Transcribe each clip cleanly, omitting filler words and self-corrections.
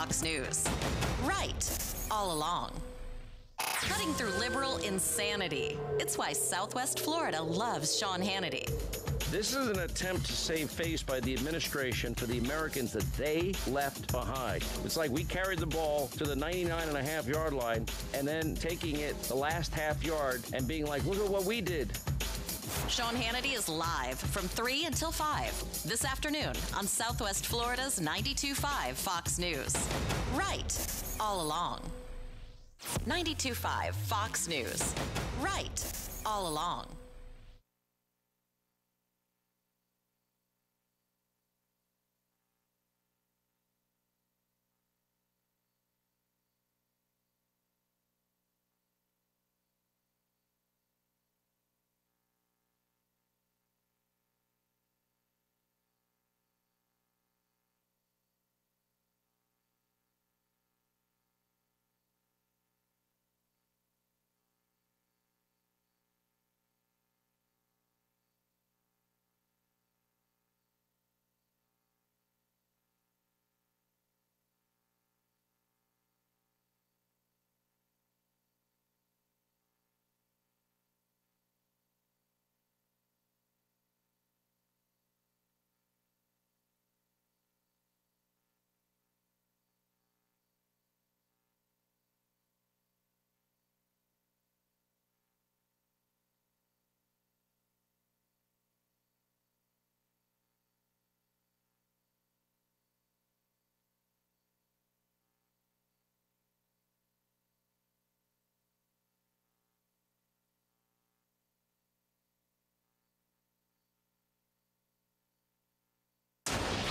Fox News. Right, all along. Cutting through liberal insanity. It's why Southwest Florida loves Sean Hannity. This is an attempt to save face by the administration for the Americans that they left behind. It's like we carried the ball to the 99.5-yard line and then taking it the last half yard and being like, look at what we did. Sean Hannity is live from 3 until 5 this afternoon on Southwest Florida's 92.5 Fox News. Right, all along. 92.5 Fox News. Right, all along.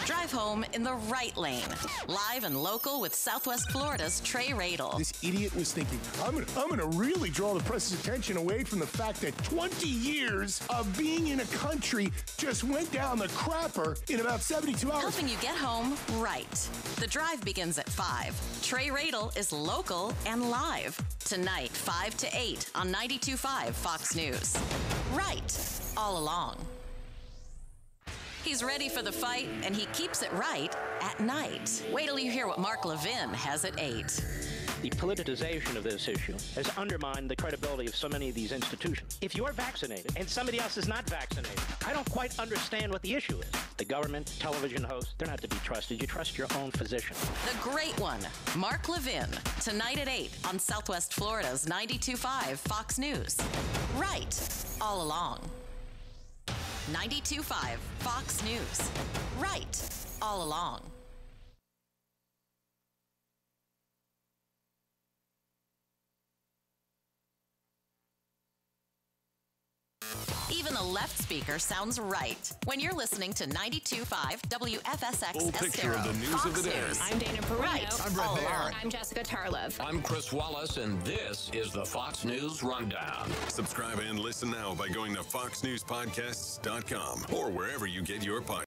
Drive home in the right lane. Live and local with Southwest Florida's Trey Radel. This idiot was thinking, I'm gonna really draw the press's attention away from the fact that 20 years of being in a country just went down the crapper in about 72 hours. Helping you get home right. The drive begins at 5. Trey Radel is local and live. Tonight, 5 to 8 on 92.5 Fox News. Right, all along. He's ready for the fight, and he keeps it right at night. Wait till you hear what Mark Levin has at 8. The politicization of this issue has undermined the credibility of so many of these institutions. If you're vaccinated and somebody else is not vaccinated, I don't quite understand what the issue is. The government, television hosts, they're not to be trusted. You trust your own physician. The great one, Mark Levin, tonight at 8 on Southwest Florida's 92.5 Fox News. Right, all along. 92.5 Fox News. Right, all along. Even a left speaker sounds right when you're listening to 92.5 WFSX Full picture of the news Fox of the day. News. I'm Dana Perino. Right, I'm Brett all Baer. along. I'm Jessica Tarlov. I'm Chris Wallace, and this is the Fox News Rundown. Subscribe and listen now by going to foxnewspodcasts.com or wherever you get your podcasts.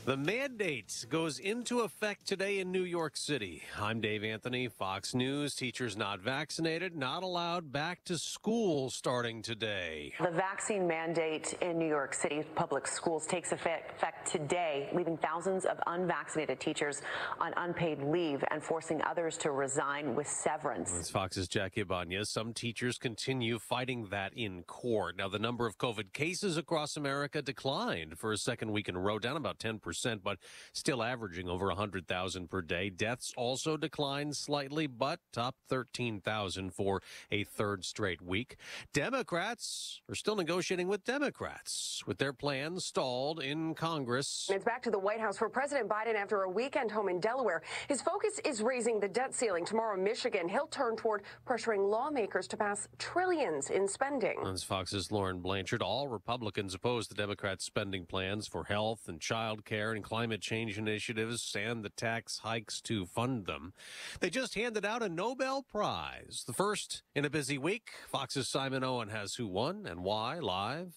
The mandate goes into effect today in New York City. I'm Dave Anthony, Fox News. Teachers not vaccinated, not allowed back to school starting today. The vaccine mandate in New York City public schools takes effect today, leaving thousands of unvaccinated teachers on unpaid leave and forcing others to resign with severance. That's Fox's Jackie Ibanez. Some teachers continue fighting that in court. Now, the number of COVID cases across America declined for a second week in a row, down about 10%. But still averaging over 100,000 per day. Deaths also declined slightly, but top 13,000 for a third straight week. Democrats are still negotiating with Democrats, with their plans stalled in Congress. It's back to the White House for President Biden after a weekend home in Delaware. His focus is raising the debt ceiling. Tomorrow in Michigan, he'll turn toward pressuring lawmakers to pass trillions in spending. That's Fox's Lauren Blanchard. All Republicans oppose the Democrats' spending plans for health and child care and climate change initiatives and the tax hikes to fund them. They just handed out a Nobel Prize, the first in a busy week. Fox's Simon Owen has who won and why live.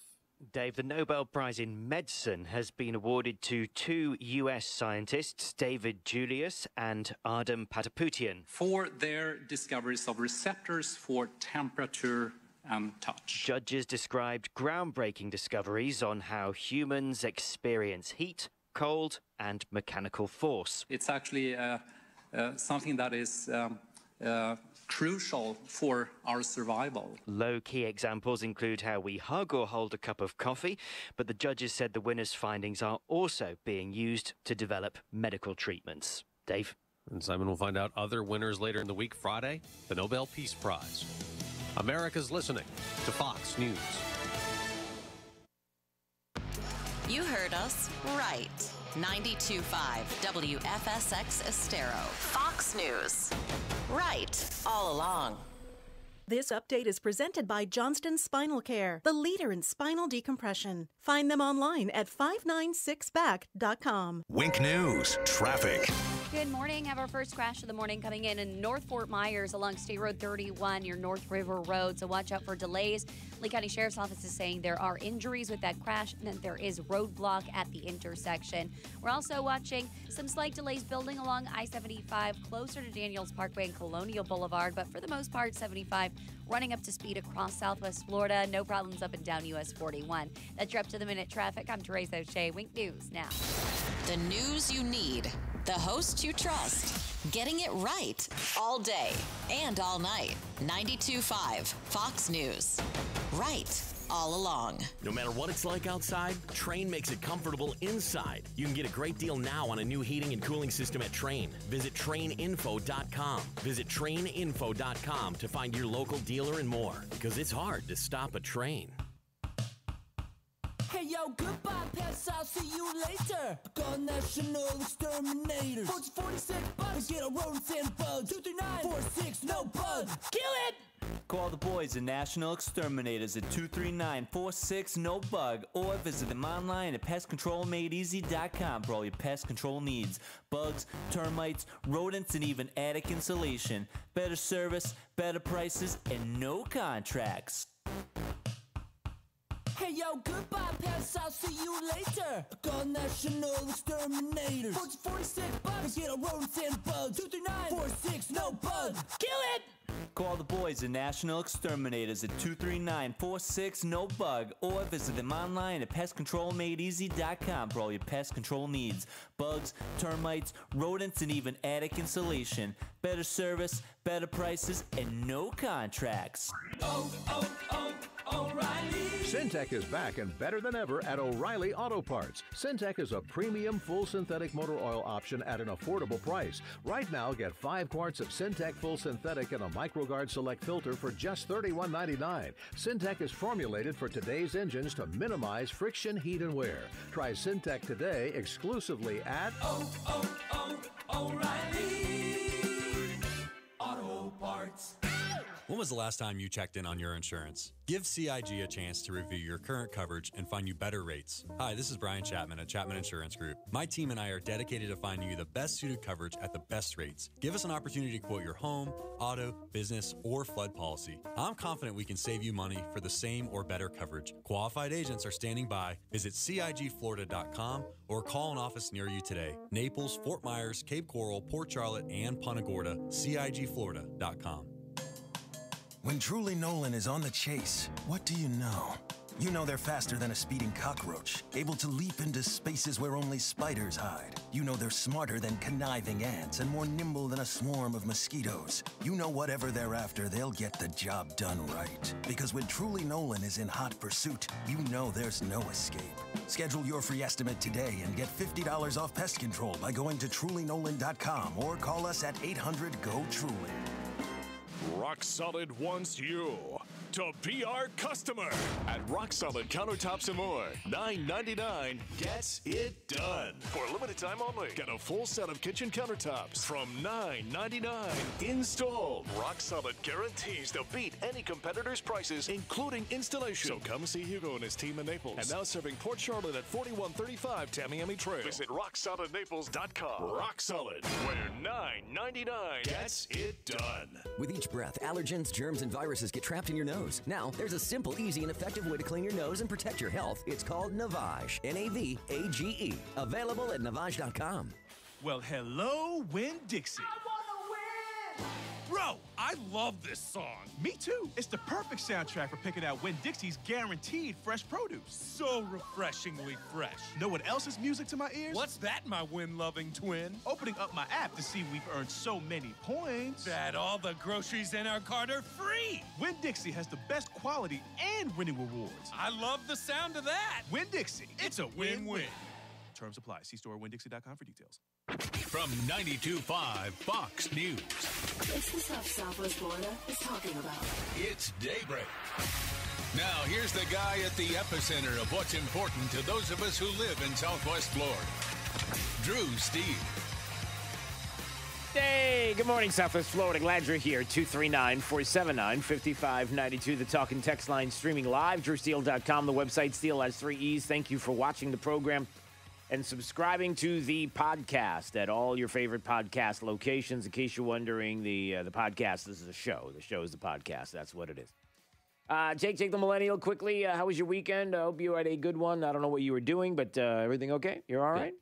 Dave, the Nobel Prize in Medicine has been awarded to two U.S. scientists, David Julius and Ardem Pataputian, for their discoveries of receptors for temperature and touch. Judges described groundbreaking discoveries on how humans experience heat, cold and mechanical force. It's actually something that is crucial for our survival. Low-key examples include how we hug or hold a cup of coffee, but the judges said the winners' findings are also being used to develop medical treatments. Dave? And Simon will find out other winners later in the week. Friday, the Nobel Peace Prize. America's listening to Fox News. You heard us right. 92.5 WFSX Estero. Fox News. Right all along. This update is presented by Johnston Spinal Care, the leader in spinal decompression. Find them online at 596back.com. Wink News, traffic. Good morning. Have our first crash of the morning coming in North Fort Myers along State Road 31 near North River Road. So watch out for delays. Lee County Sheriff's Office is saying there are injuries with that crash and that there is roadblock at the intersection. We're also watching some slight delays building along I-75 closer to Daniels Parkway and Colonial Boulevard. But for the most part, 75 running up to speed across Southwest Florida. No problems up and down US 41. That's your up-to-the-minute traffic. I'm Teresa O'Shea. Wink News now. The news you need. The host you trust. Getting it right all day and all night. 92.5 Fox News. Right all along. No matter what it's like outside, Trane makes it comfortable inside. You can get a great deal now on a new heating and cooling system at Trane. Visit TraneInfo.com. Visit TraneInfo.com to find your local dealer and more. Because it's hard to stop a train. Hey yo, goodbye, pets, I'll see you later. I got National Exterminators. $46 get a rodents and bugs. 239-46, no bugs. Kill it! Call the boys at National Exterminators at 239-46-NO-BUG or visit them online at pestcontrolmadeeasy.com for all your pest control needs. Bugs, termites, rodents, and even attic insulation. Better service, better prices, and no contracts. Hey yo, goodbye, pets, I'll see you later. I got National Exterminators. $46 get a rodents and bugs. 239-46, no bugs. Kill it! Call the boys at National Exterminators at 239-46-NO-BUG or visit them online at pestcontrolmadeeasy.com for all your pest control needs. Bugs, termites, rodents, and even attic insulation. Better service, better prices, and no contracts. O'Reilly. Syntec is back and better than ever at O'Reilly Auto Parts. Syntec is a premium full synthetic motor oil option at an affordable price. Right now, get 5 quarts of Syntec full synthetic and a MicroGuard Select filter for just $31.99. Syntec is formulated for today's engines to minimize friction, heat, and wear. Try Syntec today exclusively at O'Reilly Auto Parts. When was the last time you checked in on your insurance? Give CIG a chance to review your current coverage and find you better rates. Hi, this is Brian Chapman at Chapman Insurance Group. My team and I are dedicated to finding you the best suited coverage at the best rates. Give us an opportunity to quote your home, auto, business, or flood policy. I'm confident we can save you money for the same or better coverage. Qualified agents are standing by. Visit CIGFlorida.com or call an office near you today. Naples, Fort Myers, Cape Coral, Port Charlotte, and Punta Gorda. CIGFlorida.com. When Truly Nolan is on the chase, what do you know? You know they're faster than a speeding cockroach, able to leap into spaces where only spiders hide. You know they're smarter than conniving ants and more nimble than a swarm of mosquitoes. You know whatever they're after, they'll get the job done right. Because when Truly Nolan is in hot pursuit, you know there's no escape. Schedule your free estimate today and get $50 off pest control by going to TrulyNolan.com or call us at 800-GO-TRULY. Rock Solid wants you to be our customer at Rock Solid Countertops and More. $9.99 gets it done. For a limited time only, get a full set of kitchen countertops from $9.99 installed. Rock Solid guarantees to beat any competitor's prices, including installation. So come see Hugo and his team in Naples. And now serving Port Charlotte at 4135 Tamiami Trail. Visit RockSolidNaples.com. Rock Solid, where $9.99 gets it done. With each breath, allergens, germs, and viruses get trapped in your nose. Now, there's a simple, easy, and effective way to clean your nose and protect your health. It's called Navage. Navage. Available at Navage.com. Well, hello, Winn-Dixie. I wanna win! Bro, I love this song. Me too. It's the perfect soundtrack for picking out Winn-Dixie's guaranteed fresh produce. So refreshingly fresh. Know what else is music to my ears? What's that, my Win-loving twin? Opening up my app to see we've earned so many points. That all the groceries in our cart are free. Winn-Dixie has the best quality and winning rewards. I love the sound of that. Winn-Dixie. It's a win-win. Terms apply. See store Winn-Dixie.com for details. From 92.5 Fox News. It's the stuff Southwest Florida is talking about. It's Daybreak. Now, here's the guy at the epicenter of what's important to those of us who live in Southwest Florida. Drew Steve. Hey, good morning, Southwest Florida. Glad you're here. 239-479-5592. The talk and text line streaming live. DrewSteele.com. The website, Steele has 3 E's. Thank you for watching the program and subscribing to the podcast at all your favorite podcast locations. In case you're wondering, the podcast, this is a show. The show is the podcast. That's what it is. Jake the Millennial, quickly, how was your weekend? I hope you had a good one. I don't know what you were doing, but everything okay? You're all right?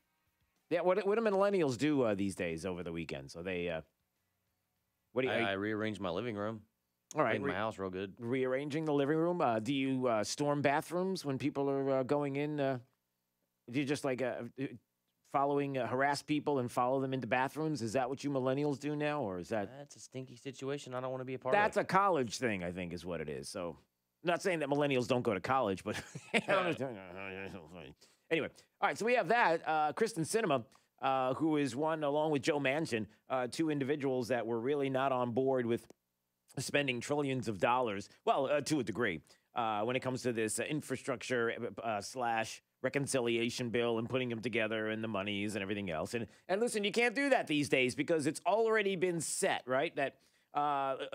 Yeah, what do millennials do these days over the weekend? So they, what do you? I rearranged my living room. All right, made my house real good. Rearranging the living room. Do you storm bathrooms when people are going in? Do you just harass people and follow them into bathrooms? Is that what you millennials do now, or is that? That's a stinky situation. I don't want to be a part of. That's a college thing, I think, is what it is. So, I'm not saying that millennials don't go to college, but anyway. All right, so we have that. Kyrsten Sinema, who is one, along with Joe Manchin, 2 individuals that were really not on board with spending trillions of dollars, well, to a degree, when it comes to this infrastructure / reconciliation bill and putting them together and the monies and everything else. And listen, you can't do that these days because it's already been set, right? That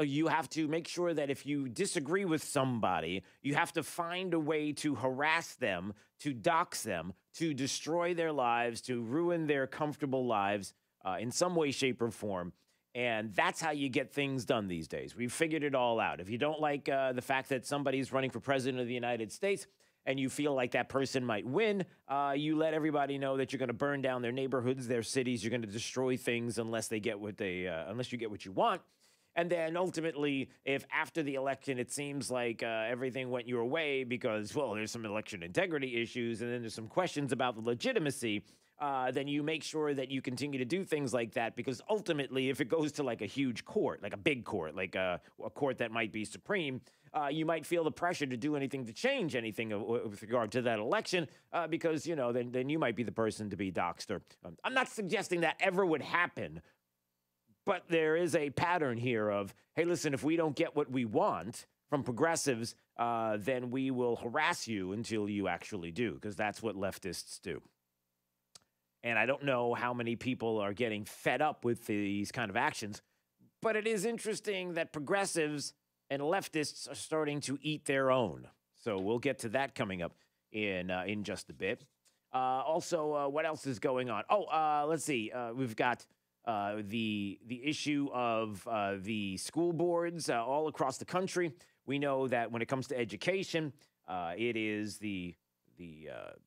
you have to make sure that if you disagree with somebody, you have to find a way to harass them, to dox them, to destroy their lives, to ruin their comfortable lives in some way, shape, or form. And that's how you get things done these days. We've figured it all out. If you don't like the fact that somebody's running for president of the United States, and you feel like that person might win, you let everybody know that you're going to burn down their neighborhoods, their cities. You're going to destroy things unless you get what you want. And then ultimately, if after the election it seems like everything went your way because, well, there's some election integrity issues and then there's some questions about the legitimacy, then you make sure that you continue to do things like that because ultimately, if it goes to like a huge court, like a big court, like a court that might be supreme, you might feel the pressure to do anything to change anything with regard to that election because, then you might be the person to be doxxed. I'm not suggesting that ever would happen, but there is a pattern here of, hey, listen, if we don't get what we want from progressives, then we will harass you until you actually do, because that's what leftists do. And I don't know how many people are getting fed up with these kind of actions, but it is interesting that progressives and leftists are starting to eat their own. So we'll get to that coming up in just a bit. Also, what else is going on? Let's see. We've got the issue of the school boards all across the country. We know that when it comes to education, it is the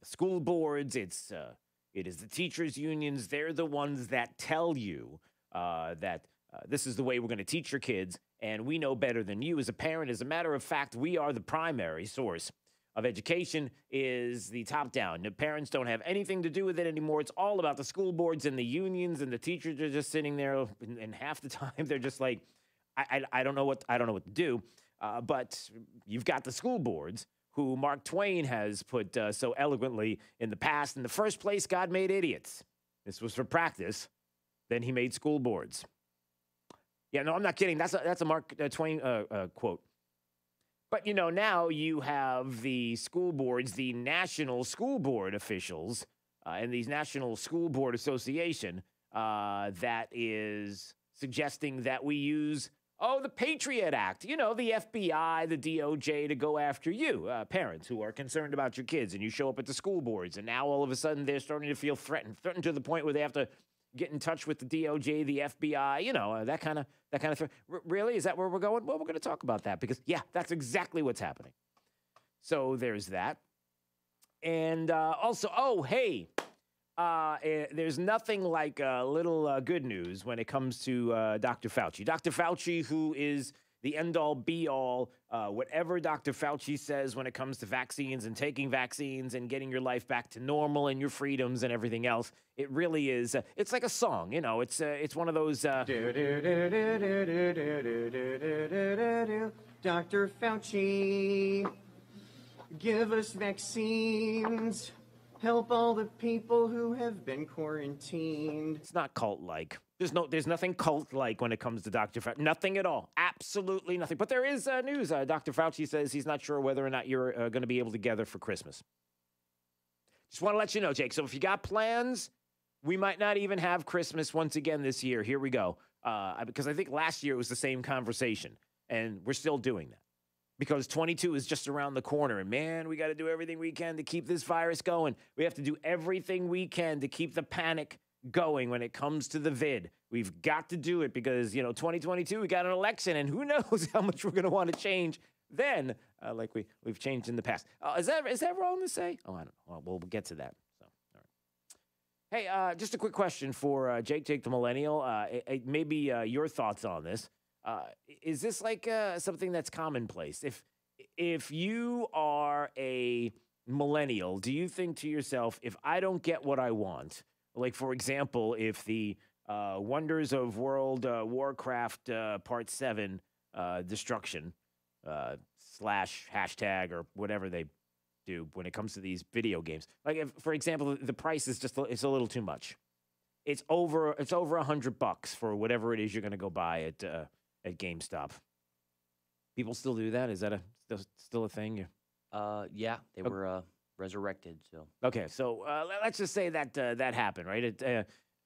school boards. It is the teachers' unions. They're the ones that tell you that this is the way we're going to teach your kids, and we know better than you as a parent. As a matter of fact, we are the primary source of education is the top down. The parents don't have anything to do with it anymore. It's all about the school boards and the unions, and the teachers are just sitting there, and half the time they're just like, I don't know what to do. But you've got the school boards, who Mark Twain has put so eloquently in the past. In the first place, God made idiots. This was for practice. Then he made school boards. Yeah, no, I'm not kidding. That's a Mark Twain quote. But, now you have the school boards, the National School Board officials, and these National School Board Association that is suggesting that we use, the Patriot Act, the FBI, the DOJ to go after you, parents who are concerned about your kids, and you show up at the school boards, and now all of a sudden they're starting to feel threatened to the point where they have to get in touch with the DOJ, the FBI, that kind of thing. Really? Is that where we're going? Well, we're going to talk about that because, yeah, that's exactly what's happening. So there's that. And also, there's nothing like a little good news when it comes to Dr. Fauci. Dr. Fauci, who is the end-all, be-all, whatever Dr. Fauci says when it comes to vaccines and taking vaccines and getting your life back to normal and your freedoms and everything else, it really is. It's like a song, you know. It's one of those. Dr. Fauci, give us vaccines. Help all the people who have been quarantined. It's not cult-like. There's nothing cult-like when it comes to Dr. Fauci. Nothing at all. Absolutely nothing. But there is news. Dr. Fauci says he's not sure whether or not you're going to be able to gather for Christmas. Just want to let you know, Jake. So if you got plans, we might not even have Christmas once again this year. Here we go. Because I think last year it was the same conversation, and we're still doing that. Because 22 is just around the corner. And, man, we got to do everything we can to keep this virus going. We have to do everything we can to keep the panic going when it comes to the vid. We've got to do it because, 2022, we got an election, and who knows how much we're going to want to change then, like we've changed in the past. Is that wrong to say? Oh, I don't know. Well, we'll get to that. So, all right. Hey, just a quick question for Jake the Millennial. Maybe your thoughts on this. Is this like something that's commonplace? If you are a millennial, do you think to yourself, if I don't get what I want, like, for example, if the Wonders of World Warcraft Part 7 destruction / hashtag or whatever they do when it comes to these video games, like, if, for example, the price is it's a little too much. It's over $100 for whatever it is you're going to go buy at GameStop. People still do that? Is that still a thing? Yeah, they were resurrected. So okay, so let's just say that that happened, right?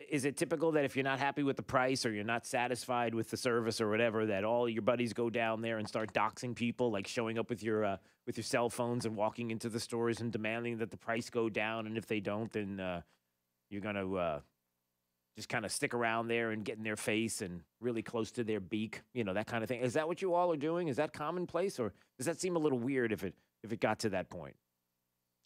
Is it typical that if you're not happy with the price or you're not satisfied with the service or whatever, that all your buddies go down there and start doxing people, like showing up with your cell phones and walking into the stores and demanding that the price go down, and if they don't, then you're gonna just kind of stick around there and get in their face and really close to their beak, that kind of thing. Is that what you all are doing? Is that commonplace, or does that seem a little weird if it got to that point?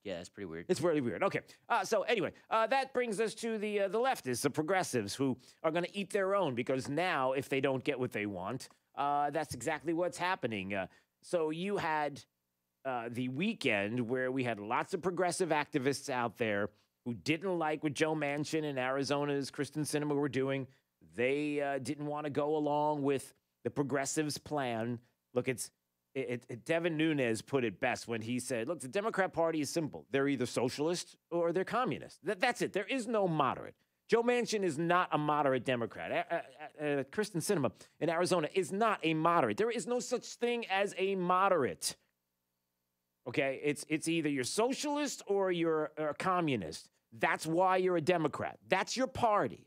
Yeah, it's pretty weird. It's really weird. Okay. So anyway, that brings us to the leftists, the progressives, who are going to eat their own, because now if they don't get what they want, that's exactly what's happening. So you had the weekend where we had lots of progressive activists out there who didn't like what Joe Manchin and Arizona's Kyrsten Sinema were doing. They didn't want to go along with the progressives' plan. Look, Devin Nunes put it best when he said, look, the Democrat Party is simple. They're either socialist or they're communist. That's it. There is no moderate. Joe Manchin is not a moderate Democrat. Kyrsten Sinema in Arizona is not a moderate. There is no such thing as a moderate. Okay? It's either you're socialist or you're a communist. That's why you're a Democrat. That's your party.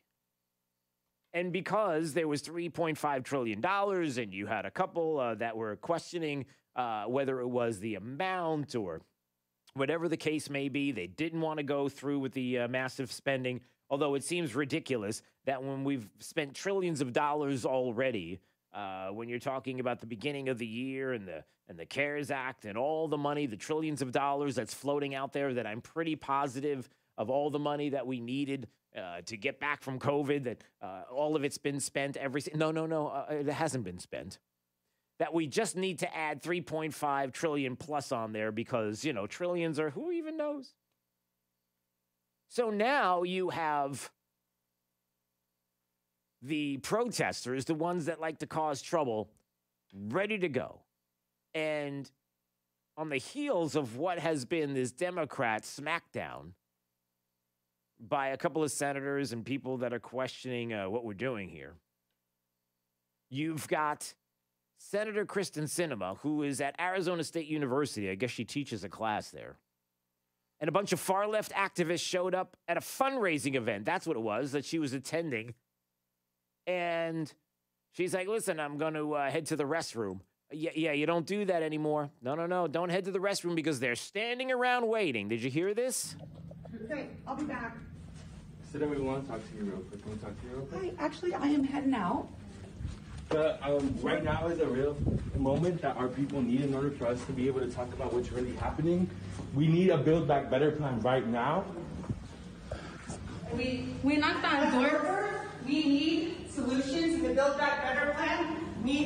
And because there was $3.5 trillion and you had a couple that were questioning whether it was the amount or whatever the case may be, they didn't want to go through with the massive spending, although it seems ridiculous that when we've spent trillions of dollars already, when you're talking about the beginning of the year and the CARES Act and all the money, the trillions of dollars that's floating out there, that I'm pretty positive of all the money that we needed to get back from COVID, that all of it's been spent. No, it hasn't been spent. That we just need to add 3.5 trillion plus on there because, trillions are, who even knows? So now you have the protesters, the ones that like to cause trouble, ready to go. And on the heels of what has been this Democrat smackdown by a couple of senators and people that are questioning what we're doing here, you've got Senator Kyrsten Sinema, who is at Arizona State University. I guess she teaches a class there. And a bunch of far-left activists showed up at a fundraising event. That's what it was, that she was attending. And she's like, listen, I'm going to head to the restroom. Yeah, you don't do that anymore. No, don't head to the restroom because they're standing around waiting. Did you hear this? Okay, I'll be back. Sit down, we want to talk to you real quick. Can we talk to you real quick? Hi, actually, I am heading out. But right now is a real moment that our people need in order for us to be able to talk about what's really happening. We need a Build Back Better plan right now. We knocked on doors. We need solutions. The Build Back Better plan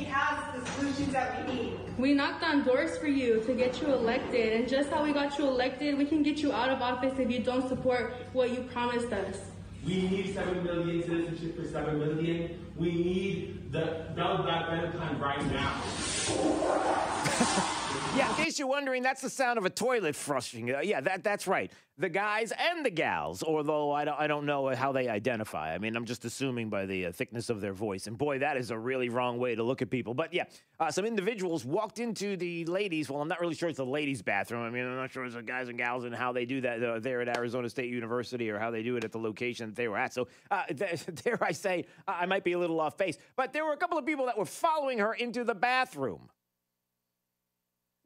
has the solutions that we need. We knocked on doors for you to get you elected, and just how we got you elected, we can get you out of office if you don't support what you promised us. We need 7 million citizenship for 7 million. We need the Build Back Better plan right now. Yeah, in case you're wondering, that's the sound of a toilet flushing. Yeah, that's right. The guys and the gals, although I don't know how they identify. I mean, I'm just assuming by the thickness of their voice. And boy, that is a really wrong way to look at people. But yeah, some individuals walked into the ladies', well, I'm not really sure it's the ladies' bathroom. I mean, I'm not sure it's the guys and gals and how they do that there at Arizona State University or how they do it at the location that they were at. So dare I say, I might be a little off base. But there were a couple of people that were following her into the bathroom.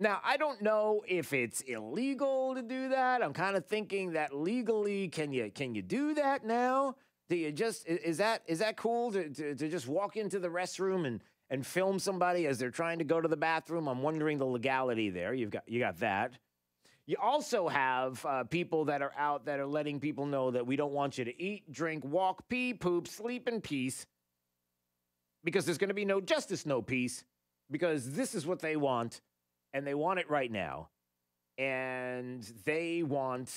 Now, I don't know if it's illegal to do that. I'm kind of thinking that legally, can you do that now? Do you just is that cool to just walk into the restroom and film somebody as they're trying to go to the bathroom? I'm wondering the legality there. You got that. You also have people that are out that are letting people know that we don't want you to eat, drink, walk, pee, poop, sleep in peace, because there's going to be no justice, no peace, because this is what they want. And they want it right now. And they want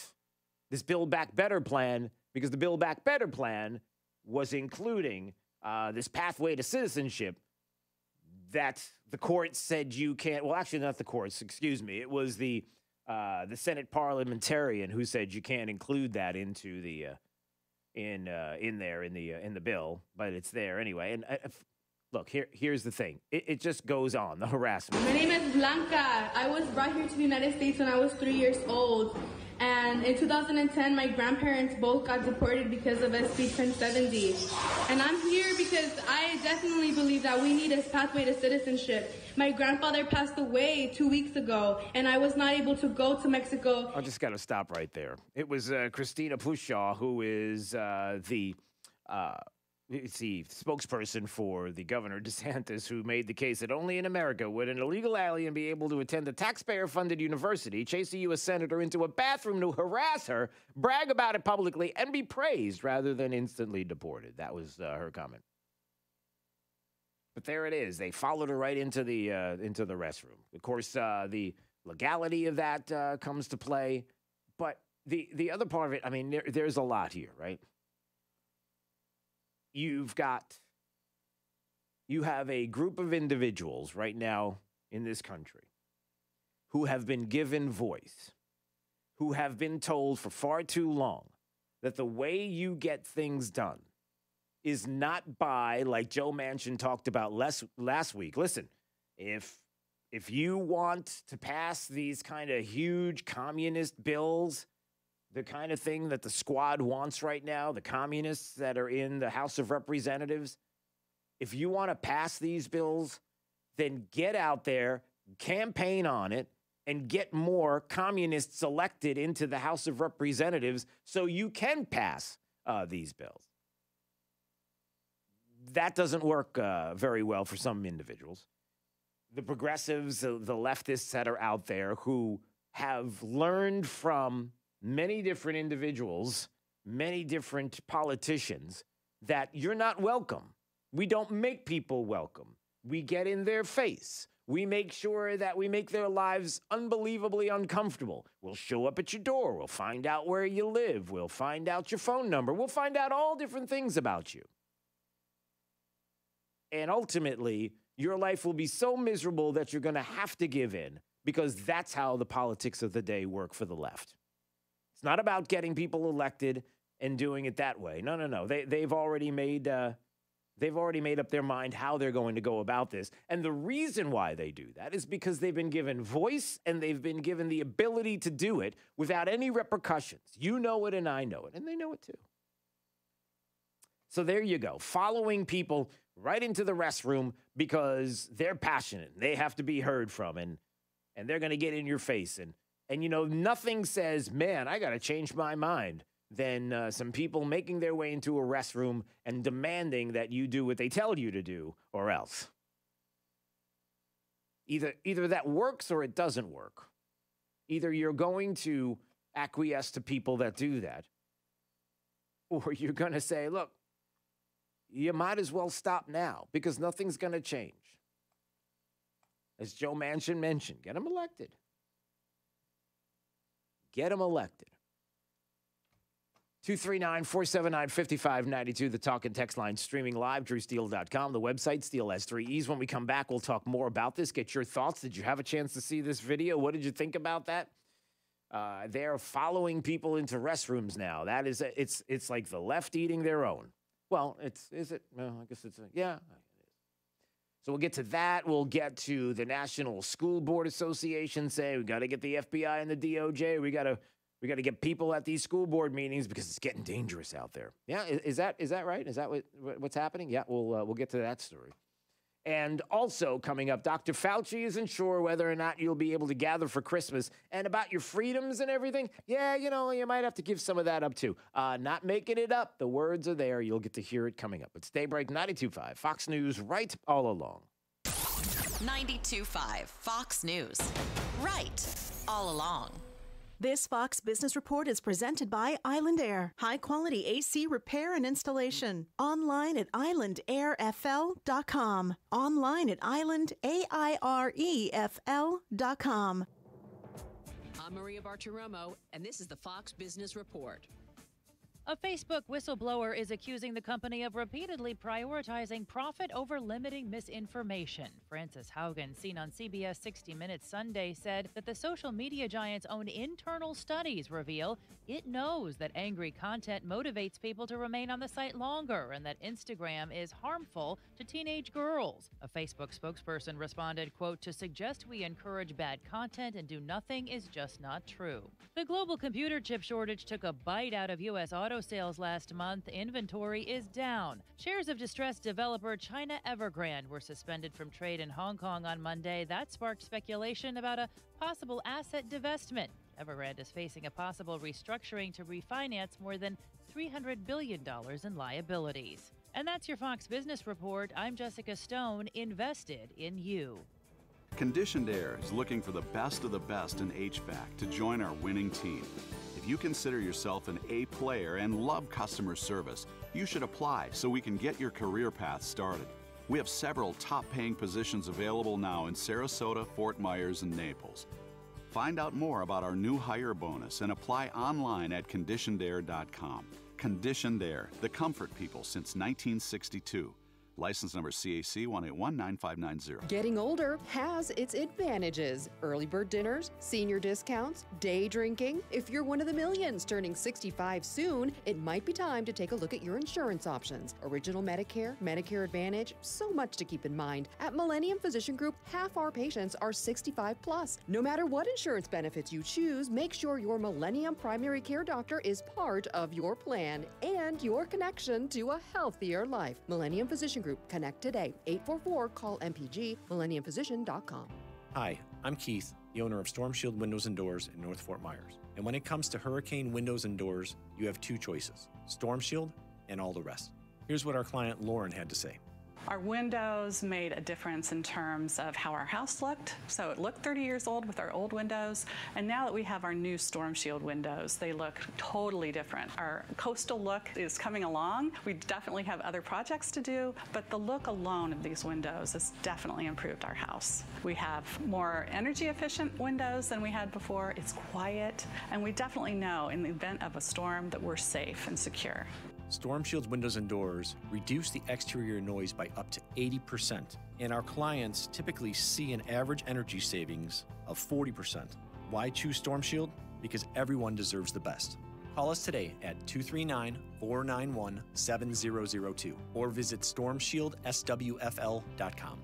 this Build Back Better plan because the Build Back Better plan was including this pathway to citizenship that the court said you can't. Well, actually, not the courts. Excuse me. It was the Senate parliamentarian who said you can't include that into the in the bill, but it's there anyway. And look, here's the thing. It just goes on, the harassment. My name is Blanca. I was brought here to the United States when I was 3 years old. And in 2010, my grandparents both got deported because of SB 1070. And I'm here because I definitely believe that we need a pathway to citizenship. My grandfather passed away 2 weeks ago, and I was not able to go to Mexico. I just got to stop right there. It was Christina Pushaw, who is the spokesperson for the Governor DeSantis, who made the case that only in America would an illegal alien be able to attend a taxpayer-funded university, chase a U.S. senator into a bathroom to harass her, brag about it publicly, and be praised rather than instantly deported. That was her comment. But there it is. They followed her right into the restroom. Of course, the legality of that comes to play. But the other part of it, I mean, there's a lot here, right? You have a group of individuals right now in this country who have been given voice, who have been told for far too long that the way you get things done is not by, like Joe Manchin talked about last week. Listen, if you want to pass these kind of huge communist bills, the kind of thing that the squad wants right now, the communists that are in the House of Representatives, if you want to pass these bills, then get out there, campaign on it, and get more communists elected into the House of Representatives so you can pass these bills. That doesn't work very well for some individuals. The progressives, the leftists that are out there who have learned from many different individuals, many different politicians, that you're not welcome. We don't make people welcome. We get in their face. We make sure that we make their lives unbelievably uncomfortable. We'll show up at your door. We'll find out where you live. We'll find out your phone number. We'll find out all different things about you. And ultimately, your life will be so miserable that you're going to have to give in, because that's how the politics of the day work for the left. It's not about getting people elected and doing it that way. No. They've already made up their mind how they're going to go about this. And the reason why they do that is because they've been given voice and they've been given the ability to do it without any repercussions. You know it and I know it, and they know it too. So there you go, following people right into the restroom because they're passionate. They have to be heard from, and they're going to get in your face. And you know, nothing says, man, I got to change my mind, than some people making their way into a restroom and demanding that you do what they tell you to do, or else. Either that works or it doesn't work. Either you're going to acquiesce to people that do that, or you're going to say, look, you might as well stop now because nothing's going to change. As Joe Manchin mentioned, get him elected. Get him elected. 239-479-5592, the talk and text line, streaming live, drewsteele.com, the website, Steele has 3 E's. When we come back, we'll talk more about this. Get your thoughts. Did you have a chance to see this video? What did you think about that? They're following people into restrooms now. That is, it's like the left eating their own. Well, is it? Well, I guess it's, yeah. So we'll get to that. We'll get to the National School Board Association say we got to get the FBI and the DOJ. We got to get people at these school board meetings because it's getting dangerous out there. Yeah, is that right? Is that what's happening? Yeah, we'll get to that story. And also coming up, Dr. Fauci isn't sure whether or not you'll be able to gather for Christmas. And about your freedoms and everything, yeah, you might have to give some of that up too. Not making it up. The words are there. You'll get to hear it coming up. It's Daybreak 92.5, Fox News, right all along. 92.5, Fox News, right all along. This Fox Business Report is presented by Island Air. High-quality AC repair and installation. Online at islandairfl.com. Online at islandairefl.com. I'm Maria Bartiromo, and this is the Fox Business Report. A Facebook whistleblower is accusing the company of repeatedly prioritizing profit over limiting misinformation. Frances Haugen, seen on CBS 60 Minutes Sunday, said that the social media giant's own internal studies reveal it knows that angry content motivates people to remain on the site longer and that Instagram is harmful to teenage girls. A Facebook spokesperson responded, quote, "To suggest we encourage bad content and do nothing is just not true." The global computer chip shortage took a bite out of U.S. auto sales last month. Inventory is down. Shares of distressed developer China Evergrande were suspended from trade in Hong Kong on Monday. That sparked speculation about a possible asset divestment. Evergrande is facing a possible restructuring to refinance more than $300 billion in liabilities. And that's your Fox Business Report. I'm Jessica Stone, invested in you. Conditioned Air is looking for the best of the best in HVAC to join our winning team. If you consider yourself an A player and love customer service, you should apply so we can get your career path started. We have several top-paying positions available now in Sarasota, Fort Myers, and Naples. Find out more about our new hire bonus and apply online at conditionedair.com. Conditioned Air, the comfort people since 1962. License number CAC 1819590. Getting older has its advantages. Early bird dinners, senior discounts, day drinking. If you're one of the millions turning 65 soon, it might be time to take a look at your insurance options. Original Medicare, Medicare Advantage, so much to keep in mind. At Millennium Physician Group, half our patients are 65 plus. No matter what insurance benefits you choose, make sure your Millennium primary care doctor is part of your plan and your connection to a healthier life. Millennium Physician Group. Connect today. 844-CALL-MPG, millenniumphysician.com. Hi, I'm Keith, the owner of Storm Shield Windows and Doors in North Fort Myers. And when it comes to hurricane windows and doors, you have 2 choices, Storm Shield and all the rest. Here's what our client Lauren had to say. Our windows made a difference in terms of how our house looked. So it looked 30 years old with our old windows. And now that we have our new Storm Shield windows, they look totally different. Our coastal look is coming along. We definitely have other projects to do, but the look alone of these windows has definitely improved our house. We have more energy efficient windows than we had before. It's quiet, and we definitely know in the event of a storm that we're safe and secure. Storm Shield's windows and doors reduce the exterior noise by up to 80%, and our clients typically see an average energy savings of 40%. Why choose Storm Shield? Because everyone deserves the best. Call us today at 239-491-7002 or visit stormshieldSWFL.com.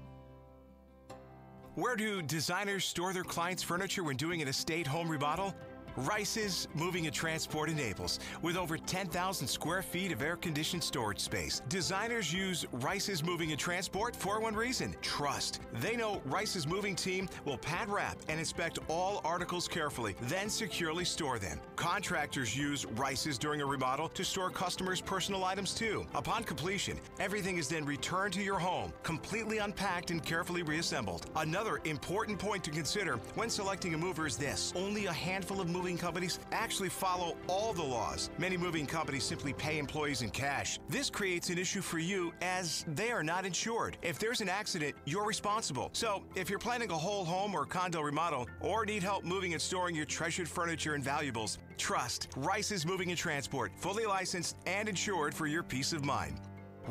Where do designers store their clients' furniture when doing an estate home remodel? Rice's Moving and Transport in Naples. With over 10,000 square feet of air-conditioned storage space, designers use Rice's Moving and Transport for one reason: trust. They know Rice's moving team will pad wrap and inspect all articles carefully, then securely store them. Contractors use Rice's during a remodel to store customers' personal items too. Upon completion, everything is then returned to your home, completely unpacked and carefully reassembled. Another important point to consider when selecting a mover is this: only a handful of moving moving companies actually follow all the laws. Many moving companies simply pay employees in cash. This creates an issue for you as they are not insured. If there's an accident, you're responsible. So if you're planning a whole home or condo remodel or need help moving and storing your treasured furniture and valuables, trust Rice's Moving and Transport, fully licensed and insured for your peace of mind.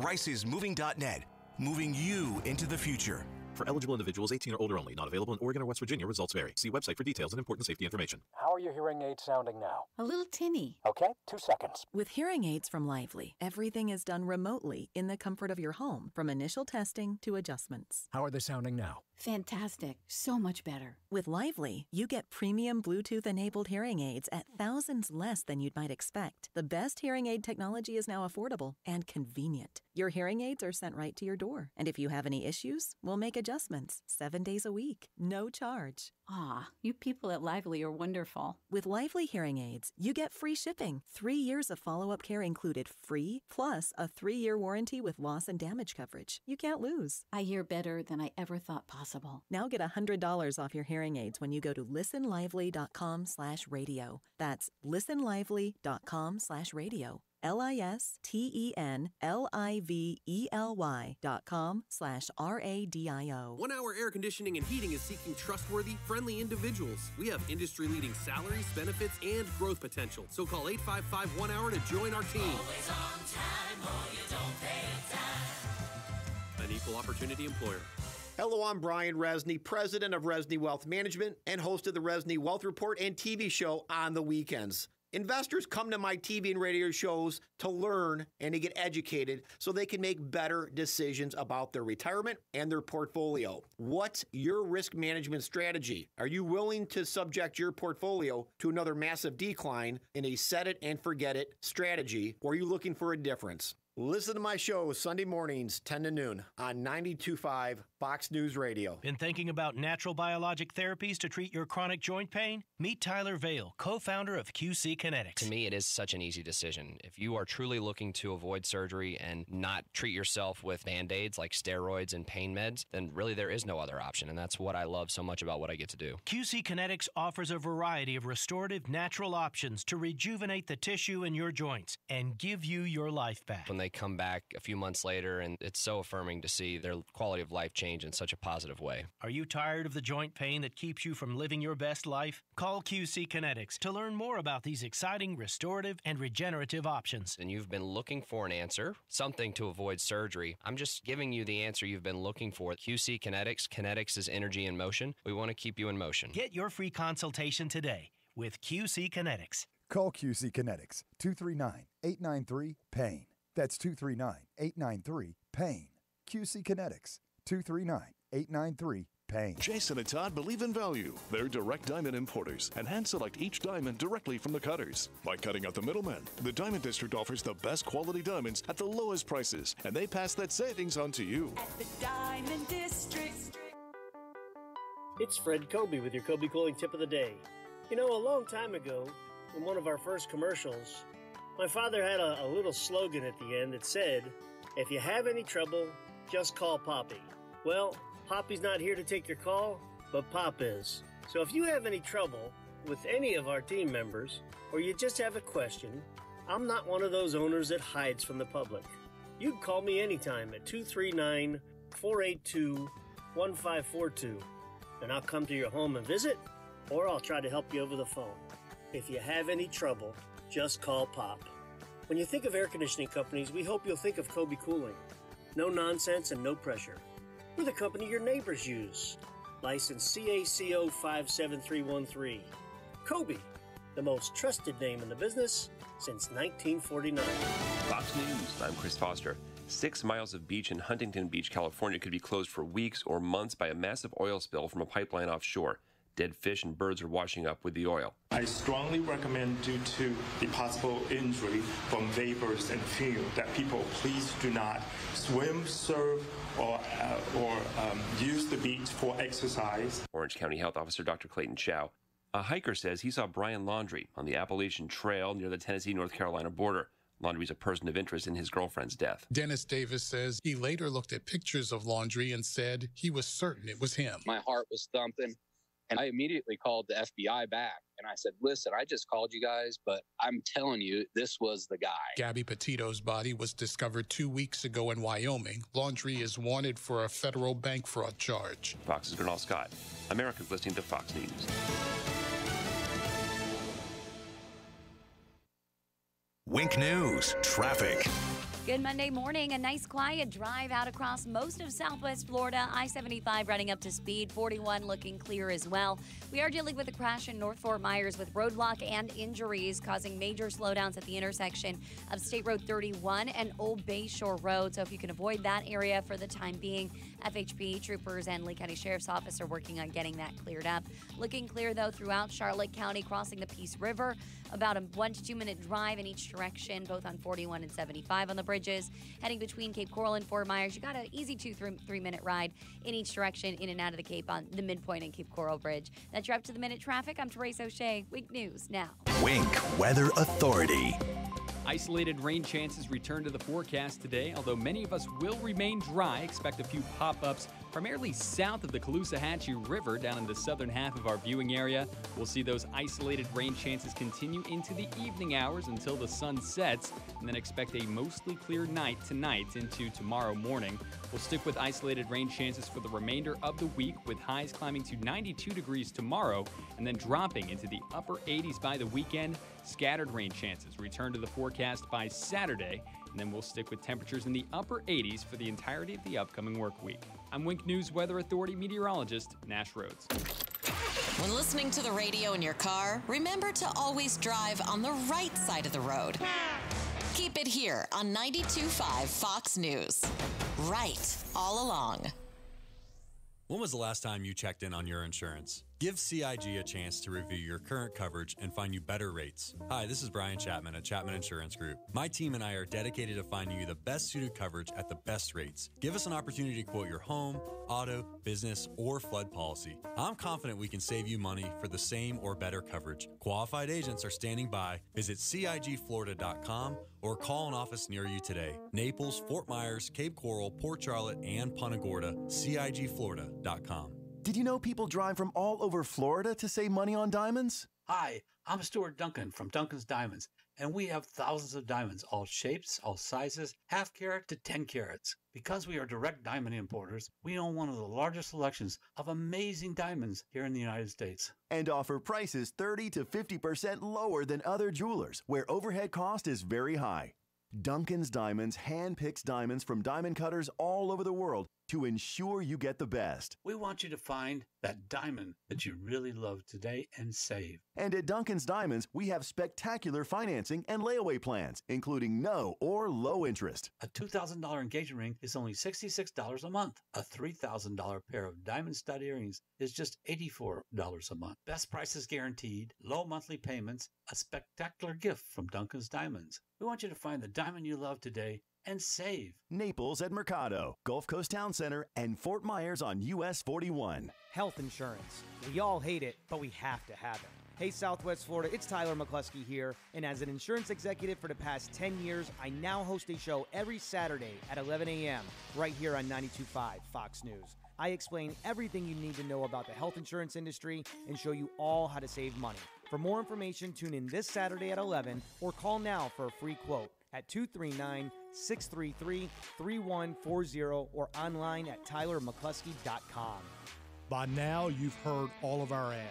Rice'sMoving.net, moving you into the future. For eligible individuals 18 or older only. Not available in Oregon or West Virginia. Results vary. See website for details and important safety information. How are your hearing aids sounding now? A little tinny. Okay, 2 seconds. With hearing aids from Lively, everything is done remotely in the comfort of your home, from initial testing to adjustments. How are they sounding now? Fantastic. So much better. With Lively, you get premium Bluetooth-enabled hearing aids at thousands less than you'd might expect. The best hearing aid technology is now affordable and convenient. Your hearing aids are sent right to your door. And if you have any issues, we'll make adjustments 7 days a week. No charge. Ah, you people at Lively are wonderful. With Lively hearing aids, you get free shipping, 3 years of follow-up care included free, plus a 3-year warranty with loss and damage coverage. You can't lose. I hear better than I ever thought possible. Now get $100 off your hearing aids when you go to listenlively.com/radio. That's listenlively.com/radio. listenlively.com/radio. 1 Hour Air Conditioning and Heating is seeking trustworthy, friendly individuals. We have industry-leading salaries, benefits, and growth potential. So call 855-1-HOUR to join our team. Always on time or you don't pay time. An equal opportunity employer. Hello, I'm Brian Resney, president of Resney Wealth Management and host of the Resney Wealth Report and TV show on the weekends. Investors come to my TV and radio shows to learn and to get educated so they can make better decisions about their retirement and their portfolio. What's your risk management strategy? Are you willing to subject your portfolio to another massive decline in a set it and forget it strategy, or are you looking for a difference? Listen to my show Sunday mornings, 10 to noon on 92.5 Fox News Radio. Been thinking about natural biologic therapies to treat your chronic joint pain? Meet Tyler Vale, co-founder of QC Kinetics. To me, it is such an easy decision. If you are truly looking to avoid surgery and not treat yourself with Band-Aids like steroids and pain meds, then really there is no other option, and that's what I love so much about what I get to do. QC Kinetics offers a variety of restorative natural options to rejuvenate the tissue in your joints and give you your life back. When they come back a few months later, and it's so affirming to see their quality of life change in such a positive way. Are you tired of the joint pain that keeps you from living your best life? Call QC Kinetics to learn more about these exciting restorative and regenerative options. And you've been looking for an answer, something to avoid surgery. I'm just giving you the answer you've been looking for. QC Kinetics. Kinetics is energy in motion. We want to keep you in motion. Get your free consultation today with QC Kinetics. Call QC Kinetics, 239-893-PAIN. That's 239-893-PAIN. QC Kinetics, 239-893-PAIN. Jason and Todd believe in value. They're direct diamond importers and hand select each diamond directly from the cutters. By cutting out the middlemen, the Diamond District offers the best quality diamonds at the lowest prices, and they pass that savings on to you. At the Diamond District. It's Fred Kobe with your Kobe Cooling Tip of the Day. You know, a long time ago, in one of our first commercials, my father had a little slogan at the end that said, "If you have any trouble, just call Poppy." Well, Poppy's not here to take your call, but Pop is. So if you have any trouble with any of our team members, or you just have a question, I'm not one of those owners that hides from the public. You can call me anytime at 239-482-1542, and I'll come to your home and visit, or I'll try to help you over the phone. If you have any trouble, just call Pop. When you think of air conditioning companies, we hope you'll think of Kobe Cooling. No nonsense and no pressure. We're the company your neighbors use. License CACO 57313. Kobe, the most trusted name in the business since 1949. Fox News, I'm Chris Foster. 6 miles of beach in Huntington Beach, California could be closed for weeks or months by a massive oil spill from a pipeline offshore. Dead fish and birds are washing up with the oil. I strongly recommend, due to the possible injury from vapors and fume, that people please do not swim, surf, or use the beach for exercise. Orange County Health Officer Dr. Clayton Chow. A hiker says he saw Brian Laundrie on the Appalachian Trail near the Tennessee-North Carolina border. Laundrie's a person of interest in his girlfriend's death. Dennis Davis says he later looked at pictures of Laundrie and said he was certain it was him. My heart was thumping. And I immediately called the FBI back and I said, listen, I just called you guys, but I'm telling you, this was the guy. Gabby Petito's body was discovered 2 weeks ago in Wyoming. Laundrie is wanted for a federal bank fraud charge. Fox's Bernal Scott, America's listening to Fox News. Wink News, traffic. Good Monday morning. A nice quiet drive out across most of Southwest Florida. I-75 running up to speed. 41 looking clear as well. We are dealing with a crash in North Fort Myers with roadblock and injuries causing major slowdowns at the intersection of State Road 31 and Old Bay Shore Road. So if you can avoid that area for the time being, FHP troopers and Lee County Sheriff's Office are working on getting that cleared up. Looking clear, though, throughout Charlotte County, crossing the Peace River. About a 1 to 2 minute drive in each direction, both on 41 and 75 on the bridges. Heading between Cape Coral and Fort Myers, you got an easy 2-3 minute ride in each direction in and out of the Cape on the midpoint and Cape Coral Bridge. That's your up to the minute traffic. I'm Therese O'Shea. Wink News now. Wink Weather Authority. Isolated rain chances return to the forecast today, although many of us will remain dry. Expect a few pop-ups primarily south of the Caloosahatchee River down in the southern half of our viewing area. We'll see those isolated rain chances continue into the evening hours until the sun sets, and then expect a mostly clear night tonight into tomorrow morning. We'll stick with isolated rain chances for the remainder of the week, with highs climbing to 92 degrees tomorrow and then dropping into the upper 80s by the weekend. Scattered rain chances return to the forecast by Saturday, and then we'll stick with temperatures in the upper 80s for the entirety of the upcoming work week. I'm Wink News Weather Authority meteorologist Nash Rhodes. When listening to the radio in your car, remember to always drive on the right side of the road. Keep it here on 92.5 Fox News. Right all along. When was the last time you checked in on your insurance? Give CIG a chance to review your current coverage and find you better rates. Hi, this is Brian Chapman at Chapman Insurance Group. My team and I are dedicated to finding you the best suited coverage at the best rates. Give us an opportunity to quote your home, auto, business, or flood policy. I'm confident we can save you money for the same or better coverage. Qualified agents are standing by. Visit CIGFlorida.com or call an office near you today. Naples, Fort Myers, Cape Coral, Port Charlotte, and Punta Gorda. CIGFlorida.com. Did you know people drive from all over Florida to save money on diamonds? Hi, I'm Stuart Duncan from Duncan's Diamonds, and we have thousands of diamonds, all shapes, all sizes, half carat to 10 carats. Because we are direct diamond importers, we own one of the largest selections of amazing diamonds here in the United States. And offer prices 30 to 50% lower than other jewelers, where overhead cost is very high. Duncan's Diamonds hand-picks diamonds from diamond cutters all over the world to ensure you get the best. We want you to find that diamond that you really love today and save. And at Duncan's Diamonds, we have spectacular financing and layaway plans, including no or low interest. A $2,000 engagement ring is only $66 a month. A $3,000 pair of diamond stud earrings is just $84 a month. Best prices guaranteed, low monthly payments, a spectacular gift from Duncan's Diamonds. We want you to find the diamond you love today and save. Naples at Mercado, Gulf Coast Town Center, and Fort Myers on US 41. Health insurance. We all hate it, but we have to have it. Hey, Southwest Florida, it's Tyler McCluskey here, and as an insurance executive for the past 10 years, I now host a show every Saturday at 11 a.m. right here on 92.5 Fox News. I explain everything you need to know about the health insurance industry and show you all how to save money. For more information, tune in this Saturday at 11 or call now for a free quote at 239-633-3140 or online at tylermccluskey.com. By now, you've heard all of our ads.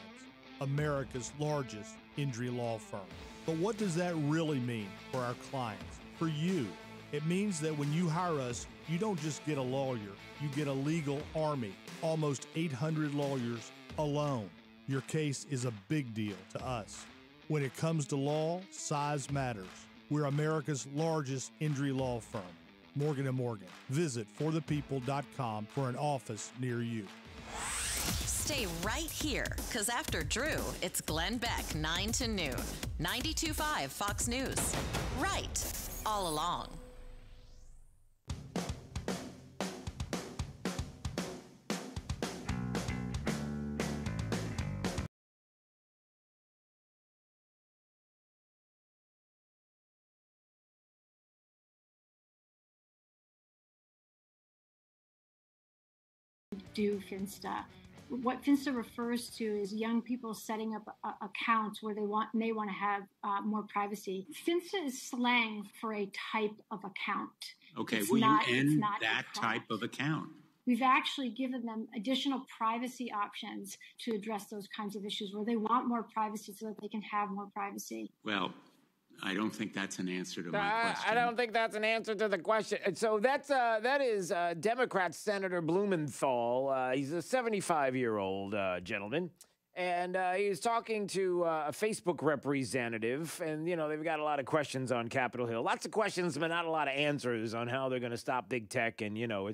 America's largest injury law firm. But what does that really mean for our clients, for you? It means that when you hire us, you don't just get a lawyer, you get a legal army, almost 800 lawyers alone. Your case is a big deal to us. When it comes to law, size matters. We're America's largest injury law firm, Morgan & Morgan. Visit forthepeople.com for an office near you. Stay right here, because after Drew, it's Glenn Beck, 9 to noon. 92.5 Fox News. Right all along. Duke and stuff. What Finsta refers to is young people setting up accounts where they want to have more privacy. Finsta is slang for a type of account. Okay, It's will not- you it's end not a that type of account? We've actually given them additional privacy options to address those kinds of issues where they want more privacy so that they can have more privacy. Well, I don't think that's an answer to my question. I don't think that's an answer to the question. And so that is Democrat Senator Blumenthal. He's a 75-year-old gentleman. And he's talking to a Facebook representative. And, you know, they've got a lot of questions on Capitol Hill. Lots of questions, but not a lot of answers on how they're going to stop big tech. And, you know,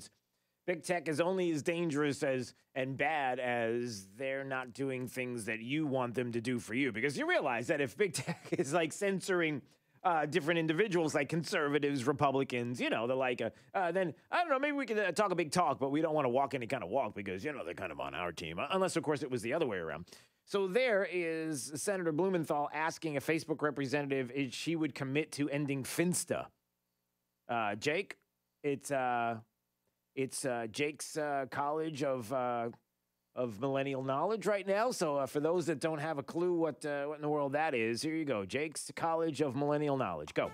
big tech is only as dangerous and bad as they're not doing things that you want them to do for you. Because you realize that if big tech is like censoring different individuals, like conservatives, Republicans, you know, they're like, then I don't know, maybe we can talk a big talk, but we don't want to walk any kind of walk because, you know, they're kind of on our team. Unless, of course, it was the other way around. So there is Senator Blumenthal asking a Facebook representative if she would commit to ending Finsta. Jake, It's Jake's College of Millennial Knowledge right now. So for those that don't have a clue what in the world that is, here you go. Jake's College of Millennial Knowledge. Go.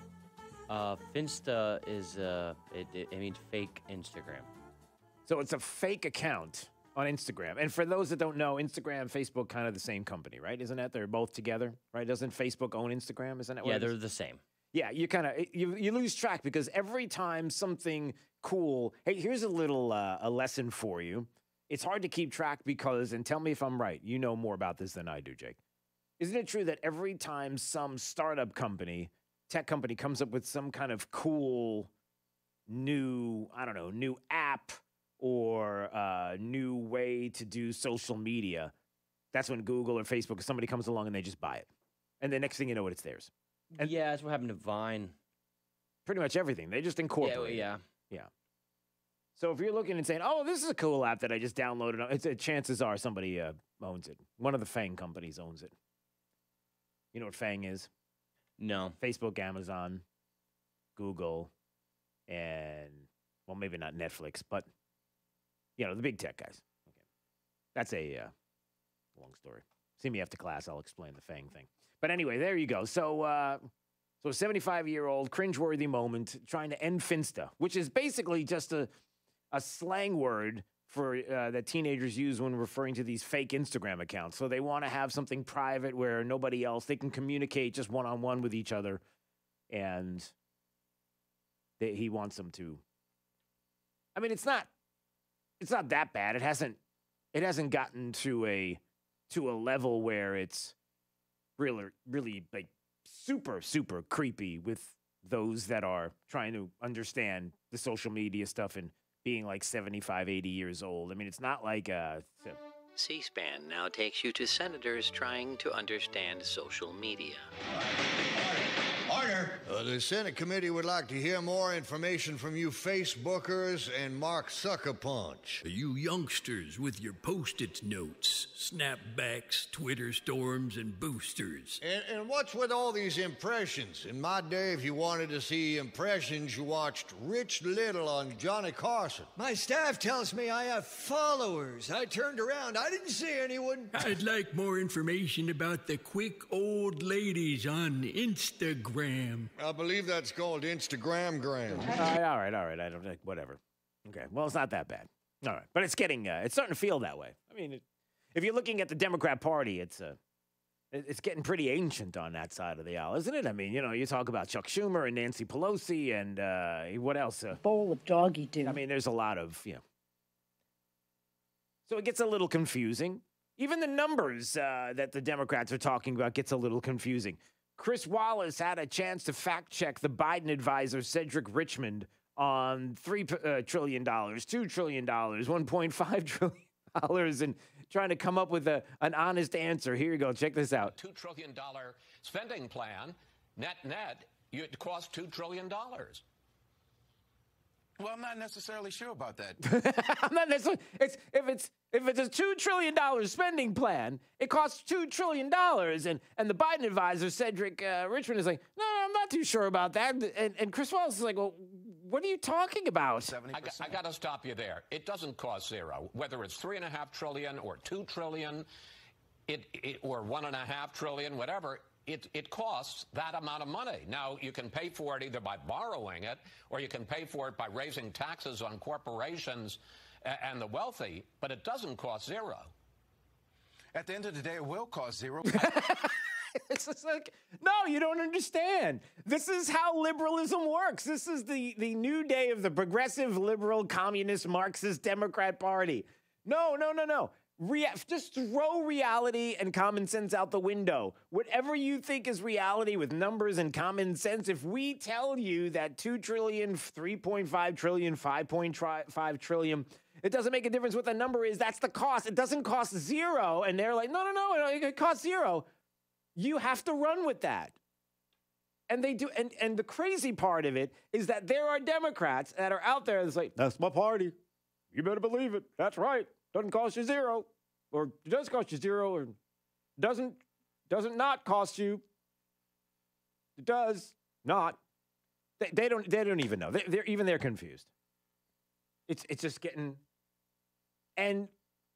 Finsta is it means fake Instagram. So it's a fake account on Instagram. And for those that don't know, Instagram and Facebook kind of the same company, right? Isn't that? They're both together, right? Doesn't Facebook own Instagram? Isn't that what Yeah, it is? they're the same. Yeah, you kind of you lose track because every time something cool. Hey, here's a little a lesson for you. It's hard to keep track because, and tell me if I'm right. You know more about this than I do, Jake. Isn't it true that every time some startup company, tech company, comes up with some kind of cool new app or new way to do social media, that's when Google or Facebook or somebody comes along and they just buy it, and the next thing you know, it's theirs. And yeah, that's what happened to Vine. Pretty much everything. They just incorporate. Yeah. So if you're looking and saying, "Oh, this is a cool app that I just downloaded," chances are somebody owns it. One of the FANG companies owns it. You know what FANG is? No. Facebook, Amazon, Google, and well, maybe not Netflix, but you know the big tech guys. Okay, that's a long story. See me after class. I'll explain the FANG thing. But anyway, there you go. So a 75-year-old cringeworthy moment trying to end Finsta, which is basically just a slang word for that teenagers use when referring to these fake Instagram accounts. So they want to have something private where nobody else, they can communicate just one-on-one with each other, and he wants them to. I mean, it's not that bad. It hasn't gotten to a level where it's really like super, super creepy with those that are trying to understand the social media stuff and being like 75, 80 years old. I mean, it's not like C-SPAN now takes you to senators trying to understand social media. Order! The Senate committee would like to hear more information from you Facebookers and Mark Suckerpunch. You youngsters with your Post-it notes, snapbacks, Twitter storms, and boosters. And what's with all these impressions? In my day, if you wanted to see impressions, you watched Rich Little on Johnny Carson. My staff tells me I have followers. I turned around. I didn't see anyone. I'd like more information about the quick old ladies on Instagram. I believe that's called Instagram-gram. All right. I don't think, whatever. Okay, well, it's not that bad. All right, but it's starting to feel that way. I mean, if you're looking at the Democrat Party, it's getting pretty ancient on that side of the aisle, isn't it? I mean, you know, you talk about Chuck Schumer and Nancy Pelosi and what else? Bowl of doggy do. I mean, there's a lot of, So it gets a little confusing. Even the numbers that the Democrats are talking about gets a little confusing. Chris Wallace had a chance to fact-check the Biden advisor, Cedric Richmond, on $3 trillion, $2 trillion, $1.5 trillion, and trying to come up with an honest answer. Here you go. Check this out. $2 trillion spending plan, net, it costs $2 trillion. Well, I'm not necessarily sure about that. I'm not necessarily. If it's a $2 trillion spending plan, it costs $2 trillion, and the Biden advisor Cedric Richmond is like, no, I'm not too sure about that. And Chris Wallace is like, well, What are you talking about? 70%. I got to stop you there. It doesn't cost zero. Whether it's $3.5 trillion or $2 trillion, or $1.5 trillion, whatever. It costs that amount of money. Now, you can pay for it either by borrowing it, or you can pay for it by raising taxes on corporations and the wealthy, but it doesn't cost zero. At the end of the day, it will cost zero. It's just like, no, you don't understand. This is how liberalism works. This is the new day of the progressive, liberal, communist, Marxist, Democrat Party. No. Just throw reality and common sense out the window. Whatever you think is reality with numbers and common sense, if we tell you that 2 trillion, 3.5 trillion, 5.5 trillion, it doesn't make a difference what the number is. That's the cost. It doesn't cost zero. And they're like, no, it costs zero. You have to run with that. And they do. And the crazy part of it is that there are Democrats that are out there that's like, that's my party. You better believe it. That's right. Doesn't cost you zero, or it does cost you zero, or doesn't not cost you. It does not. They don't even know. They're confused. It's just getting. And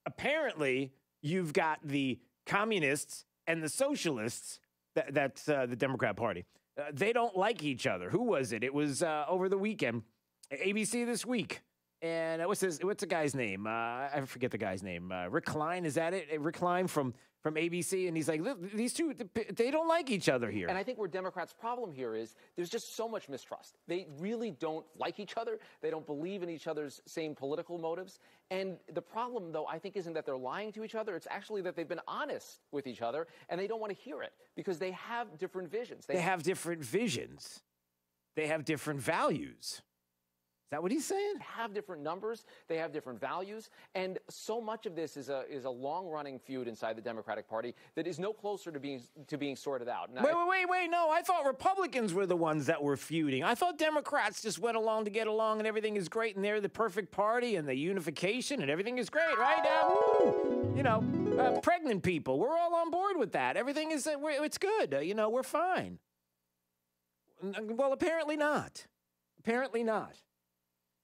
apparently, you've got the communists and the socialists. That's the Democrat Party. They don't like each other. Who was it? It was over the weekend. ABC This Week. And what's the guy's name? I forget the guy's name. Rick Klein, is that it? Rick Klein from ABC, and he's like, these two, they don't like each other here. And I think where Democrats' problem here is there's just so much mistrust. They really don't like each other. They don't believe in each other's same political motives. And the problem, though, I think isn't that they're lying to each other. It's actually that they've been honest with each other, and they don't want to hear it because they have different visions. They have different visions. They have different values. Is that what he's saying? They have different numbers. They have different values. And so much of this is a long-running feud inside the Democratic Party that is no closer to being sorted out. Now, Wait. No, I thought Republicans were the ones that were feuding. I thought Democrats just went along to get along and everything is great and they're the perfect party and the unification and everything is great, right? Pregnant people, we're all on board with that. Everything is, it's good. We're fine. Well, apparently not. Apparently not.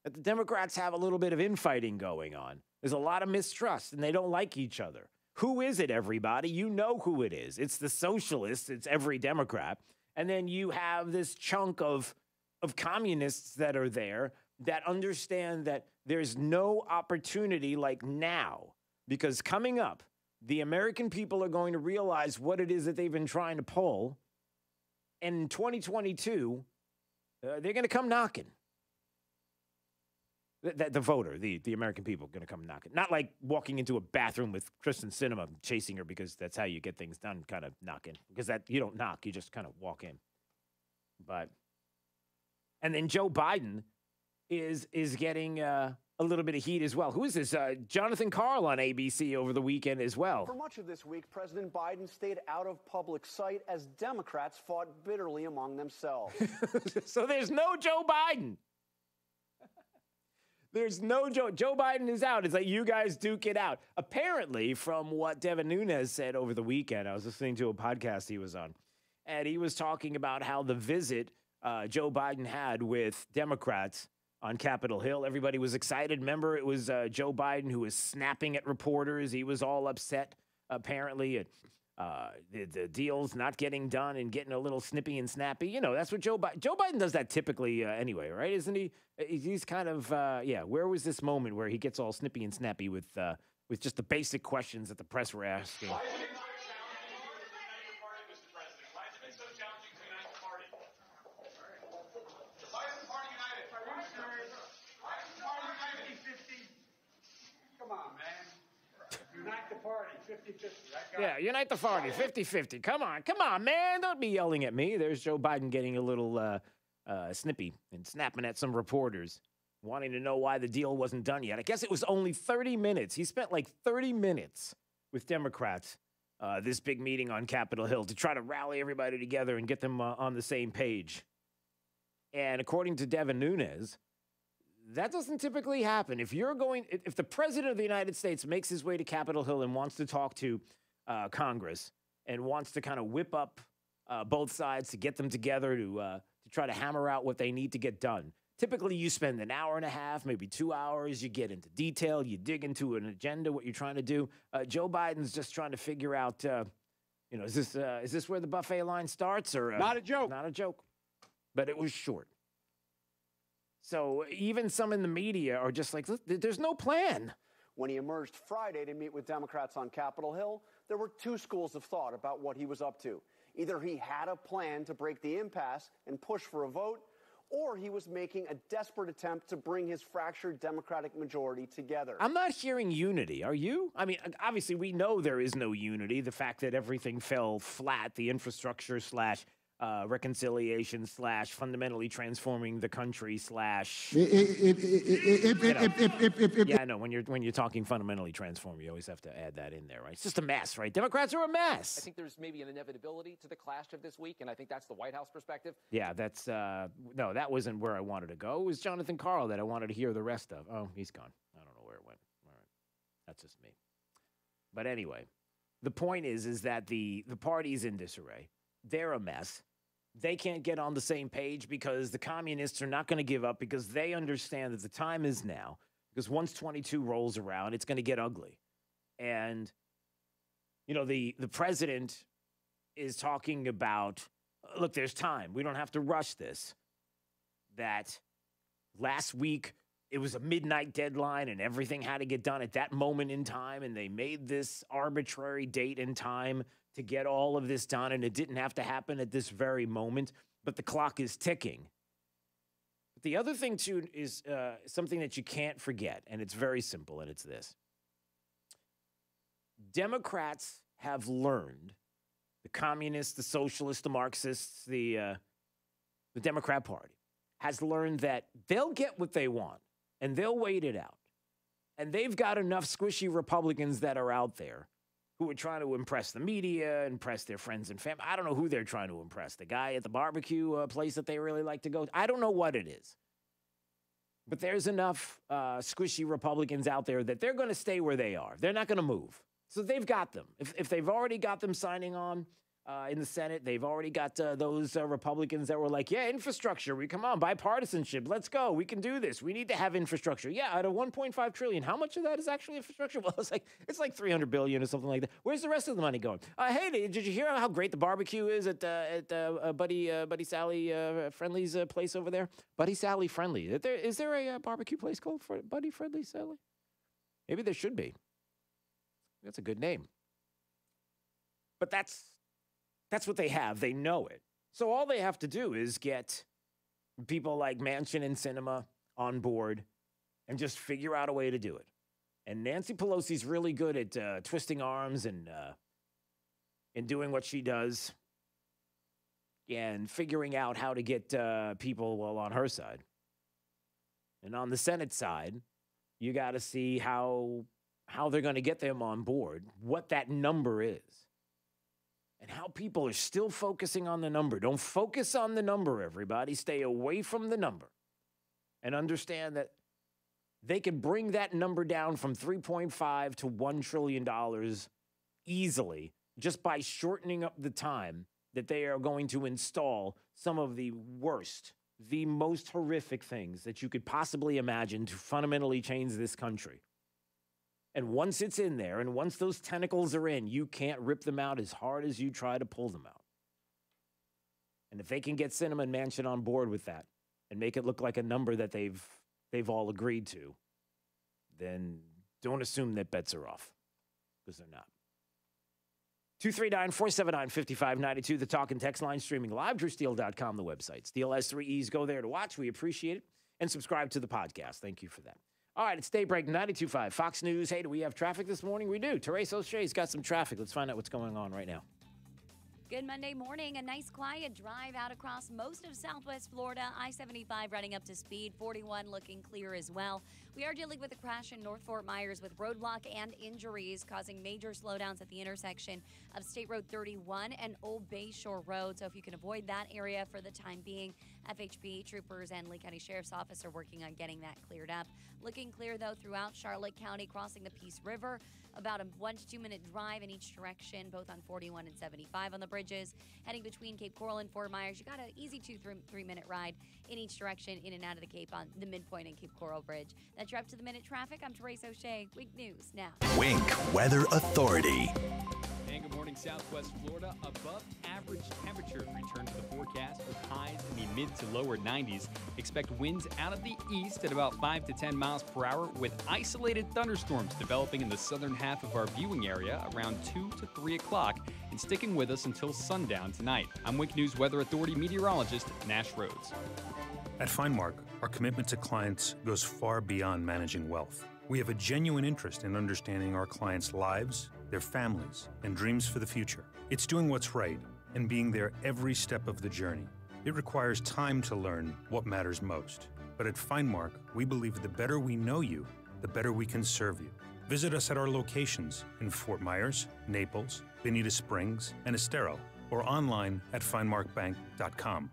That the Democrats have a little bit of infighting going on. There's a lot of mistrust, and they don't like each other. Who is it, everybody? You know who it is. It's the socialists. It's every Democrat. And then you have this chunk of communists that are there that understand that there's no opportunity like now. Because coming up, the American people are going to realize what it is that they've been trying to pull. And in 2022, they're going to come knocking. The voter, the American people, going to come knocking. Not like walking into a bathroom with Kyrsten Sinema chasing her because that's how you get things done, kind of knocking. Because that you don't knock, you just kind of walk in. And then Joe Biden is getting a little bit of heat as well. Who is this? Jonathan Karl on ABC over the weekend as well. For much of this week, President Biden stayed out of public sight as Democrats fought bitterly among themselves. So there's no Joe Biden. There's no Joe. Joe Biden is out. It's like, you guys duke it out. Apparently, from what Devin Nunes said over the weekend, I was listening to a podcast he was on, and he was talking about how the visit Joe Biden had with Democrats on Capitol Hill, everybody was excited. Remember, it was Joe Biden who was snapping at reporters. He was all upset, apparently, at the deals not getting done and getting a little snippy and snappy. That's what Joe Biden does that typically anyway, right? Isn't he? He's kind of, where was this moment where he gets all snippy and snappy with just the basic questions that the press were asking? Why is it not challenging you to unite your party, Mr. President? Why has it been so challenging to unite the party? Why is the party united? Why is the party united? 50-50. Come on, man. Unite the party, 50-50. Yeah, unite the party, 50-50. Come on, man. Don't be yelling at me. There's Joe Biden getting a little snippy and snapping at some reporters, wanting to know why the deal wasn't done yet. I guess it was only 30 minutes. He spent like 30 minutes with Democrats, this big meeting on Capitol Hill, to try to rally everybody together and get them on the same page. And according to Devin Nunes, that doesn't typically happen. If the president of the United States makes his way to Capitol Hill and wants to talk to Congress and wants to kind of whip up both sides to get them together to try to hammer out what they need to get done, Typically, you spend an hour and a half, maybe 2 hours. You get into detail. You dig into an agenda, what you're trying to do. Joe Biden's just trying to figure out, is this where the buffet line starts? Or Not a joke. Not a joke. But it was short. So even some in the media are just like, there's no plan. When he emerged Friday to meet with Democrats on Capitol Hill, there were two schools of thought about what he was up to. Either he had a plan to break the impasse and push for a vote, or he was making a desperate attempt to bring his fractured Democratic majority together. I'm not hearing unity. Are you? I mean, obviously, we know there is no unity. The fact that everything fell flat, the infrastructure / reconciliation / fundamentally transforming the country / Yeah, I know. When you're talking fundamentally transform, you always have to add that in there, right? It's just a mess, right? Democrats are a mess. I think there's maybe an inevitability to the clash of this week, and I think that's the White House perspective. Yeah, that's no, that wasn't where I wanted to go. It was Jonathan Karl that I wanted to hear the rest of. Oh, he's gone. I don't know where it went. All right, that's just me. But anyway, the point is that the party's in disarray. They're a mess. They can't get on the same page because the communists are not going to give up because they understand that the time is now. Because once 22 rolls around, it's going to get ugly. And, the president is talking about, look, there's time. We don't have to rush this. That last week, it was a midnight deadline and everything had to get done at that moment in time. And they made this arbitrary date and time to get all of this done, and it didn't have to happen at this very moment, but the clock is ticking. But the other thing, too, is something that you can't forget, and it's very simple, and it's this. Democrats have learned, the communists, the socialists, the Marxists, the Democrat Party, has learned that they'll get what they want, and they'll wait it out. And they've got enough squishy Republicans that are out there who are trying to impress the media, impress their friends and family. I don't know who they're trying to impress. The guy at the barbecue place that they really like to go to. I don't know what it is. But there's enough squishy Republicans out there that they're going to stay where they are. They're not going to move. So they've got them. If they've already got them signing on in the Senate, they've already got those Republicans that were like, yeah, infrastructure. Come on, bipartisanship. Let's go. We can do this. We need to have infrastructure. Yeah, out of $1.5 trillion, how much of that is actually infrastructure? Well, it's like $300 billion or something like that. Where's the rest of the money going? Hey, did you hear how great the barbecue is at Buddy Sally Friendly's place over there? Buddy Sally Friendly. Is there a barbecue place called Buddy Friendly Sally? Maybe there should be. That's a good name. But that's what they have. They know it. So all they have to do is get people like Manchin and Sinema on board and just figure out a way to do it. And Nancy Pelosi's really good at twisting arms and doing what she does and figuring out how to get people, on her side. And on the Senate side, you got to see how they're going to get them on board, what that number is. And how people are still focusing on the number. Don't focus on the number, everybody. Stay away from the number. And understand that they can bring that number down from $3.5 to $1 trillion easily just by shortening up the time that they are going to install some of the worst, the most horrific things that you could possibly imagine to fundamentally change this country. And once it's in there, and once those tentacles are in, you can't rip them out as hard as you try to pull them out. And if they can get Sinema and Manchin on board with that and make it look like a number that they've all agreed to, then don't assume that bets are off, because they're not. 239-479-5592, the talk and text line, streaming live, drewsteele.com, the website. Steele has 3 E's. Go there to watch. We appreciate it. And subscribe to the podcast. Thank you for that. All right, it's Daybreak 92.5 Fox News. Hey, do we have traffic this morning? We do. Therese O'Shea's got some traffic. Let's find out what's going on right now. Good Monday morning. A nice quiet drive out across most of Southwest Florida. I-75 running up to speed. 41 looking clear as well. We are dealing with a crash in North Fort Myers with roadblock and injuries causing major slowdowns at the intersection of State Road 31 and Old Bay Shore Road. So if you can avoid that area for the time being, FHP troopers and Lee County Sheriff's Office are working on getting that cleared up. Looking clear, though, throughout Charlotte County, crossing the Peace River, about a 1 to 2 minute drive in each direction, both on 41 and 75 on the bridges. Heading between Cape Coral and Fort Myers, you got an easy 2-3 minute ride in each direction, in and out of the Cape on the Midpoint and Cape Coral Bridge. That's your up-to-the-minute traffic. I'm Therese O'Shea. Week News now. Wink Weather Authority. And good morning, Southwest Florida. Above average temperatures return to the forecast with highs in the mid to lower 90s. Expect winds out of the east at about 5 to 10 miles per hour with isolated thunderstorms developing in the southern half of our viewing area around 2 to 3 o'clock and sticking with us until sundown tonight. I'm Wink News Weather Authority meteorologist Nash Rhodes. At FindMark, our commitment to clients goes far beyond managing wealth. We have a genuine interest in understanding our clients' lives, their families, and dreams for the future. It's doing what's right and being there every step of the journey. It requires time to learn what matters most. But at FindMark, we believe the better we know you, the better we can serve you. Visit us at our locations in Fort Myers, Naples, Bonita Springs, and Estero, or online at findmarkbank.com.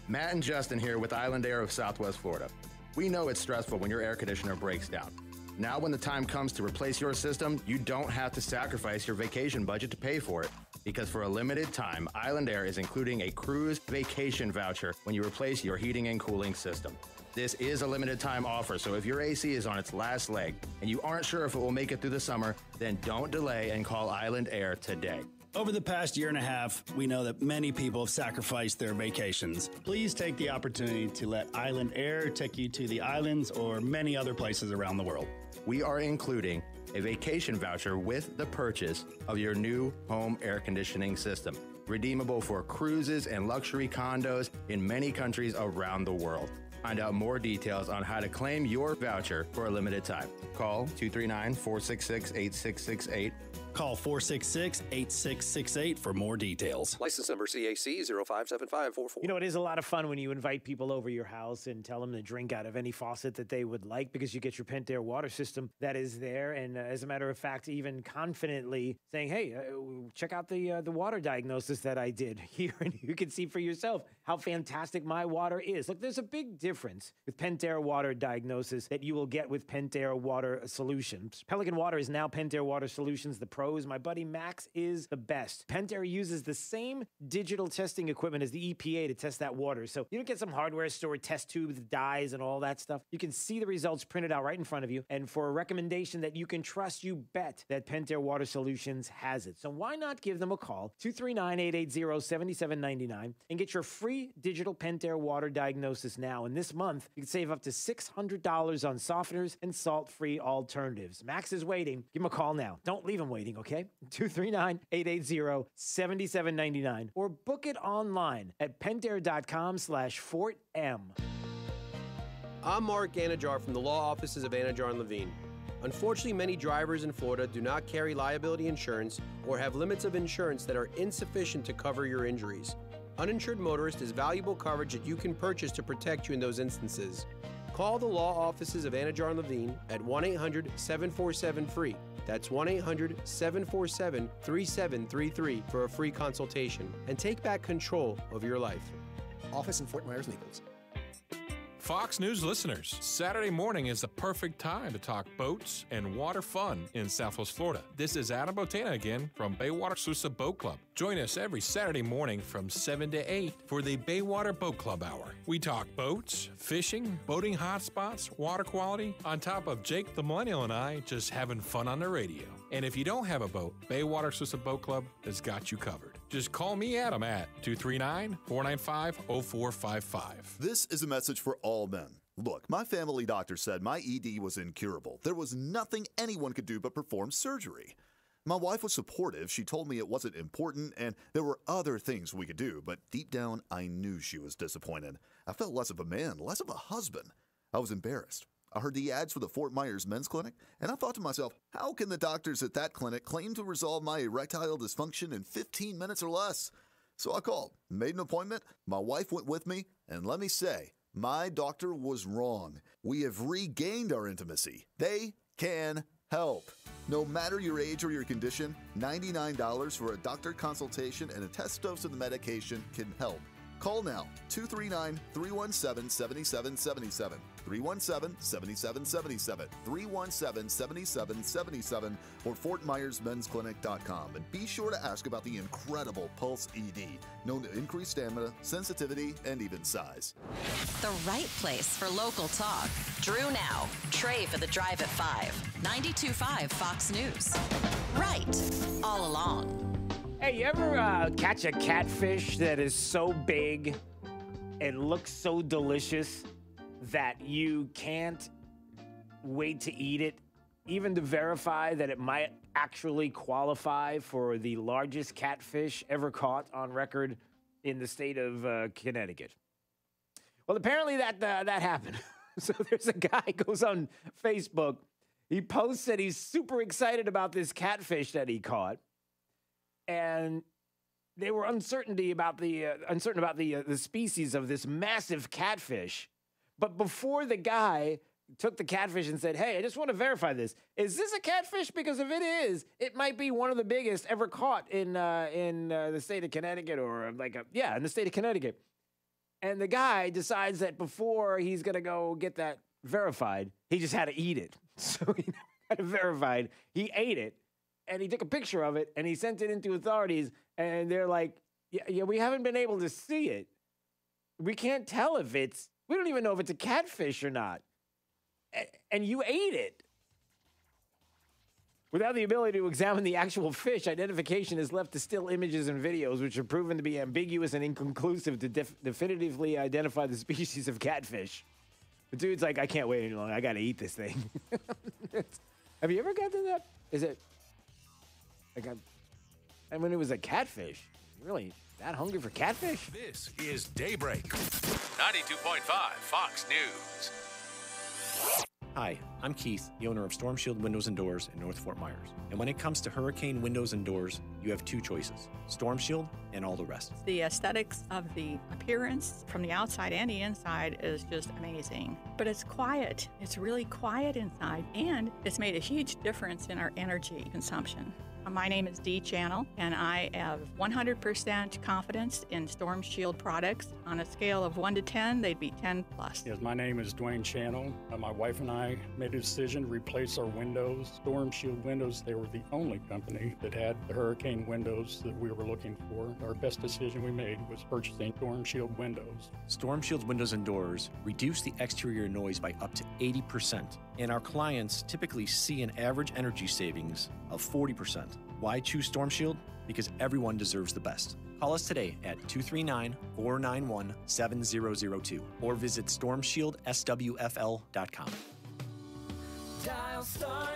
Matt and Justin here with Island Air of Southwest Florida. We know it's stressful when your air conditioner breaks down. Now when the time comes to replace your system, you don't have to sacrifice your vacation budget to pay for it. Because for a limited time, Island Air is including a cruise vacation voucher when you replace your heating and cooling system. This is a limited time offer, so if your AC is on its last leg and you aren't sure if it will make it through the summer, then don't delay and call Island Air today. Over the past year and a half, we know that many people have sacrificed their vacations. Please take the opportunity to let Island Air take you to the islands or many other places around the world. We are including a vacation voucher with the purchase of your new home air conditioning system, redeemable for cruises and luxury condos in many countries around the world. Find out more details on how to claim your voucher for a limited time. Call 239-466-8668. Call 466-8668 for more details. License number CAC 057544. You know, it is a lot of fun when you invite people over your house and tell them to drink out of any faucet that they would like because you get your Pentair water system that is there. And as a matter of fact, even confidently saying, hey, check out the water diagnosis that I did here. And you can see for yourself how fantastic my water is. Look, there's a big difference with Pentair water diagnosis that you will get with Pentair water solutions. Pelican Water is now Pentair Water Solutions, the pros. My buddy Max is the best. Pentair uses the same digital testing equipment as the EPA to test that water. So you don't get some hardware store test tubes, dyes, and all that stuff. You can see the results printed out right in front of you. And for a recommendation that you can trust, you bet that Pentair Water Solutions has it. So why not give them a call, 239-880-7799, and get your free digital Pentair water diagnosis now. And this month, you can save up to $600 on softeners and salt-free alternatives. Max is waiting. Give him a call now. Don't leave him waiting, okay? 239-880-7799 or book it online at pentair.com/FortM. I'm Mark Anajar from the law offices of Anajar and Levine. Unfortunately, many drivers in Florida do not carry liability insurance or have limits of insurance that are insufficient to cover your injuries. Uninsured motorist is valuable coverage that you can purchase to protect you in those instances. Call the law offices of Anajar and Levine at 1-800-747-FREE. That's 1-800-747-3733 for a free consultation and take back control of your life. Office in Fort Myers, Naples. Fox News listeners, Saturday morning is the perfect time to talk boats and water fun in Southwest Florida. This is Adam Botana again from Baywater Sousa Boat Club. Join us every Saturday morning from 7 to 8 for the Baywater Boat Club Hour. We talk boats, fishing, boating hotspots, water quality, on top of Jake the Millennial and I just having fun on the radio. And if you don't have a boat, Baywater Sousa Boat Club has got you covered. Just call me, Adam, at 239-495-0455. This is a message for all men. Look, my family doctor said my ED was incurable. There was nothing anyone could do but perform surgery. My wife was supportive. She told me it wasn't important and there were other things we could do, but deep down, I knew she was disappointed. I felt less of a man, less of a husband. I was embarrassed. I heard the ads for the Fort Myers Men's Clinic, and I thought to myself, how can the doctors at that clinic claim to resolve my erectile dysfunction in 15 minutes or less? So I called, made an appointment, my wife went with me, and let me say, my doctor was wrong. We have regained our intimacy. They can help. No matter your age or your condition, $99 for a doctor consultation and a test dose of the medication can help. Call now, 239-317-7777, 317-7777, 317-7777, or FortMyersMen'sClinic.com. And be sure to ask about the incredible Pulse ED, known to increase stamina, sensitivity, and even size. The right place for local talk. Drew now. Trey for the Drive at 5. 92.5 Fox News. Right. All along. Hey, you ever catch a catfish that is so big and looks so delicious that you can't wait to eat it, even to verify that it might actually qualify for the largest catfish ever caught on record in the state of Connecticut? Well, apparently that happened. So there's a guy goes on Facebook. He posts that he's super excited about this catfish that he caught. And they were uncertain about the species of this massive catfish. But before the guy took the catfish and said, "Hey, I just want to verify this. Is this a catfish? Because if it is, it might be one of the biggest ever caught in the state of Connecticut, or in the state of Connecticut." And the guy decides that before he's gonna go get that verified, he just had to eat it. So he got it verified. He ate it. And he took a picture of it, and he sent it into authorities, and they're like, yeah, we haven't been able to see it. We can't tell we don't even know if it's a catfish or not. And you ate it. Without the ability to examine the actual fish, identification is left to still images and videos, which are proven to be ambiguous and inconclusive to definitively identify the species of catfish. The dude's like, I can't wait any longer. I got to eat this thing. Have you ever gotten that? Is it... And when it was a catfish, really that hungry for catfish? This is Daybreak, 92.5 Fox News. Hi, I'm Keith, the owner of Storm Shield Windows and Doors in North Fort Myers. And when it comes to hurricane windows and doors, you have two choices: Storm Shield and all the rest. The aesthetics of the appearance from the outside and the inside is just amazing. But it's quiet. It's really quiet inside, and it's made a huge difference in our energy consumption. My name is Dee Channel, and I have 100% confidence in Storm Shield products. On a scale of 1 to 10, they'd be 10 plus. Yes, my name is Dwayne Channel. My wife and I made a decision to replace our windows. Storm Shield windows, they were the only company that had the hurricane windows that we were looking for. Our best decision we made was purchasing Storm Shield windows. Storm Shield Windows and Doors reduce the exterior noise by up to 80%. And our clients typically see an average energy savings of 40%. Why choose Storm Shield? Because everyone deserves the best. Call us today at 239-491-7002 or visit stormshieldSWFL.com. Dial star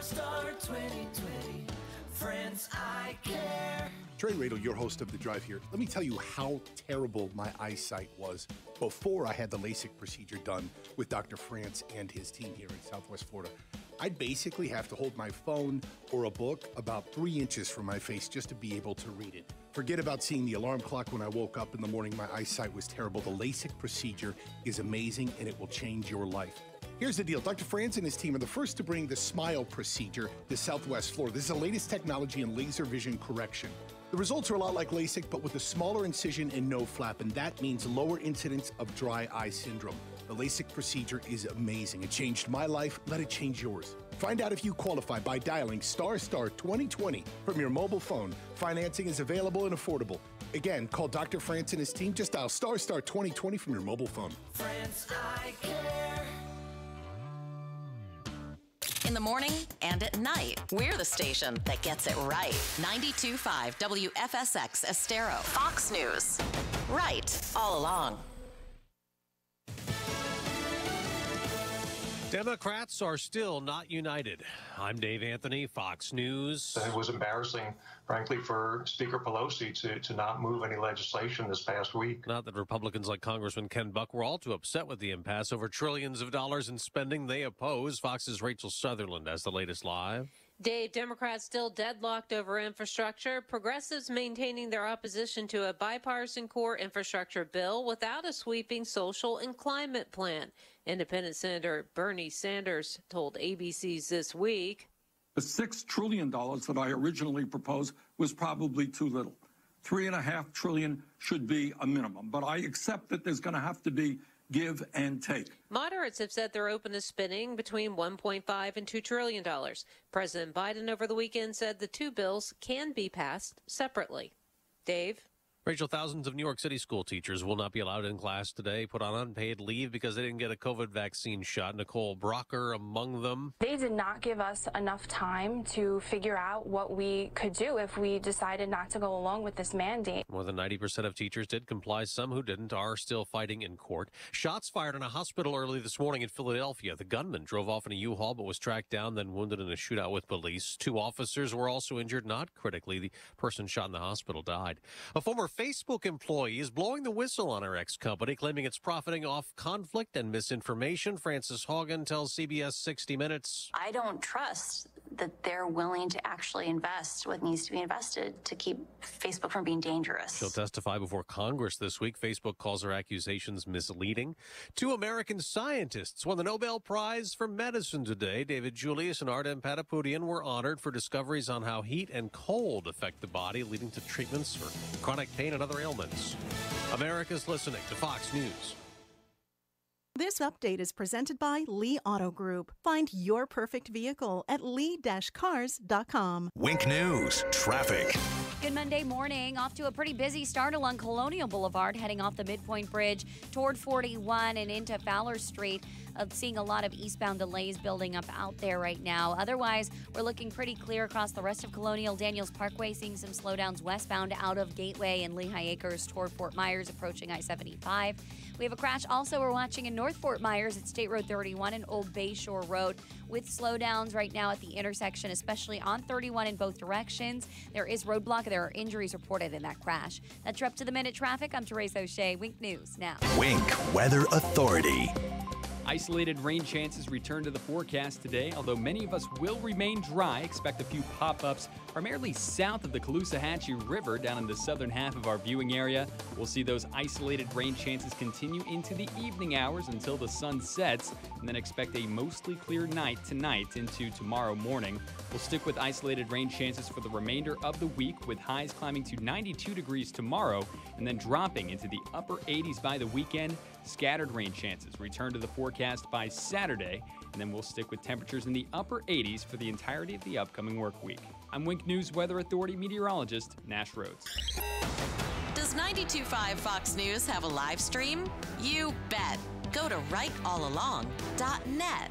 2020. Friends, I care. Trey Radel, your host of The Drive here. Let me tell you how terrible my eyesight was before I had the LASIK procedure done with Dr. France and his team here in Southwest Florida. I'd basically have to hold my phone or a book about 3 inches from my face just to be able to read it. Forget about seeing the alarm clock when I woke up in the morning. My eyesight was terrible. The LASIK procedure is amazing, and it will change your life. Here's the deal. Dr. Franz and his team are the first to bring the SMILE procedure to Southwest Florida. This is the latest technology in laser vision correction. The results are a lot like LASIK, but with a smaller incision and no flap, and that means lower incidence of dry eye syndrome. The LASIK procedure is amazing. It changed my life. Let it change yours. Find out if you qualify by dialing ** 2020 from your mobile phone. Financing is available and affordable. Again, call Dr. France and his team. Just dial ** 2020 from your mobile phone. Friends, I care. In the morning and at night, we're the station that gets it right. 92.5 WFSX Estero. Fox News. Right all along. Democrats are still not united. I'm Dave Anthony, Fox News. It was embarrassing, frankly, for Speaker Pelosi to not move any legislation this past week. Not that Republicans like Congressman Ken Buck were all too upset with the impasse over trillions of dollars in spending they oppose. Fox's Rachel Sutherland has the latest live. Dave, Democrats still deadlocked over infrastructure. Progressives maintaining their opposition to a bipartisan core infrastructure bill without a sweeping social and climate plan. Independent Senator Bernie Sanders told ABC's This Week. The $6 trillion that I originally proposed was probably too little. 3.5 trillion should be a minimum. But I accept that there's going to have to be give and take. Moderates have said they're open to spending between $1.5 and $2 trillion. President Biden over the weekend said the two bills can be passed separately. Dave? Rachel, thousands of New York City school teachers will not be allowed in class today, put on unpaid leave because they didn't get a COVID vaccine shot. Nicole Brocker among them. They did not give us enough time to figure out what we could do if we decided not to go along with this mandate. More than 90% of teachers did comply. Some who didn't are still fighting in court. Shots fired in a hospital early this morning in Philadelphia. The gunman drove off in a U-Haul but was tracked down, then wounded in a shootout with police. 2 officers were also injured, not critically. The person shot in the hospital died. A former Facebook employee is blowing the whistle on her ex-company, claiming it's profiting off conflict and misinformation. Frances Haugen tells CBS 60 Minutes. I don't trust that they're willing to actually invest what needs to be invested to keep Facebook from being dangerous. She'll testify before Congress this week. Facebook calls her accusations misleading. 2 American scientists won the Nobel Prize for Medicine today. David Julius and Artem Patapoutian were honored for discoveries on how heat and cold affect the body, leading to treatments for chronic pain and other ailments. America's listening to Fox News. This update is presented by Lee Auto Group. Find your perfect vehicle at lee-cars.com. Wink News, traffic. Good Monday morning. Off to a pretty busy start along Colonial Boulevard, heading off the Midpoint Bridge toward 41 and into Fowler Street. Seeing a lot of eastbound delays building up out there right now. Otherwise, we're looking pretty clear across the rest of Colonial. Daniels Parkway seeing some slowdowns westbound out of Gateway and Lehigh Acres toward Fort Myers, approaching I-75. We have a crash also we're watching in North Fort Myers at State Road 31 and Old Bayshore Road with slowdowns right now at the intersection, especially on 31 in both directions. There is roadblock. There are injuries reported in that crash. That's your up-to-the-minute traffic. I'm Therese O'Shea. Wink News now. Wink Weather Authority. Isolated rain chances return to the forecast today, although many of us will remain dry. Expect a few pop-ups primarily south of the Caloosahatchee River down in the southern half of our viewing area. We'll see those isolated rain chances continue into the evening hours until the sun sets, and then expect a mostly clear night tonight into tomorrow morning. We'll stick with isolated rain chances for the remainder of the week, with highs climbing to 92 degrees tomorrow and then dropping into the upper 80s by the weekend. Scattered rain chances return to the forecast by Saturday, and then we'll stick with temperatures in the upper 80s for the entirety of the upcoming work week. I'm Wink News Weather Authority meteorologist Nash Rhodes. Does 92.5 Fox News have a live stream? You bet. Go to rightallalong.net.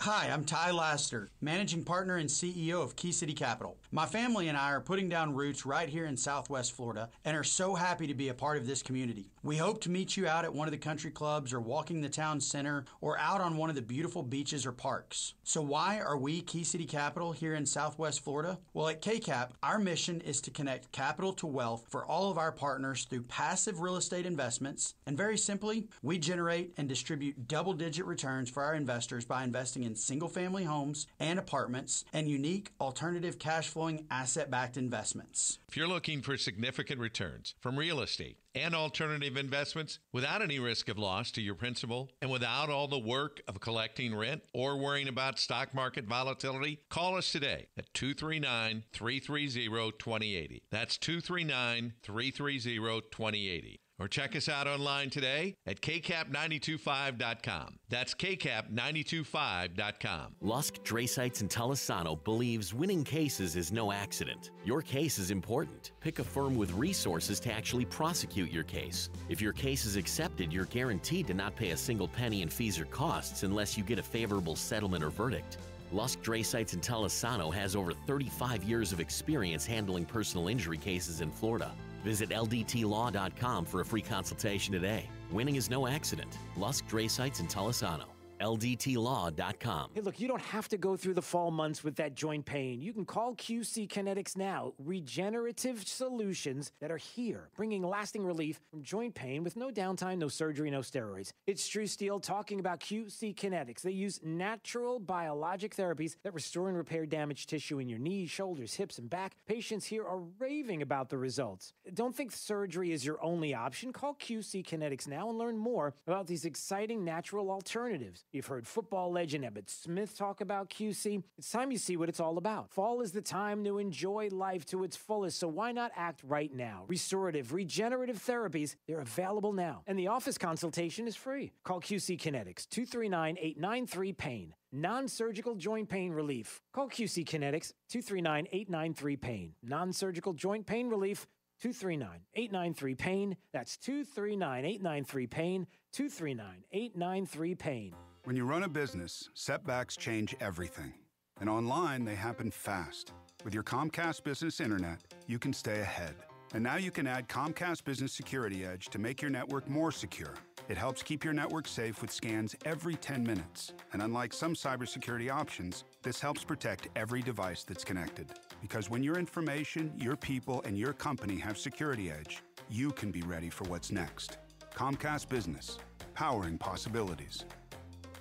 Hi, I'm Ty Laster, Managing Partner and CEO of Key City Capital. My family and I are putting down roots right here in Southwest Florida and are so happy to be a part of this community. We hope to meet you out at one of the country clubs or walking the town center or out on one of the beautiful beaches or parks. So why are we Key City Capital here in Southwest Florida? Well, at KCAP, our mission is to connect capital to wealth for all of our partners through passive real estate investments. And very simply, we generate and distribute double-digit returns for our investors by investing in single-family homes and apartments and unique alternative cash-flowing asset-backed investments. If you're looking for significant returns from real estate and alternative investments without any risk of loss to your principal and without all the work of collecting rent or worrying about stock market volatility, call us today at 239-330-2080. That's 239-330-2080. Or check us out online today at kcap925.com. That's kcap925.com. Lusk, Drasites, and Talisano believes winning cases is no accident. Your case is important. Pick a firm with resources to actually prosecute your case. If your case is accepted, you're guaranteed to not pay a single penny in fees or costs unless you get a favorable settlement or verdict. Lusk, Drasites, and Talisano has over 35 years of experience handling personal injury cases in Florida. Visit ldtlaw.com for a free consultation today. Winning is no accident. Lusk, Drasites, and Talisano. ldtlaw.com. Hey, look, you don't have to go through the fall months with that joint pain. You can call QC Kinetics now. Regenerative solutions that are here, bringing lasting relief from joint pain with no downtime, no surgery, no steroids. It's Drew Steele talking about QC Kinetics. They use natural biologic therapies that restore and repair damaged tissue in your knees, shoulders, hips, and back. Patients here are raving about the results. Don't think surgery is your only option. Call QC Kinetics now and learn more about these exciting natural alternatives. You've heard football legend Emmitt Smith talk about QC. It's time you see what it's all about. Fall is the time to enjoy life to its fullest, so why not act right now? Restorative, regenerative therapies, they're available now. And the office consultation is free. Call QC Kinetics, 239-893-PAIN. Non-surgical joint pain relief. Call QC Kinetics, 239-893-PAIN. Non-surgical joint pain relief, 239-893-PAIN. That's 239-893-PAIN, 239-893-PAIN. When you run a business, setbacks change everything. And online, they happen fast. With your Comcast Business Internet, you can stay ahead. And now you can add Comcast Business Security Edge to make your network more secure. It helps keep your network safe with scans every 10 minutes. And unlike some cybersecurity options, this helps protect every device that's connected. Because when your information, your people, and your company have Security Edge, you can be ready for what's next. Comcast Business, powering possibilities.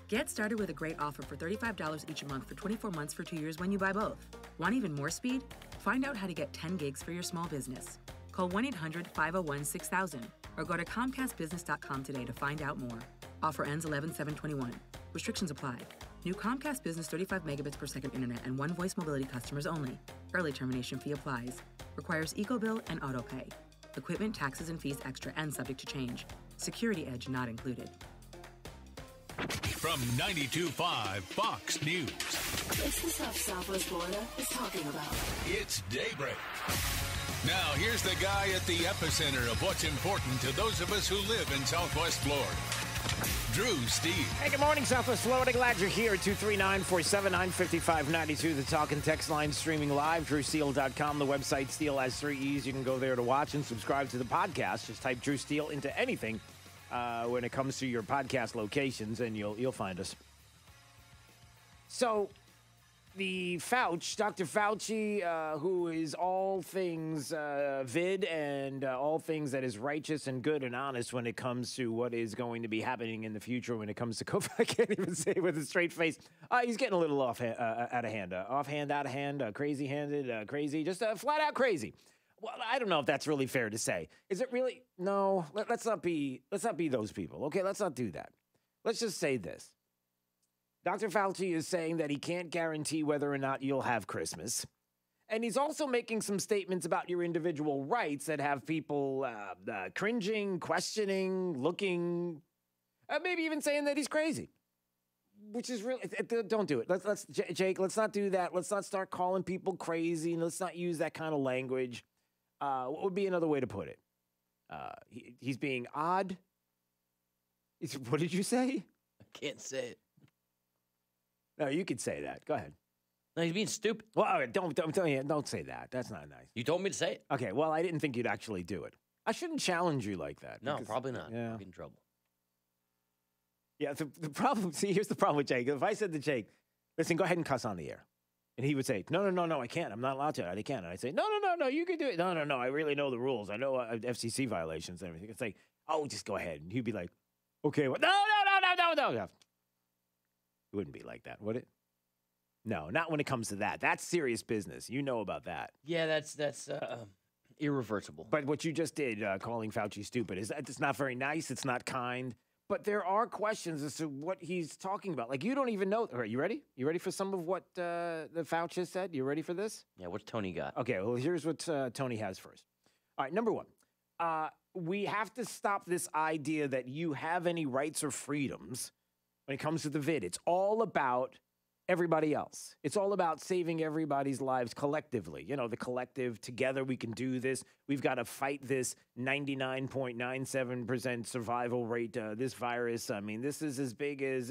Get started with a great offer for $35 each month for 24 months for 2 years when you buy both. Want even more speed? Find out how to get 10 gigs for your small business. Call 1-800-501-6000 or go to ComcastBusiness.com today to find out more. Offer ends 11/7/21. Restrictions apply. New Comcast Business 35 megabits per second internet and one voice mobility customers only. Early termination fee applies. Requires EcoBill and autopay. Equipment, taxes, and fees extra and subject to change. Security Edge not included. From 92.5 Fox News. It's the stuff Southwest Florida is talking about. It's Daybreak. Now, here's the guy at the epicenter of what's important to those of us who live in Southwest Florida. Drew Steele. Hey, good morning, Southwest Florida. Glad you're here. 239-479-5592. The talk and text line streaming live. DrewSteele.com. The website, Steele has 3 E's. You can go there to watch and subscribe to the podcast. Just type Drew Steele into anything when it comes to your podcast locations, and you'll find us. So, the Dr. Fauci, who is all things vid and all things that is righteous and good and honest when it comes to what is going to be happening in the future when it comes to COVID. I can't even say it with a straight face. He's getting a little out of hand. Offhand, out of hand, crazy-handed, crazy, just flat out crazy. Well, I don't know if that's really fair to say. Is it really? No, let's not be those people. Okay, let's not do that. Let's just say this. Dr. Fauci is saying that he can't guarantee whether or not you'll have Christmas. And he's also making some statements about your individual rights that have people cringing, questioning, looking, maybe even saying that he's crazy, which is really, don't do it. Jake, let's not do that. Let's not start calling people crazy, and let's not use that kind of language. What would be another way to put it? He's being odd. What did you say? I can't say it. No, you could say that. Go ahead. No, he's being stupid. Well, all right, don't say that. That's not nice. You told me to say it. Okay, well, I didn't think you'd actually do it. I shouldn't challenge you like that. No, because, probably not. Yeah. I'll get in trouble. Yeah, the problem, see, here's the problem with Jake. If I said to Jake, listen, go ahead and cuss on the air. And he would say, no, I can't. I'm not allowed to. I can't. And I'd say, no, you can do it. No, I really know the rules. I know FCC violations and everything. It's like, oh, just go ahead. And he'd be like, okay, well, no. It wouldn't be like that, would it? No, not when it comes to that. That's serious business. You know about that. Yeah, that's irreversible. But what you just did, calling Fauci stupid, it's not very nice. It's not kind. But there are questions as to what he's talking about. Like, you don't even know. All right, you ready? You ready for some of what the Fauci said? You ready for this? Yeah, what's Tony got? Okay, well, here's what Tony has first. All right, number one, we have to stop this idea that you have any rights or freedoms when it comes to the vid. It's all about everybody else. It's all about saving everybody's lives collectively. You know, the collective, together we can do this. We've got to fight this 99.97% survival rate, this virus. I mean, this is as big a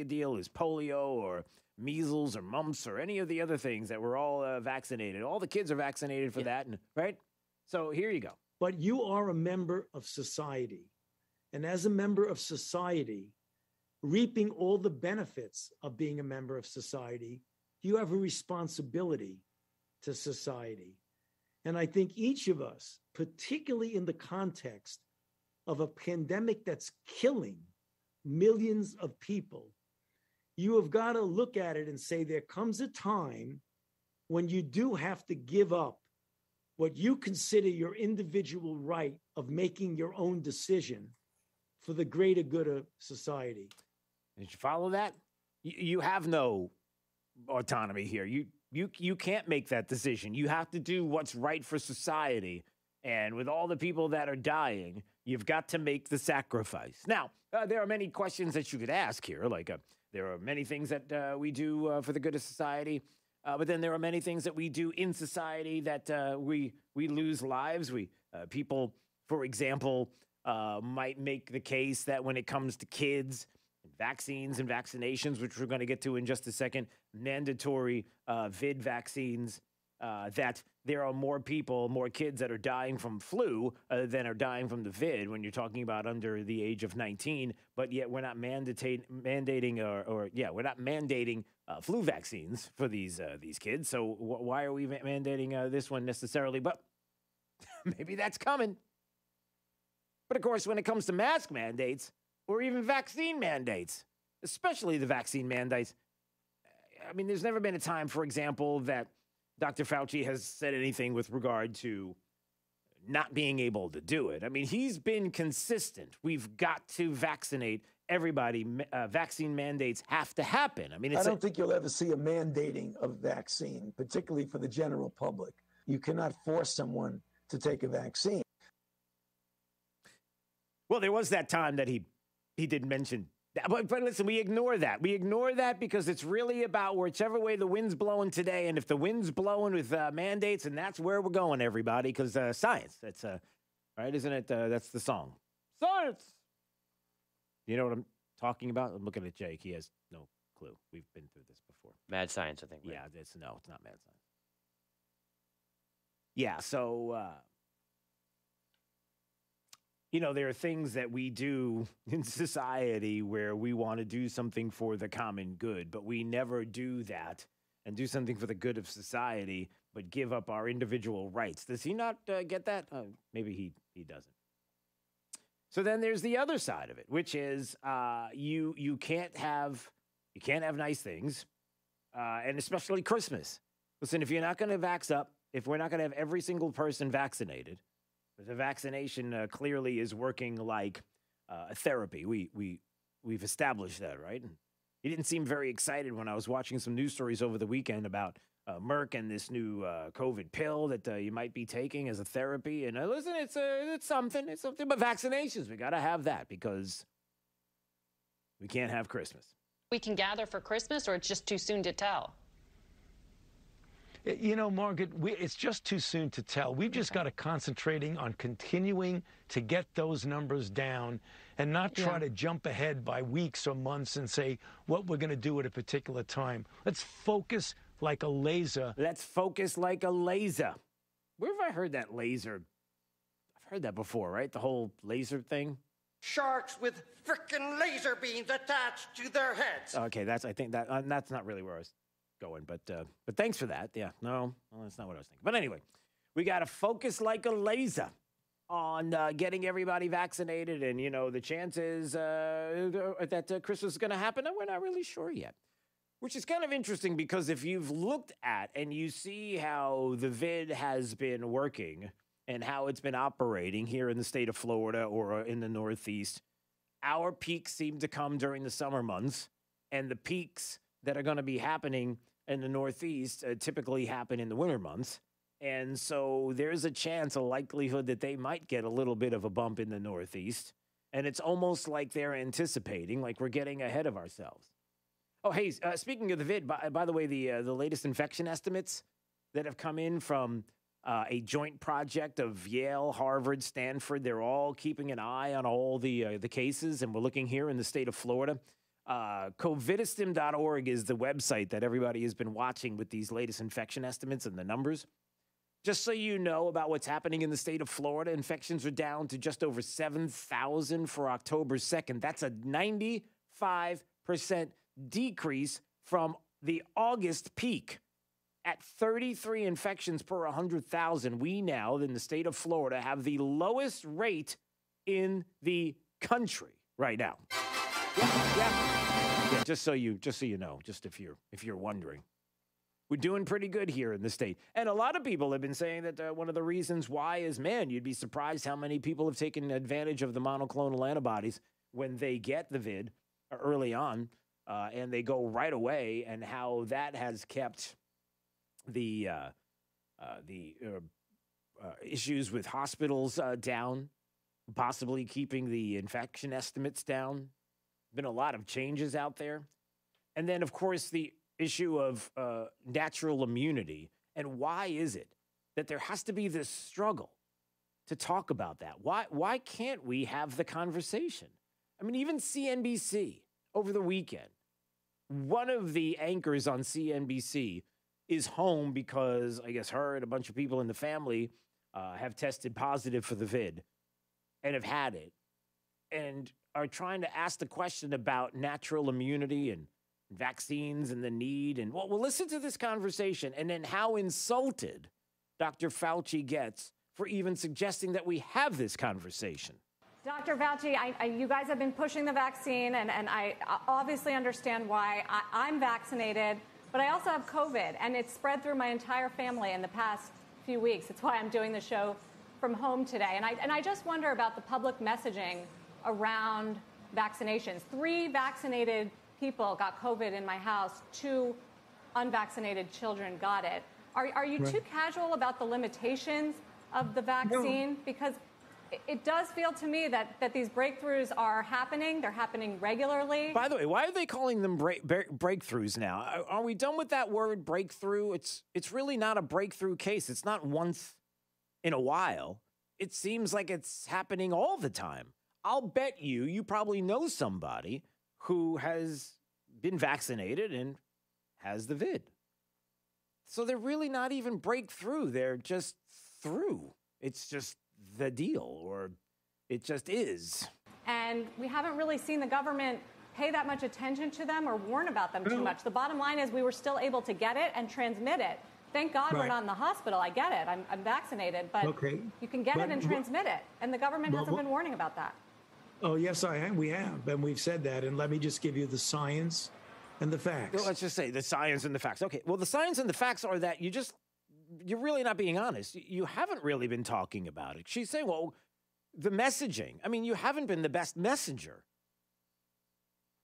deal as polio or measles or mumps or any of the other things that we're all vaccinated. All the kids are vaccinated for that, right? So here you go. But you are a member of society. And as a member of society, reaping all the benefits of being a member of society, you have a responsibility to society. And I think each of us, particularly in the context of a pandemic that's killing millions of people, you have got to look at it and say there comes a time when you do have to give up what you consider your individual right of making your own decision for the greater good of society. Did you follow that? You have no autonomy here. You can't make that decision. You have to do what's right for society. And with all the people that are dying, you've got to make the sacrifice. Now, there are many questions that you could ask here. Like, there are many things that we do for the good of society. But then there are many things that we do in society that we lose lives. People, for example, might make the case that when it comes to kids, vaccines and vaccinations, which we're going to get to in just a second, mandatory vid vaccines, that there are more kids that are dying from flu than are dying from the vid when you're talking about under the age of 19, but yet we're not mandating flu vaccines for these kids. So why are we mandating this one necessarily? But maybe that's coming. But of course, when it comes to mask mandates or even vaccine mandates, especially the vaccine mandates, I mean, there's never been a time, for example, that Dr. Fauci has said anything with regard to not being able to do it. I mean, he's been consistent. We've got to vaccinate everybody. Vaccine mandates have to happen. I mean, I don't think you'll ever see a mandating of vaccine, particularly for the general public. You cannot force someone to take a vaccine. Well, there was that time that he did mention that. But listen, we ignore that. We ignore that because it's really about whichever way the wind's blowing today. And if the wind's blowing with mandates, and that's where we're going, everybody, because science, that's right, isn't it? That's the song. Science! You know what I'm talking about? I'm looking at Jake. He has no clue. We've been through this before. Mad science, I think. Right? Yeah, it's not mad science. Yeah, so... there are things that we do in society where we want to do something for the common good, but we never do that and do something for the good of society, but give up our individual rights. Does he not get that? Maybe he doesn't. So then there's the other side of it, which is you can't have nice things, and especially Christmas. Listen, if you're not going to vax up, if we're not going to have every single person vaccinated, the vaccination clearly is working like a therapy. We've established that, right? And he didn't seem very excited when I was watching some news stories over the weekend about Merck and this new COVID pill that you might be taking as a therapy. And listen, it's something. But vaccinations, we got to have that because we can't have Christmas. We can gather for Christmas, or it's just too soon to tell? Margaret, it's just too soon to tell. We've just got to concentrating on continuing to get those numbers down and not try to jump ahead by weeks or months and say what we're going to do at a particular time. Let's focus like a laser. Let's focus like a laser. Where have I heard that laser? I've heard that before, right? The whole laser thing. Sharks with frickin' laser beams attached to their heads. Okay, that's not really where I was going, but thanks for that. Yeah, no, well, that's not what I was thinking. But anyway, we got to focus like a laser on getting everybody vaccinated, and the chances that Christmas is going to happen, we're not really sure yet. Which is kind of interesting because if you've looked at and you see how the vid has been working and how it's been operating here in the state of Florida or in the Northeast, our peaks seem to come during the summer months, and the peaks that are going to be happening in the Northeast typically happen in the winter months. And so there's a chance, a likelihood that they might get a little bit of a bump in the Northeast. And it's almost like they're anticipating, like we're getting ahead of ourselves. Oh, hey, speaking of the vid, by the way, the latest infection estimates that have come in from a joint project of Yale, Harvard, Stanford, they're all keeping an eye on all the cases. And we're looking here in the state of Florida. Covidistim.org is the website that everybody has been watching with these latest infection estimates and the numbers. Just so you know about what's happening in the state of Florida, infections are down to just over 7,000 for October 2nd. That's a 95% decrease from the August peak. At 33 infections per 100,000, we now, in the state of Florida, have the lowest rate in the country right now. Yeah, just so you know, just if you're wondering. We're doing pretty good here in the state. And a lot of people have been saying that one of the reasons why is, man, you'd be surprised how many people have taken advantage of the monoclonal antibodies when they get the vid. early on, and they go right away, and how that has kept the issues with hospitals down, possibly keeping the infection estimates down. Been a lot of changes out there. And then, of course, the issue of natural immunity. And why is it that there has to be this struggle to talk about that? Why can't we have the conversation? I mean, even CNBC over the weekend, one of the anchors on CNBC is home because I guess her and a bunch of people in the family have tested positive for the vid and have had it and are trying to ask the question about natural immunity and vaccines and the need. And well, listen to this conversation and then how insulted Dr. Fauci gets for even suggesting that we have this conversation. Dr. Fauci, you guys have been pushing the vaccine, and I obviously understand why. I'm vaccinated, but I also have COVID, and it's spread through my entire family in the past few weeks. It's why I'm doing the show from home today. And I just wonder about the public messaging around vaccinations. 3 vaccinated people got COVID in my house. 2 unvaccinated children got it. Are you too casual about the limitations of the vaccine? No. Because it does feel to me that these breakthroughs are happening. They're happening regularly. By the way, why are they calling them breakthroughs now? Are we done with that word breakthrough? It's really not a breakthrough case. It's not once in a while. It seems like it's happening all the time. I'll bet you probably know somebody who has been vaccinated and has the vid. So they're really not even breakthrough. They're just through. It's just the deal, or it just is. And we haven't really seen the government pay that much attention to them or warn about them too much. The bottom line is we were still able to get it and transmit it. Thank God we're not in the hospital. I get it. I'm vaccinated, but you can get it and transmit it. And the government hasn't been warning about that. Oh, yes, I am. We have. And we've said that. And let me just give you the science and the facts. Well, let's just say the science and the facts. Okay. Well, the science and the facts are that you're really not being honest. You haven't really been talking about it. She's saying, well, the messaging. I mean, you haven't been the best messenger.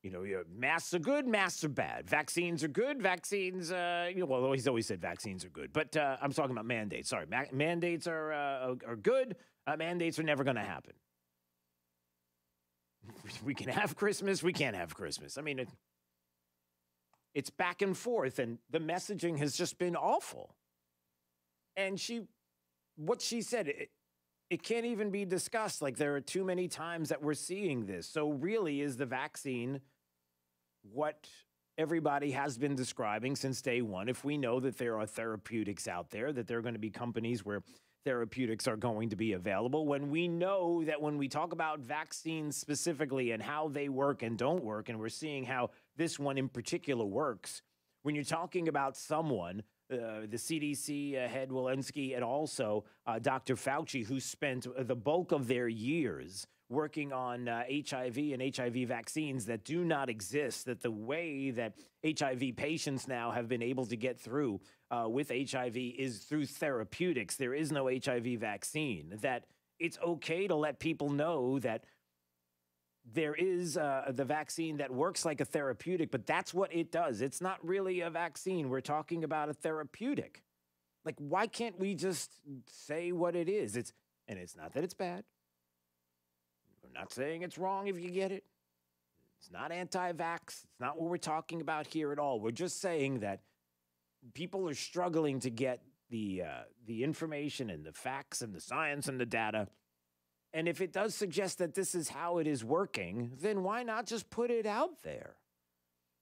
You know, masks are good, masks are bad. Vaccines are good, vaccines, well, he's always said vaccines are good. But I'm talking about mandates. Sorry, mandates are good. Mandates are never going to happen. We can have Christmas, we can't have Christmas. I mean, it's back and forth, and the messaging has just been awful. And what she said, it can't even be discussed. Like, there are too many times that we're seeing this. So really, is the vaccine what everybody has been describing since day one? If we know that there are therapeutics out there, that there are going to be companies where therapeutics are going to be available, when we know that when we talk about vaccines specifically and how they work and don't work, and we're seeing how this one in particular works, when you're talking about someone, the CDC head Walensky, and also Dr. Fauci, who spent the bulk of their years working on HIV and HIV vaccines that do not exist, that the way that HIV patients now have been able to get through with HIV is through therapeutics. There is no HIV vaccine. That it's okay to let people know that there is the vaccine that works like a therapeutic, but that's what it does. It's not really a vaccine. We're talking about a therapeutic. Like, why can't we just say what it is? And it's not that it's bad. We're not saying it's wrong if you get it. It's not anti-vax. It's not what we're talking about here at all. We're just saying that people are struggling to get the information and the facts and the science and the data. And if it does suggest that this is how it is working, then why not just put it out there?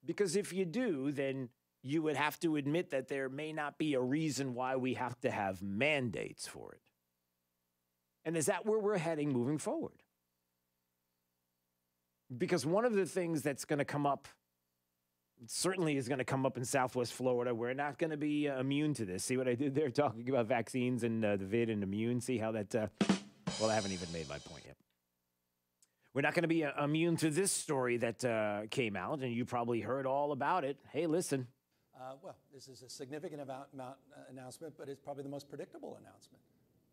Because if you do, then you would have to admit that there may not be a reason why we have to have mandates for it. And is that where we're heading moving forward? Because one of the things that's going to come up, certainly is going to come up in Southwest Florida, we're not going to be immune to this. See what I did there, talking about vaccines and the vid and immune? See how that... Well, I haven't even made my point yet. We're not going to be immune to this story that came out, and you probably heard all about it. Hey, listen. Well, this is a significant announcement, but it's probably the most predictable announcement.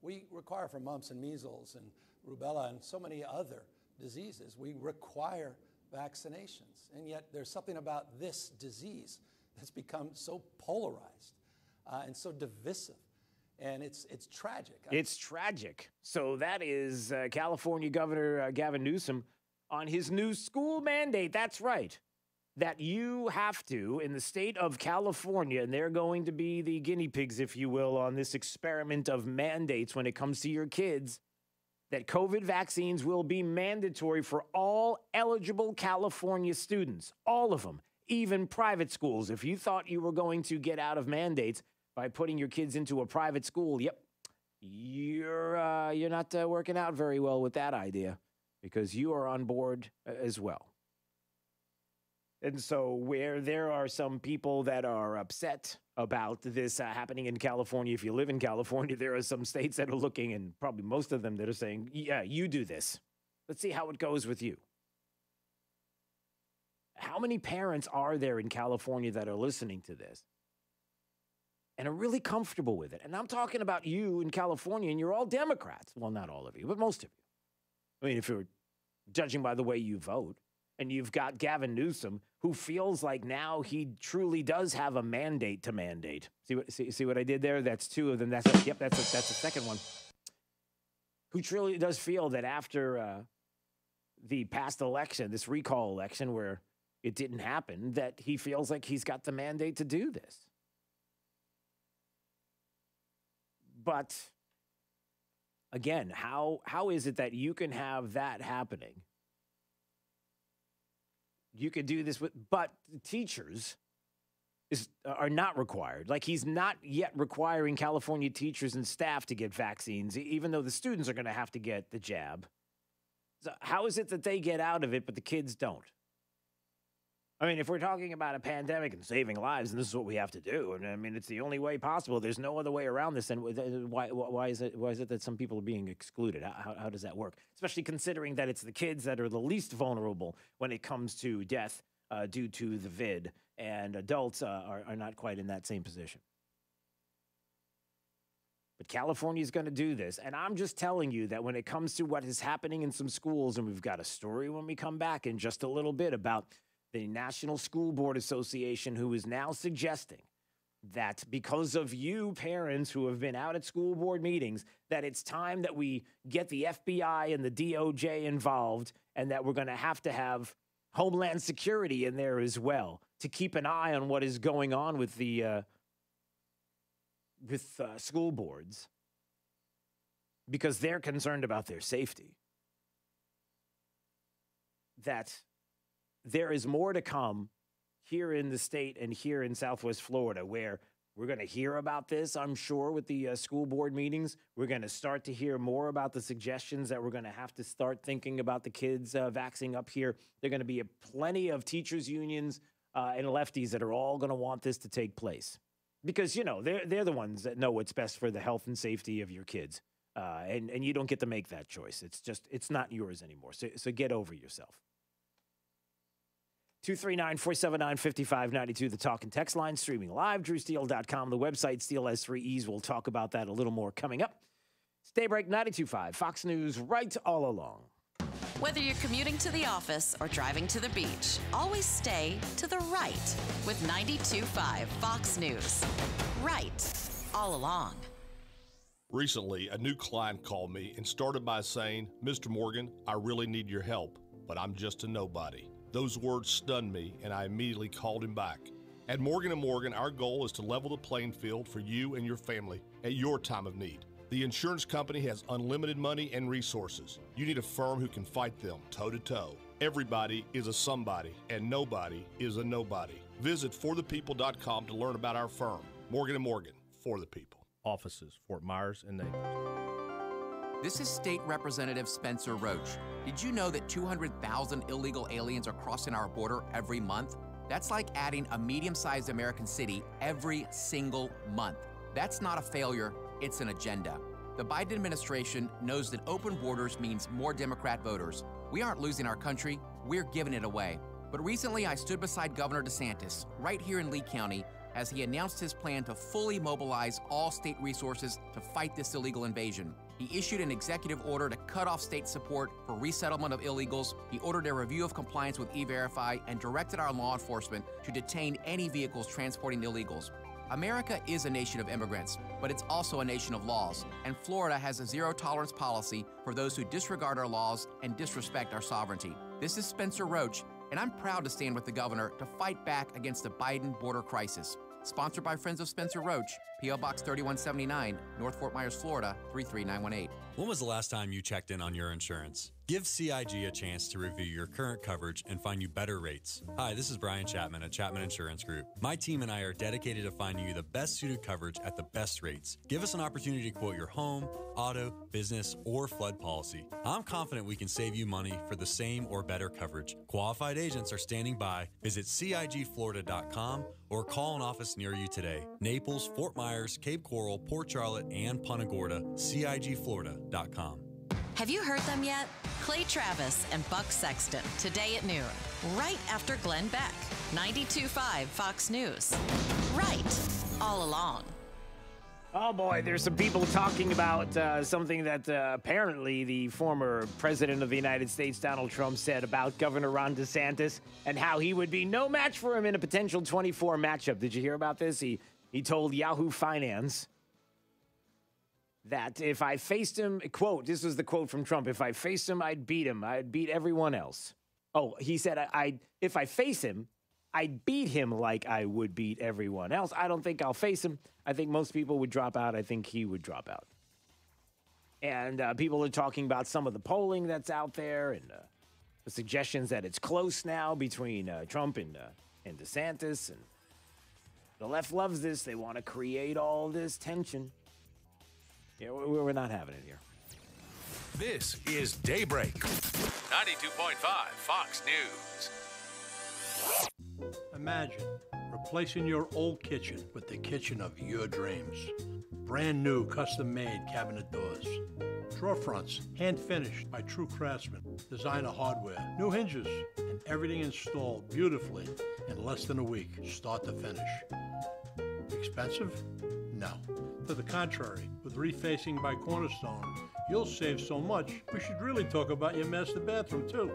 We require for mumps and measles and rubella and so many other diseases, we require vaccinations. And yet there's something about this disease that's become so polarized and so divisive. And it's tragic. It's tragic. So that is California Governor Gavin Newsom on his new school mandate. That's right. That you have to, in the state of California, and they're going to be the guinea pigs, if you will, on this experiment of mandates when it comes to your kids, that COVID vaccines will be mandatory for all eligible California students, all of them, even private schools. If you thought you were going to get out of mandates by putting your kids into a private school, yep, you're not working out very well with that idea, because you are on board as well. And so where there are some people that are upset about this happening in California, if you live in California, there are some states that are looking, and probably most of them that are saying, yeah, you do this. Let's see how it goes with you. How many parents are there in California that are listening to this and are really comfortable with it? And I'm talking about you in California, and you're all Democrats. Well, not all of you, but most of you. I mean, if you're judging by the way you vote. And you've got Gavin Newsom, who feels like now he truly does have a mandate to mandate. See what I did there? That's two of them. That's the second one. Who truly does feel that after the past election, this recall election where it didn't happen, that he feels like he's got the mandate to do this. But again, how is it that you can have that happening? You could do this but teachers are not required. Like, he's not yet requiring California teachers and staff to get vaccines, even though the students are going to have to get the jab. So how is it that they get out of it, but the kids don't? I mean, if we're talking about a pandemic and saving lives, and this is what we have to do, and I mean, it's the only way possible. There's no other way around this. And why is it that some people are being excluded? How does that work? Especially considering that it's the kids that are the least vulnerable when it comes to death due to the vid, and adults are not quite in that same position. But California is going to do this, and I'm just telling you that when it comes to what is happening in some schools, and we've got a story when we come back in just a little bit about the National School Board Association, who is now suggesting that because of you parents who have been out at school board meetings, that it's time that we get the FBI and the DOJ involved, and that we're going to have Homeland Security in there as well to keep an eye on what is going on with the school boards, because they're concerned about their safety. That there is more to come here in the state and here in Southwest Florida, where we're going to hear about this, I'm sure, with the school board meetings. We're going to start to hear more about the suggestions that we're going to have to start thinking about the kids vaxxing up here. There are going to be plenty of teachers' unions and lefties that are all going to want this to take place. Because, you know, they're the ones that know what's best for the health and safety of your kids. And you don't get to make that choice. It's not yours anymore. So get over yourself. 239-479-5592, the talk and text line, streaming live, drewsteele.com, the website, Steele has 3 E's. We'll talk about that a little more coming up. It's Daybreak 92.5, Fox News, right all along. Whether you're commuting to the office or driving to the beach, always stay to the right with 92.5 Fox News. Right all along. Recently, a new client called me and started by saying, "Mr. Morgan, I really need your help, but I'm just a nobody." Those words stunned me, and I immediately called him back. At Morgan & Morgan, our goal is to level the playing field for you and your family at your time of need. The insurance company has unlimited money and resources. You need a firm who can fight them toe-to-toe. Everybody is a somebody, and nobody is a nobody. Visit forthepeople.com to learn about our firm. Morgan & Morgan, for the people. Offices, Fort Myers and Naples. This is State Representative Spencer Roach. Did you know that 200,000 illegal aliens are crossing our border every month? That's like adding a medium-sized American city every single month. That's not a failure, it's an agenda. The Biden administration knows that open borders means more Democrat voters. We aren't losing our country, we're giving it away. But recently I stood beside Governor DeSantis, right here in Lee County, as he announced his plan to fully mobilize all state resources to fight this illegal invasion. He issued an executive order to cut off state support for resettlement of illegals. He ordered a review of compliance with E-Verify and directed our law enforcement to detain any vehicles transporting illegals. America is a nation of immigrants, but it's also a nation of laws, and Florida has a zero-tolerance policy for those who disregard our laws and disrespect our sovereignty. This is Spencer Roach, and I'm proud to stand with the governor to fight back against the Biden border crisis. Sponsored by Friends of Spencer Roach, P.O. Box 3179, North Fort Myers, Florida, 33918. When was the last time you checked in on your insurance? Give CIG a chance to review your current coverage and find you better rates. Hi, this is Brian Chapman at Chapman Insurance Group. My team and I are dedicated to finding you the best suited coverage at the best rates. Give us an opportunity to quote your home, auto, business, or flood policy. I'm confident we can save you money for the same or better coverage. Qualified agents are standing by. Visit CIGFlorida.com or call an office near you today. Naples, Fort Myers, Cape Coral, Port Charlotte, and Punta Gorda. CIGFlorida.com. Have you heard them yet? Clay Travis and Buck Sexton, today at noon, right after Glenn Beck. 92.5 Fox News. Right all along. Oh boy, there's some people talking about something that apparently the former president of the United States, Donald Trump, said about Governor Ron DeSantis and how he would be no match for him in a potential 24 matchup. Did you hear about this? He told Yahoo Finance that if I faced him, quote, this was the quote from Trump, if I faced him, I'd beat him. I'd beat everyone else. Oh, he said, if I face him, I'd beat him like I would beat everyone else. I don't think I'll face him. I think most people would drop out. I think he would drop out. And people are talking about some of the polling that's out there and the suggestions that it's close now between Trump and DeSantis. And the left loves this. They want to create all this tension. Yeah, we're not having it here. This is Daybreak. 92.5 Fox News. Imagine replacing your old kitchen with the kitchen of your dreams. Brand new custom-made cabinet doors. Drawer fronts, hand-finished by true craftsmen. Designer hardware, new hinges, and everything installed beautifully in less than a week, start to finish. Expensive? No. To the contrary, with refacing by Cornerstone, you'll save so much, we should really talk about your master bathroom, too.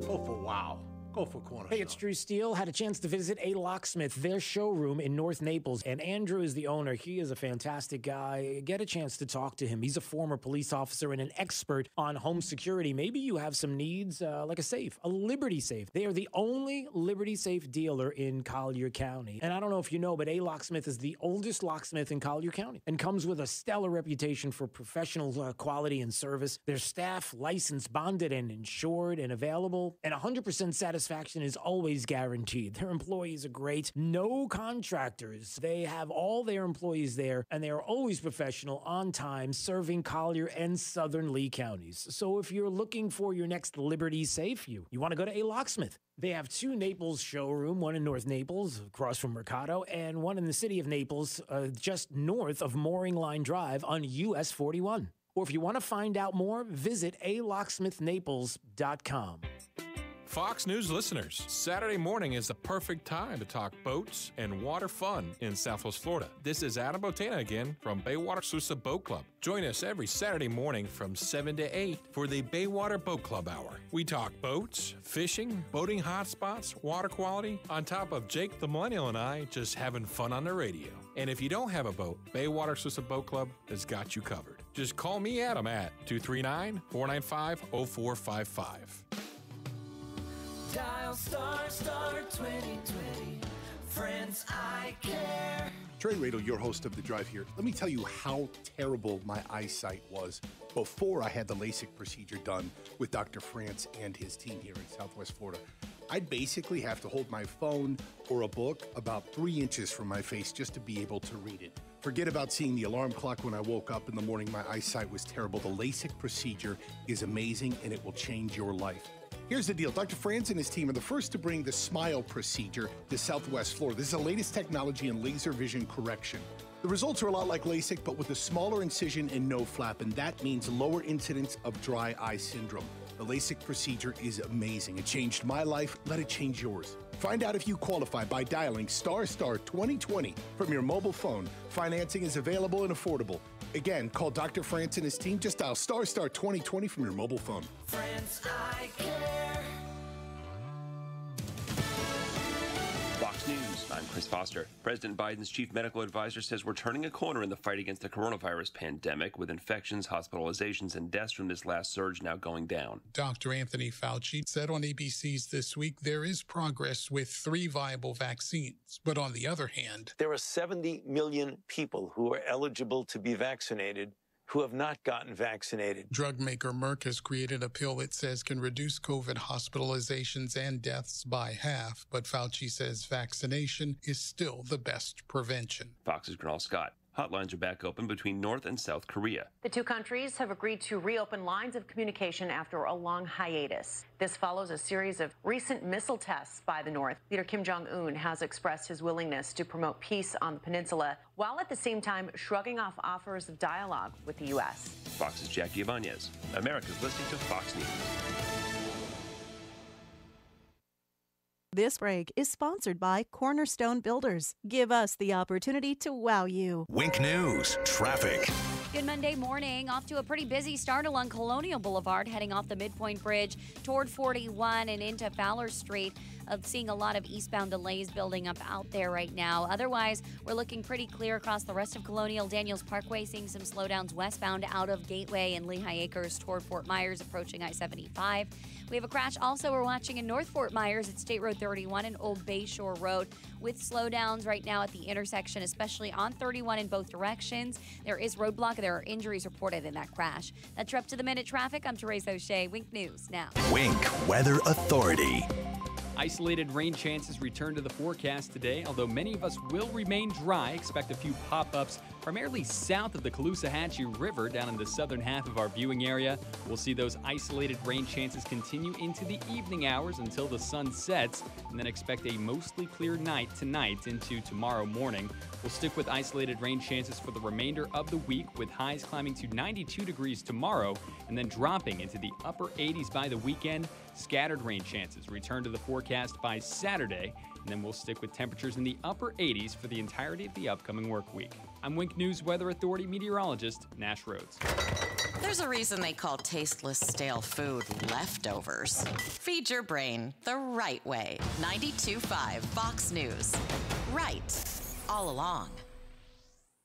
Go for wow. Go for Cornerstone. Hey, it's Drew Steele. Had a chance to visit A Locksmith, their showroom in North Naples. And Andrew is the owner. He is a fantastic guy. Get a chance to talk to him. He's a former police officer and an expert on home security. Maybe you have some needs like a safe, a Liberty safe. They are the only Liberty safe dealer in Collier County. And I don't know if you know, but A Locksmith is the oldest locksmith in Collier County and comes with a stellar reputation for professional quality and service. Their staff licensed, bonded, and insured and available. And 100% satisfaction is always guaranteed. Their employees are great. No contractors. They have all their employees there, and they are always professional, on time, serving Collier and Southern Lee counties. So if you're looking for your next Liberty safe, you want to go to A Locksmith. They have two Naples showroom, one in North Naples, across from Mercado, and one in the city of Naples, just north of Mooring Line Drive on US 41. Or if you want to find out more, visit alocksmithnaples.com. Fox News listeners, Saturday morning is the perfect time to talk boats and water fun in Southwest Florida. This is Adam Botana again from Baywater Sousa Boat Club. Join us every Saturday morning from 7 to 8 for the Baywater Boat Club Hour. We talk boats, fishing, boating hotspots, water quality, on top of Jake the Millennial and I just having fun on the radio. And if you don't have a boat, Baywater Sousa Boat Club has got you covered. Just call me, Adam, at 239-495-0455. Dial star 2020. Friends, I care. Trey Radel, your host of The Drive here. Let me tell you how terrible my eyesight was before I had the LASIK procedure done with Dr. France and his team here in Southwest Florida. I'd basically have to hold my phone or a book about 3 inches from my face just to be able to read it. Forget about seeing the alarm clock when I woke up in the morning. My eyesight was terrible. The LASIK procedure is amazing, and it will change your life. Here's the deal. Dr. Franz and his team are the first to bring the SMILE procedure to Southwest Florida. This is the latest technology in laser vision correction. The results are a lot like LASIK, but with a smaller incision and no flap, and that means lower incidence of dry eye syndrome. The LASIK procedure is amazing. It changed my life. Let it change yours. Find out if you qualify by dialing *2020 from your mobile phone. Financing is available and affordable. Again, call Dr. France and his team. Just dial *2020 from your mobile phone. Friends, I care. Fox News, I'm Chris Foster. President Biden's chief medical advisor says we're turning a corner in the fight against the coronavirus pandemic, with infections, hospitalizations, and deaths from this last surge now going down. Dr. Anthony Fauci said on ABC's This Week there is progress with 3 viable vaccines. But on the other hand, there are 70 million people who are eligible to be vaccinated who have not gotten vaccinated. Drug maker Merck has created a pill it says can reduce COVID hospitalizations and deaths by half, but Fauci says vaccination is still the best prevention. Fox's Gernal Scott. Hotlines are back open between North and South Korea. The two countries have agreed to reopen lines of communication after a long hiatus. This follows a series of recent missile tests by the North. Leader Kim Jong-un has expressed his willingness to promote peace on the peninsula, while at the same time shrugging off offers of dialogue with the U.S. Fox's Jackie Ibanez. America's listening to Fox News. This break is sponsored by Cornerstone Builders. Give us the opportunity to wow you. Wink News, traffic. Good Monday morning. Off to a pretty busy start along Colonial Boulevard, heading off the Midpoint Bridge toward 41 and into Fowler Street. Seeing a lot of eastbound delays building up out there right now. Otherwise, we're looking pretty clear across the rest of Colonial. Daniels Parkway seeing some slowdowns westbound out of Gateway and Lehigh Acres toward Fort Myers, approaching I-75. We have a crash also we're watching in North Fort Myers at State Road 31 and Old Bayshore Road, with slowdowns right now at the intersection, especially on 31 in both directions. There is roadblock. There are injuries reported in that crash. That's your up-to-the-minute traffic. I'm Therese O'Shea. Wink News now. Wink Weather Authority. Isolated rain chances return to the forecast today, although many of us will remain dry. Expect a few pop-ups, primarily south of the Caloosahatchee River, down in the southern half of our viewing area. We'll see those isolated rain chances continue into the evening hours until the sun sets, and then expect a mostly clear night tonight into tomorrow morning. We'll stick with isolated rain chances for the remainder of the week, with highs climbing to 92 degrees tomorrow and then dropping into the upper 80s by the weekend. Scattered rain chances return to the forecast by Saturday, and then we'll stick with temperatures in the upper 80s for the entirety of the upcoming work week. I'm Wink News Weather Authority meteorologist Nash Rhodes. There's a reason they call tasteless, stale food leftovers. Feed your brain the right way. 92.5 Fox News. Right. All along.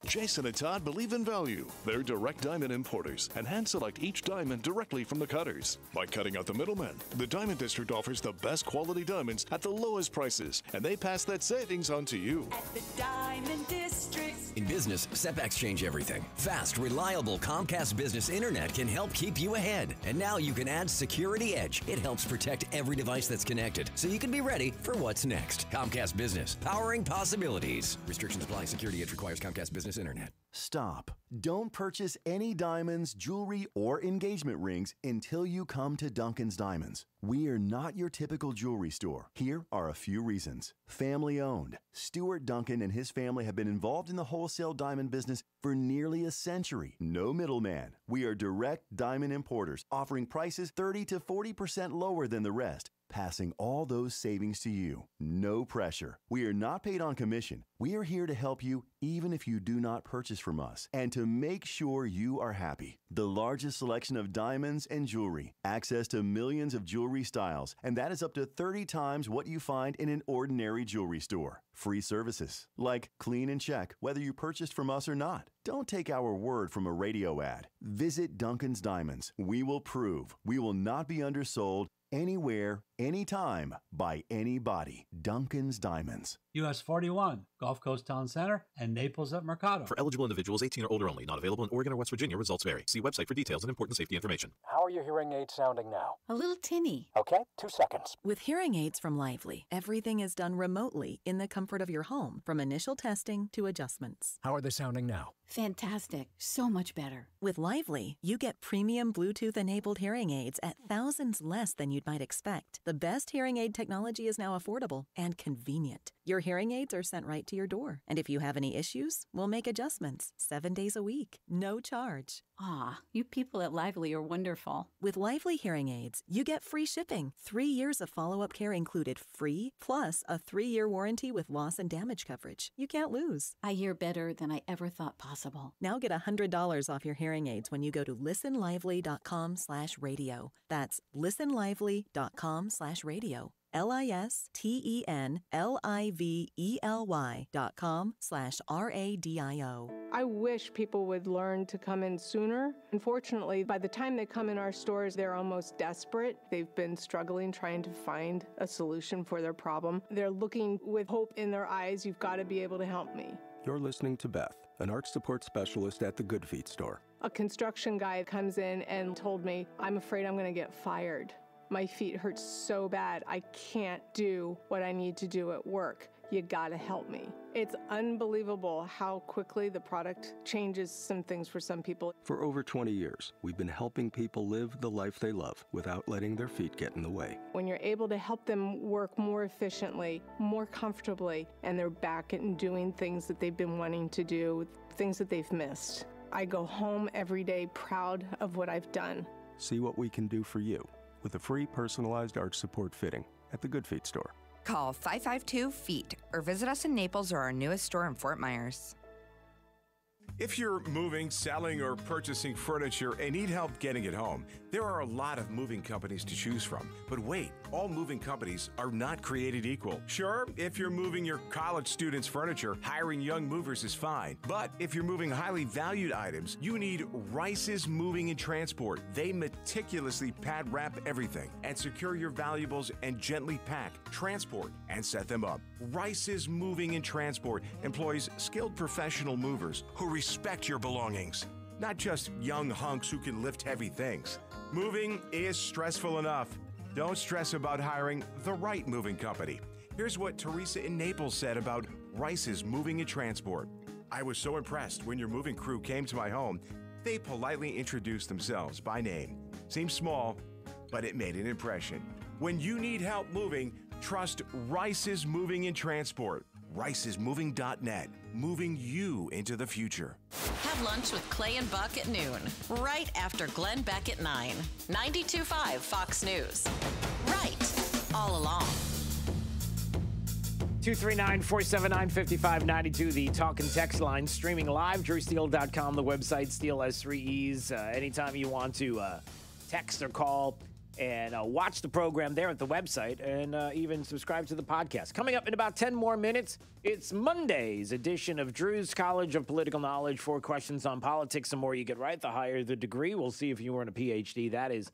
Jason and Todd believe in value. They're direct diamond importers and hand select each diamond directly from the cutters. By cutting out the middlemen, the Diamond District offers the best quality diamonds at the lowest prices, and they pass that savings on to you. At the Diamond District. In business, setbacks change everything. Fast, reliable Comcast Business Internet can help keep you ahead. And now you can add Security Edge. It helps protect every device that's connected, so you can be ready for what's next. Comcast Business, powering possibilities. Restrictions apply. Security Edge requires Comcast Business Internet. Stop. Don't purchase any diamonds, jewelry, or engagement rings until you come to Duncan's Diamonds. We are not your typical jewelry store. Here are a few reasons. Family owned. Stuart Duncan and his family have been involved in the wholesale diamond business for nearly a century. No middleman. We are direct diamond importers, offering prices 30 to 40% lower than the rest, passing all those savings to you. No pressure. We are not paid on commission. We are here to help you even if you do not purchase from us, and to make sure you are happy. The largest selection of diamonds and jewelry, access to millions of jewelry styles, and that is up to 30 times what you find in an ordinary jewelry store. Free services, like clean and check whether you purchased from us or not. Don't take our word from a radio ad. Visit Duncan's Diamonds. We will prove we will not be undersold anywhere, anytime, by anybody. Duncan's Diamonds. US 41, Gulf Coast Town Center, and Naples at Mercado. For eligible individuals 18 or older only. Not available in Oregon or West Virginia. Results vary. See website for details and important safety information. How are your hearing aids sounding now? A little tinny. Okay, 2 seconds. With hearing aids from Lively, everything is done remotely in the comfort of your home, from initial testing to adjustments. How are they sounding now? Fantastic. So much better. With Lively, you get premium Bluetooth-enabled hearing aids at thousands less than you'd might expect. The best hearing aid technology is now affordable and convenient. Your hearing aids are sent right to your door. And if you have any issues, we'll make adjustments 7 days a week, no charge. Ah, you people at Lively are wonderful. With Lively hearing aids, you get free shipping, 3 years of follow-up care included free, plus a 3-year warranty with loss and damage coverage. You can't lose. I hear better than I ever thought possible. Now get $100 off your hearing aids when you go to listenlively.com/radio. That's listenlively.com/radio. listenlively.com/radio. I wish people would learn to come in sooner. Unfortunately, by the time they come in our stores, they're almost desperate. They've been struggling trying to find a solution for their problem. They're looking with hope in their eyes. You've got to be able to help me. You're listening to Beth, an arch support specialist at the Good Feet store. A construction guy comes in and told me, I'm afraid I'm going to get fired. My feet hurt so bad, I can't do what I need to do at work. You gotta help me. It's unbelievable how quickly the product changes some things for some people. For over 20 years, we've been helping people live the life they love without letting their feet get in the way. When you're able to help them work more efficiently, more comfortably, and they're back and doing things that they've been wanting to do, things that they've missed. I go home every day proud of what I've done. See what we can do for you with a free personalized arch support fitting at the Good Feet store. Call 552-FEET or visit us in Naples or our newest store in Fort Myers. If you're moving, selling, or purchasing furniture and need help getting it home, there are a lot of moving companies to choose from. But wait, all moving companies are not created equal. Sure, if you're moving your college students' furniture, hiring young movers is fine. But if you're moving highly valued items, you need Rice's Moving and Transport. They meticulously pad wrap everything and secure your valuables and gently pack, transport, and set them up. Rice's Moving and Transport employs skilled professional movers who respect your belongings, not just young hunks who can lift heavy things. Moving is stressful enough. Don't stress about hiring the right moving company. Here's what Teresa in Naples said about Rice's Moving and Transport. I was so impressed when your moving crew came to my home. They politely introduced themselves by name. Seems small, but it made an impression. When you need help moving, trust Rice's Moving and Transport. Rice'sMoving.net, moving you into the future. Have lunch with Clay and Buck at noon, right after Glenn Beck at 9. 92.5 Fox News. Right all along. 239-479-5592, the talk and text line, streaming live, drewsteele.com, the website, Steele has 3 E's. Anytime you want to text or call and watch the program there at the website and even subscribe to the podcast. Coming up in about 10 more minutes, it's Monday's edition of Drew's College of Political Knowledge. 4 questions on politics. The more you get right, the higher the degree. We'll see if you earn a PhD. That is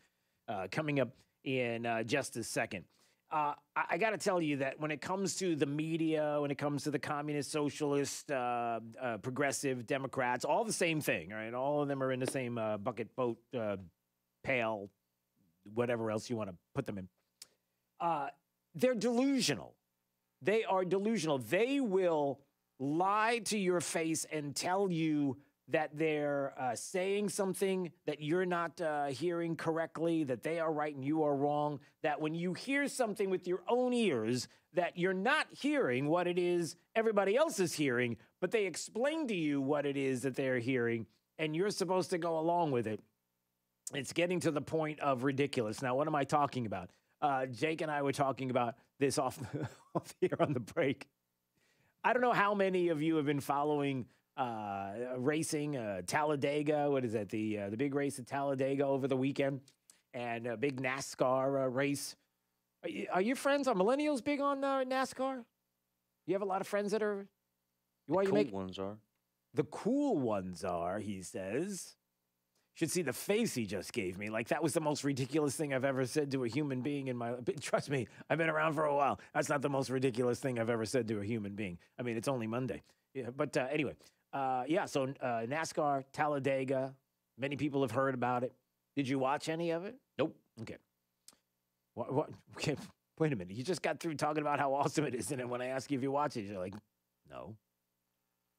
coming up in just a second. I got to tell you that when it comes to the media, when it comes to the communist, socialist, progressive, Democrats, all the same thing, right? All of them are in the same bucket, boat, pail, whatever else you want to put them in. They're delusional. They are delusional. They will lie to your face and tell you that they're saying something that you're not hearing correctly, that they are right and you are wrong, that when you hear something with your own ears, that you're not hearing what it is everybody else is hearing, but they explain to you what it is that they're hearing, and you're supposed to go along with it. It's getting to the point of ridiculous. Now, what am I talking about? Jake and I were talking about this off here on the break. I don't know how many of you have been following racing, Talladega. What is that? The big race at Talladega over the weekend, and a big NASCAR race. Are your friends, are millennials big on NASCAR? You have a lot of friends that are. The cool ones are. The cool ones are, he says. Should see the face he just gave me. Like that was the most ridiculous thing I've ever said to a human being in my. Trust me, I've been around for a while. That's not the most ridiculous thing I've ever said to a human being. I mean, it's only Monday. Yeah, but anyway, so NASCAR, Talladega. Many people have heard about it. Did you watch any of it? Nope. Okay. What? Okay. Wait a minute. You just got through talking about how awesome it is, and then when I ask you if you watch it, you're like, no.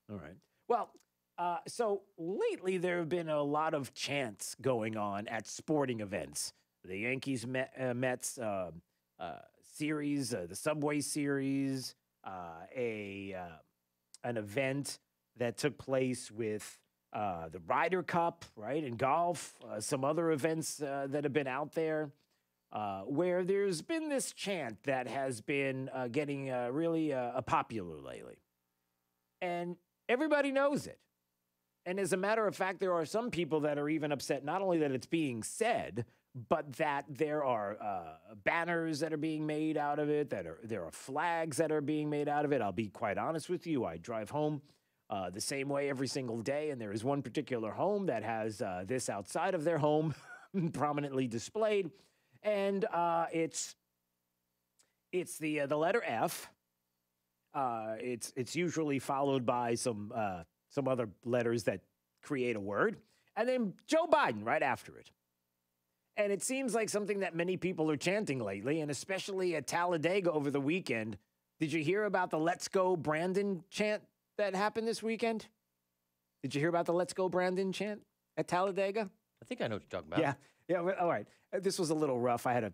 All right. Well. So lately there have been a lot of chants going on at sporting events. The Yankees, Mets, series, the Subway series, an event that took place with the Ryder Cup, right, in golf, some other events that have been out there, where there's been this chant that has been getting really popular lately. And everybody knows it. And as a matter of fact, there are some people that are even upset, not only that it's being said, but that there are banners that are being made out of it, there are flags that are being made out of it. I'll be quite honest with you. I drive home the same way every single day, and there is one particular home that has this outside of their home prominently displayed, and it's the letter F. It's usually followed by some other letters that create a word, and then Joe Biden right after it. And it seems like something that many people are chanting lately, and especially at Talladega over the weekend. Did you hear about the Let's Go Brandon chant that happened this weekend? Did you hear about the Let's Go Brandon chant at Talladega? I think I know what you're talking about. Yeah. All right. This was a little rough. I had to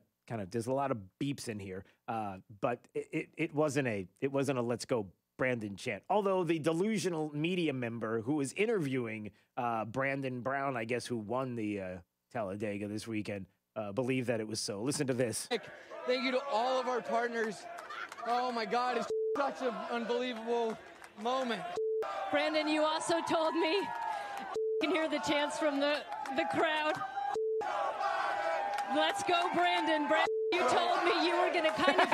there's a lot of beeps in here, but it wasn't a Let's Go Brandon chant. Although the delusional media member who was interviewing Brandon Brown, I guess, who won the Talladega this weekend, believed that it was so. Listen to this. Thank you to all of our partners. Oh my God, it's such an unbelievable moment. Brandon, you also told me you can hear the chants from the crowd. Let's go, Brandon. Brandon, you told me you were going to kind of...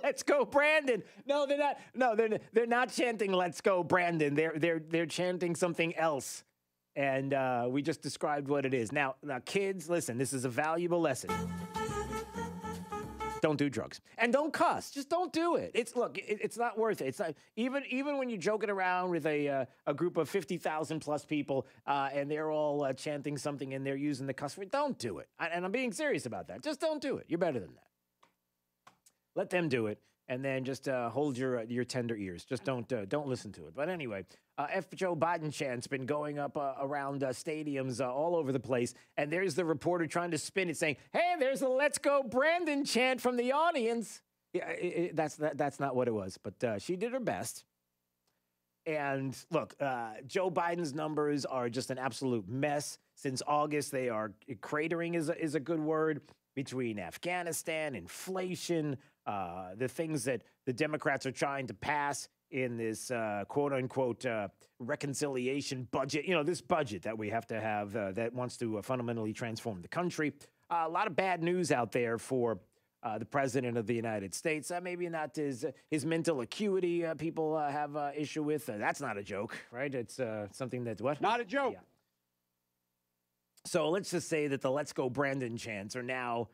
Let's go, Brandon. No, they're not. No, they're not chanting "Let's go, Brandon." They're chanting something else, and we just described what it is. Now, kids, listen. This is a valuable lesson. Don't do drugs and don't cuss. Just don't do it. It's not worth it. It's not even when you're joking around with a group of 50,000 plus people and they're all chanting something and they're using the cuss word. Don't do it. And I'm being serious about that. Just don't do it. You're better than that. Let them do it, and then just hold your tender ears. Just don't listen to it. But anyway, F. Joe Biden chant's been going up around stadiums all over the place, and there's the reporter trying to spin it, saying, "Hey, there's a Let's Go Brandon chant from the audience." Yeah, that's not what it was, but she did her best. And look, Joe Biden's numbers are just an absolute mess. Since August, they are cratering is a good word. Between Afghanistan, inflation, the things that the Democrats are trying to pass in this quote-unquote reconciliation budget, this budget that we have to have that wants to fundamentally transform the country. A lot of bad news out there for the president of the United States. Maybe not his mental acuity people have issue with. That's not a joke, right? It's something that's what? Not a joke. Yeah. So let's just say that the Let's Go Brandon chants are now,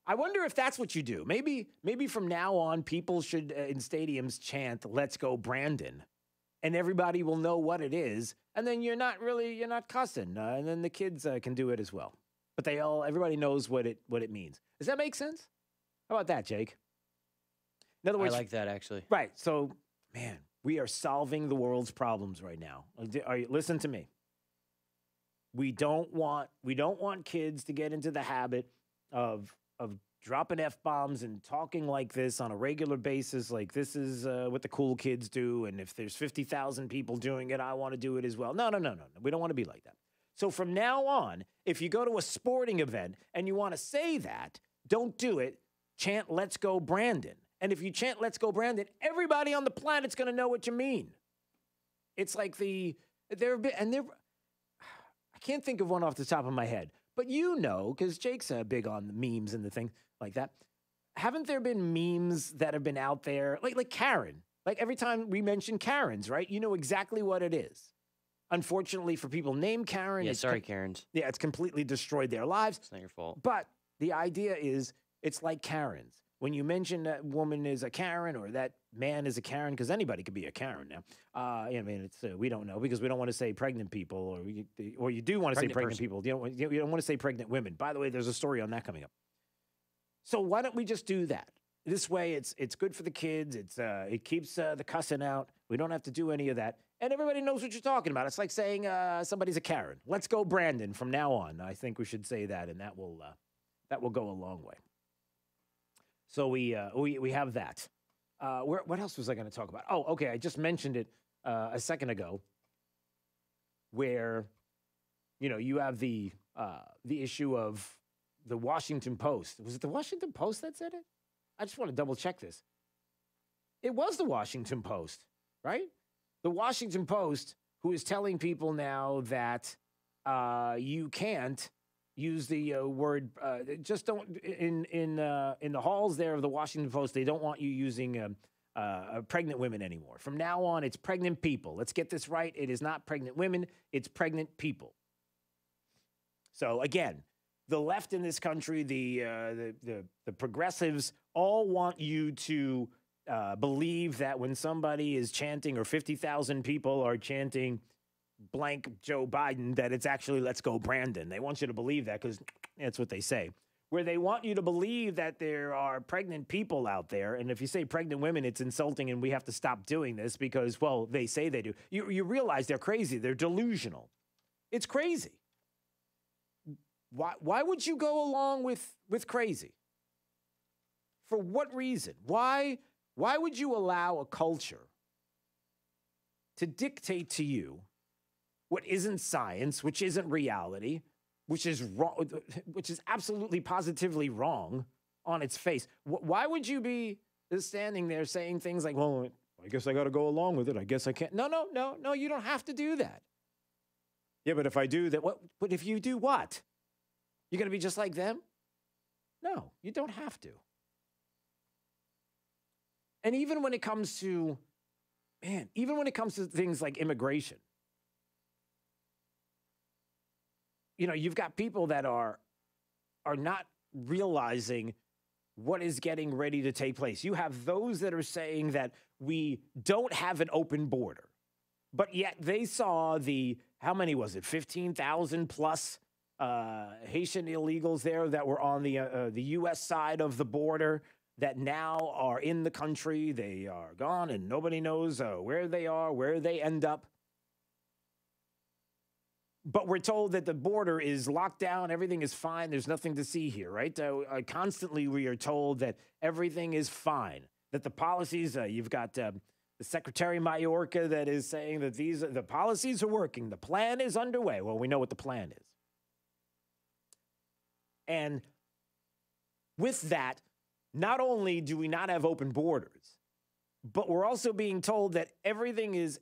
I wonder if that's what you do. Maybe from now on, people should, in stadiums, chant Let's Go Brandon, and everybody will know what it is, and then you're not cussing, and then the kids can do it as well. But everybody knows what it means. Does that make sense? How about that, Jake? In other words, I like that, actually. Right. So, man, we are solving the world's problems right now. Listen to me. We don't want kids to get into the habit of dropping F-bombs and talking like this on a regular basis, like this is what the cool kids do, and if there's 50,000 people doing it, I want to do it as well. No. We don't want to be like that. So from now on, if you go to a sporting event and you want to say that, don't do it. Chant Let's Go Brandon. And if you chant Let's Go Brandon, everybody on the planet's going to know what you mean. It's like I can't think of one off the top of my head, but because Jake's big on the memes and the thing like that. Haven't there been memes that have been out there, like Karen? Like every time we mention Karens, right? You know exactly what it is. Unfortunately for people named Karen. Yeah, sorry, Karens. Yeah, it's completely destroyed their lives. It's not your fault. But the idea is it's like Karens. When you mention that woman is a Karen or that man is a Karen, because anybody could be a Karen now. We don't know because we don't want to say pregnant people, or you do want to say pregnant people. You don't want to say pregnant women. By the way, there's a story on that coming up. So why don't we just do that? This way, it's good for the kids. It keeps the cussing out. We don't have to do any of that, and everybody knows what you're talking about. It's like saying somebody's a Karen. Let's go, Brandon. From now on, I think we should say that, and that will go a long way. So we have that. What else was I going to talk about? Oh, okay. I just mentioned it a second ago, where you have the issue of the Washington Post. Was it the Washington Post that said it? I just want to double check this. It was the Washington Post, right? The Washington Post, who is telling people now that you can't use the word. Just don't in the halls there of the Washington Post. They don't want you using pregnant women anymore. From now on, it's pregnant people. Let's get this right. It is not pregnant women. It's pregnant people. So again, the left in this country, the progressives, all want you to believe that when somebody is chanting, or 50,000 people are chanting blank Joe Biden, that it's actually let's go Brandon. They want you to believe that because that's what they say. Where they want you to believe that there are pregnant people out there. And if you say pregnant women, it's insulting and we have to stop doing this because, well, they say they do. You realize they're crazy. They're delusional. It's crazy. Why would you go along with crazy? For what reason? Why would you allow a culture to dictate to you what isn't science, which isn't reality, which is wrong, which is absolutely positively wrong on its face? Why would you be standing there saying things like, well, I guess I got to go along with it. I guess I can't. No, you don't have to do that. Yeah, but if I do that, what? But if you do what? You're going to be just like them? No, you don't have to. And even when it comes to things like immigration, you've got people that are not realizing what is getting ready to take place. You have those that are saying that we don't have an open border, but yet they saw how many was it? 15,000 plus Haitian illegals there that were on the U.S. side of the border that now are in the country. They are gone and nobody knows where they are, where they end up. But we're told that the border is locked down. Everything is fine. There's nothing to see here, right? Constantly we are told that everything is fine, that the policies, you've got the Secretary Mayorkas that is saying that the policies are working. The plan is underway. Well, we know what the plan is. And with that, not only do we not have open borders, but we're also being told that everything's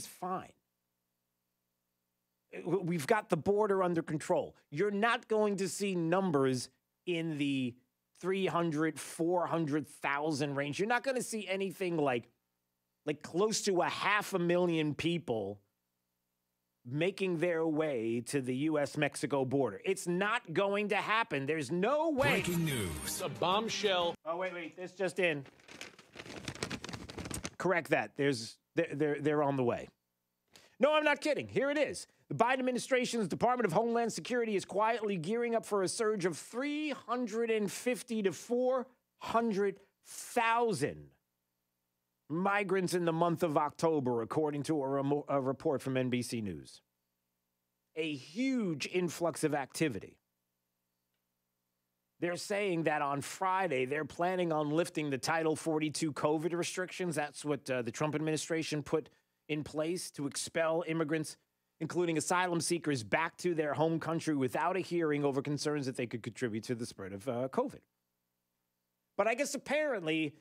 fine. We've got the border under control. You're not going to see numbers in the 300, 400,000 range. You're not going to see anything like close to 500,000 people making their way to the U.S.-Mexico border. It's not going to happen. There's no way. Breaking news. A bombshell. Oh, wait. This just in. Correct that. They're on the way. No, I'm not kidding. Here it is. The Biden administration's Department of Homeland Security is quietly gearing up for a surge of 350 to 400,000 migrants in the month of October, according to a report from NBC News. A huge influx of activity. They're saying that on Friday, they're planning on lifting the Title 42 COVID restrictions. That's what the Trump administration put in place to expel immigrants, including asylum seekers, back to their home country without a hearing over concerns that they could contribute to the spread of COVID. But I guess apparently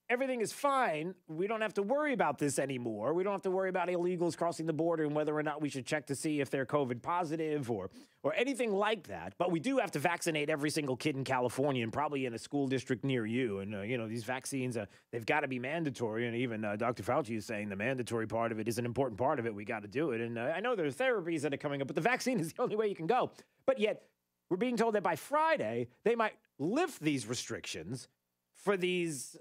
everything is fine. We don't have to worry about this anymore. We don't have to worry about illegals crossing the border and whether or not we should check to see if they're COVID positive or anything like that. But we do have to vaccinate every single kid in California and probably in a school district near you. And, these vaccines, they've got to be mandatory. And even Dr. Fauci is saying the mandatory part of it is an important part of it. We got to do it. And I know there's therapies that are coming up, but the vaccine is the only way you can go. But yet we're being told that by Friday, they might lift these restrictions for these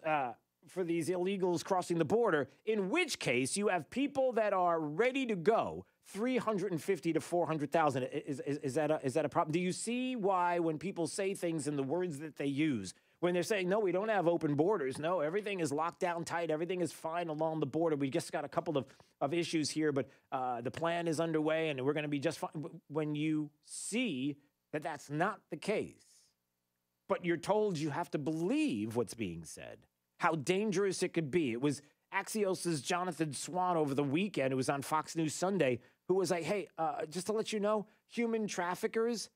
illegals crossing the border, in which case you have people that are ready to go, 350 to 400,000. Is that a problem? Do you see why when people say things in the words that they use, when they're saying, no, we don't have open borders, no, everything is locked down tight, everything is fine along the border, we just got a couple of issues here, but the plan is underway and we're going to be just fine. When you see that that's not the case, but you're told you have to believe what's being said. How dangerous it could be. It was Axios' Jonathan Swan over the weekend, who was on Fox News Sunday, who was like, hey, just to let you know, human traffickers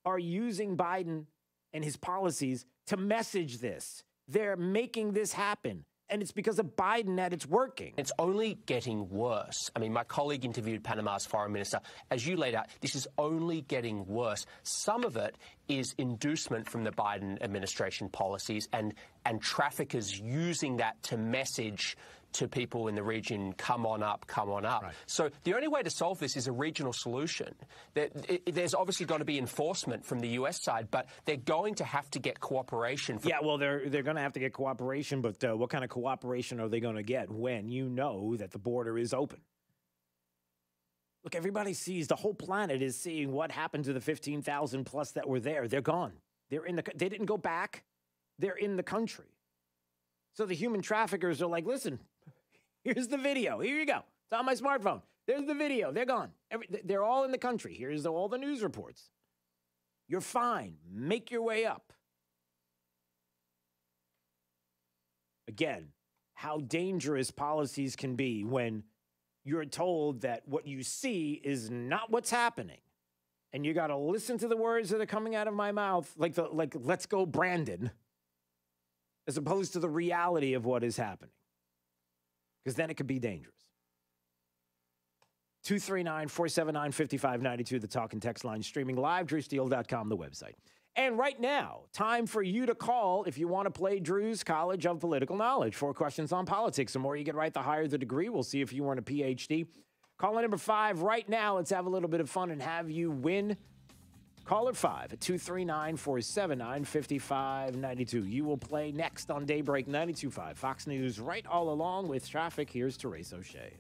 are using Biden and his policies to message this. They're making this happen. And it's because of Biden that it's working. It's only getting worse. I mean, my colleague interviewed Panama's foreign minister. As you laid out, this is only getting worse. Some of it is inducement from the Biden administration policies and traffickers using that to message to people in the region, come on up, come on up. Right. So the only way to solve this is a regional solution. There's obviously got to be enforcement from the U.S. side, but they're going to have to get cooperation. Yeah, well, they're going to have to get cooperation, but what kind of cooperation are they going to get when you know that the border is open? Look, everybody sees, the whole planet is seeing what happened to the 15,000 plus that were there. They're gone. They didn't go back. They're in the country. So the human traffickers are like, listen, here's the video. Here you go. It's on my smartphone. There's the video. They're gone. They're all in the country. Here's all the news reports. You're fine. Make your way up. Again, how dangerous policies can be when you're told that what you see is not what's happening. And you got to listen to the words that are coming out of my mouth, like let's go Brandon, as opposed to the reality of what is happening. Because then it could be dangerous. 239-479-5592, the talk and text line, streaming live, drewsteele.com, the website. And right now, time for you to call if you want to play Drew's College of Political Knowledge. 4 questions on politics. The more you get right, the higher the degree. We'll see if you earn a PhD. Caller number 5 right now. Let's have a little bit of fun and have you win. Caller 5 at 239-479-5592. You will play next on Daybreak 92.5. Fox News right all along with traffic. Here's Therese O'Shea.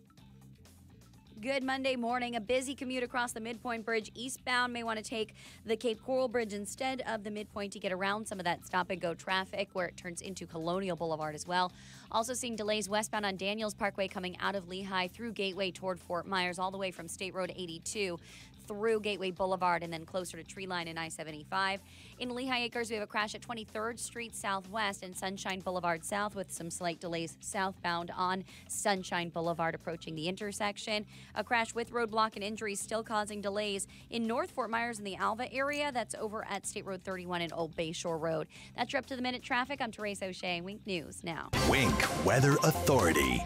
Good Monday morning. A busy commute across the Midpoint Bridge eastbound. May want to take the Cape Coral Bridge instead of the Midpoint to get around some of that stop-and-go traffic where it turns into Colonial Boulevard as well. Also seeing delays westbound on Daniels Parkway coming out of Lehigh through Gateway toward Fort Myers, all the way from State Road 82 through Gateway Boulevard and then closer to Tree Line and I-75. In Lehigh Acres, we have a crash at 23rd Street Southwest and Sunshine Boulevard South with some slight delays southbound on Sunshine Boulevard approaching the intersection. A crash with roadblock and injuries still causing delays in North Fort Myers in the Alva area. That's over at State Road 31 and Old Bayshore Road. That's your up-to-the-minute traffic. I'm Therese O'Shea. Wink News now. Wink Weather Authority.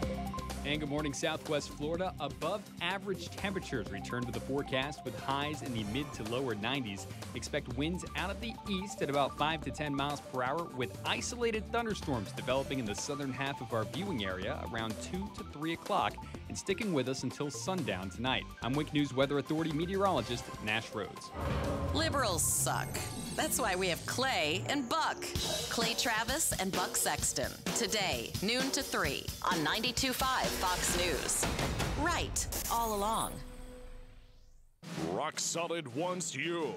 And good morning, Southwest Florida. Above average temperatures return to the forecast with highs in the mid to lower 90s. Expect winds out of the east at about 5 to 10 miles per hour with isolated thunderstorms developing in the southern half of our viewing area around 2 to 3 o'clock and sticking with us until sundown tonight. I'm Wink News Weather Authority meteorologist Nash Rhodes. Liberals suck. That's why we have Clay and Buck. Clay Travis and Buck Sexton. Today, noon to 3 on 92.5 Fox News. Right, all along. Rock Solid wants you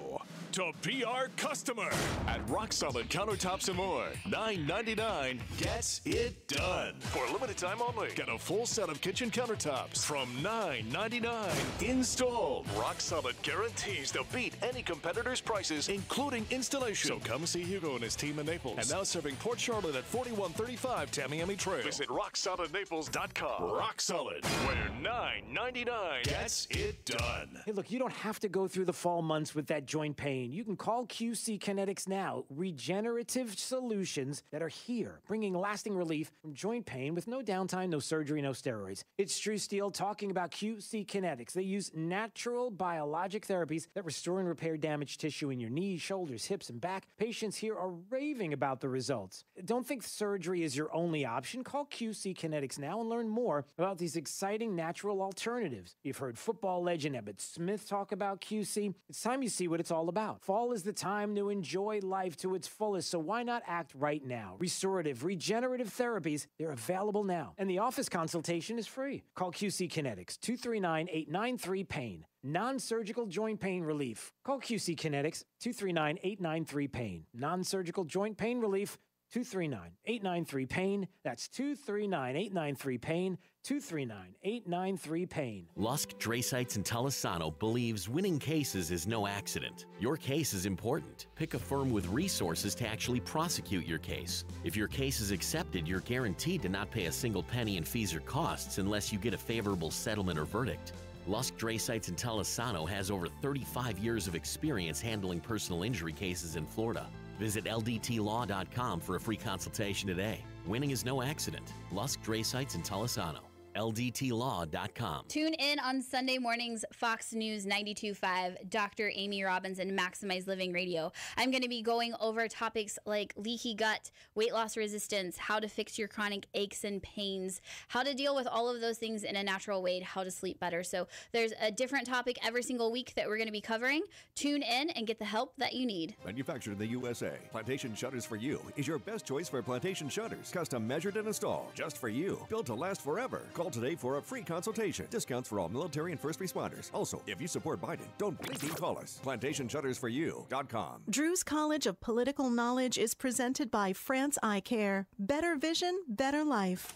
to be our customer at Rock Solid Countertops and More. $9.99 gets it done. For a limited time only, get a full set of kitchen countertops from $9.99 installed. Rock Solid guarantees to beat any competitor's prices, including installation. So come see Hugo and his team in Naples. And now serving Port Charlotte at 4135 Tamiami Trail. Visit RockSolidNaples.com. Rock Solid, where $9.99 gets it done. Hey, look, you don't have to go through the fall months with that joint pain. You can call QC Kinetics now. Regenerative solutions that are here, bringing lasting relief from joint pain with no downtime, no surgery, no steroids. It's Drew Steele talking about QC Kinetics. They use natural biologic therapies that restore and repair damaged tissue in your knees, shoulders, hips, and back. Patients here are raving about the results. Don't think surgery is your only option. Call QC Kinetics now and learn more about these exciting natural alternatives. You've heard football legend Emmitt Smith talk about QC. It's time you see what it's all about. Fall is the time to enjoy life to its fullest, so why not act right now? Restorative, regenerative therapies, they're available now. And the office consultation is free. Call QC Kinetics, 239-893-PAIN. Non-surgical joint pain relief. Call QC Kinetics, 239-893-PAIN. Non-surgical joint pain relief. 239-893-PAIN. That's 239-893-PAIN. 239-893-PAIN. Lusk, Drasites, and Talisano believes winning cases is no accident. Your case is important. Pick a firm with resources to actually prosecute your case. If your case is accepted, you're guaranteed to not pay a single penny in fees or costs unless you get a favorable settlement or verdict. Lusk, Drasites, and Talisano has over 35 years of experience handling personal injury cases in Florida. Visit ldtlaw.com for a free consultation today. Winning is no accident. Lusk, Drasites, and Talisano. ldtlaw.com. Tune in on Sunday mornings, Fox News 92.5, Dr. Amy Robbins, and Maximize Living Radio. I'm going to be going over topics like leaky gut, weight loss resistance, how to fix your chronic aches and pains, how to deal with all of those things in a natural way, how to sleep better. So there's a different topic every single week that we're going to be covering. Tune in and get the help that you need. Manufactured in the USA, Plantation Shutters for You is your best choice for plantation shutters. Custom measured and installed just for you. Built to last forever. Call today for a free consultation. Discounts for all military and first responders. Also, if you support Biden, don't blink and call us. PlantationShuttersForYou.com. Drew's College of Political Knowledge is presented by France Eye Care. Better vision, better life.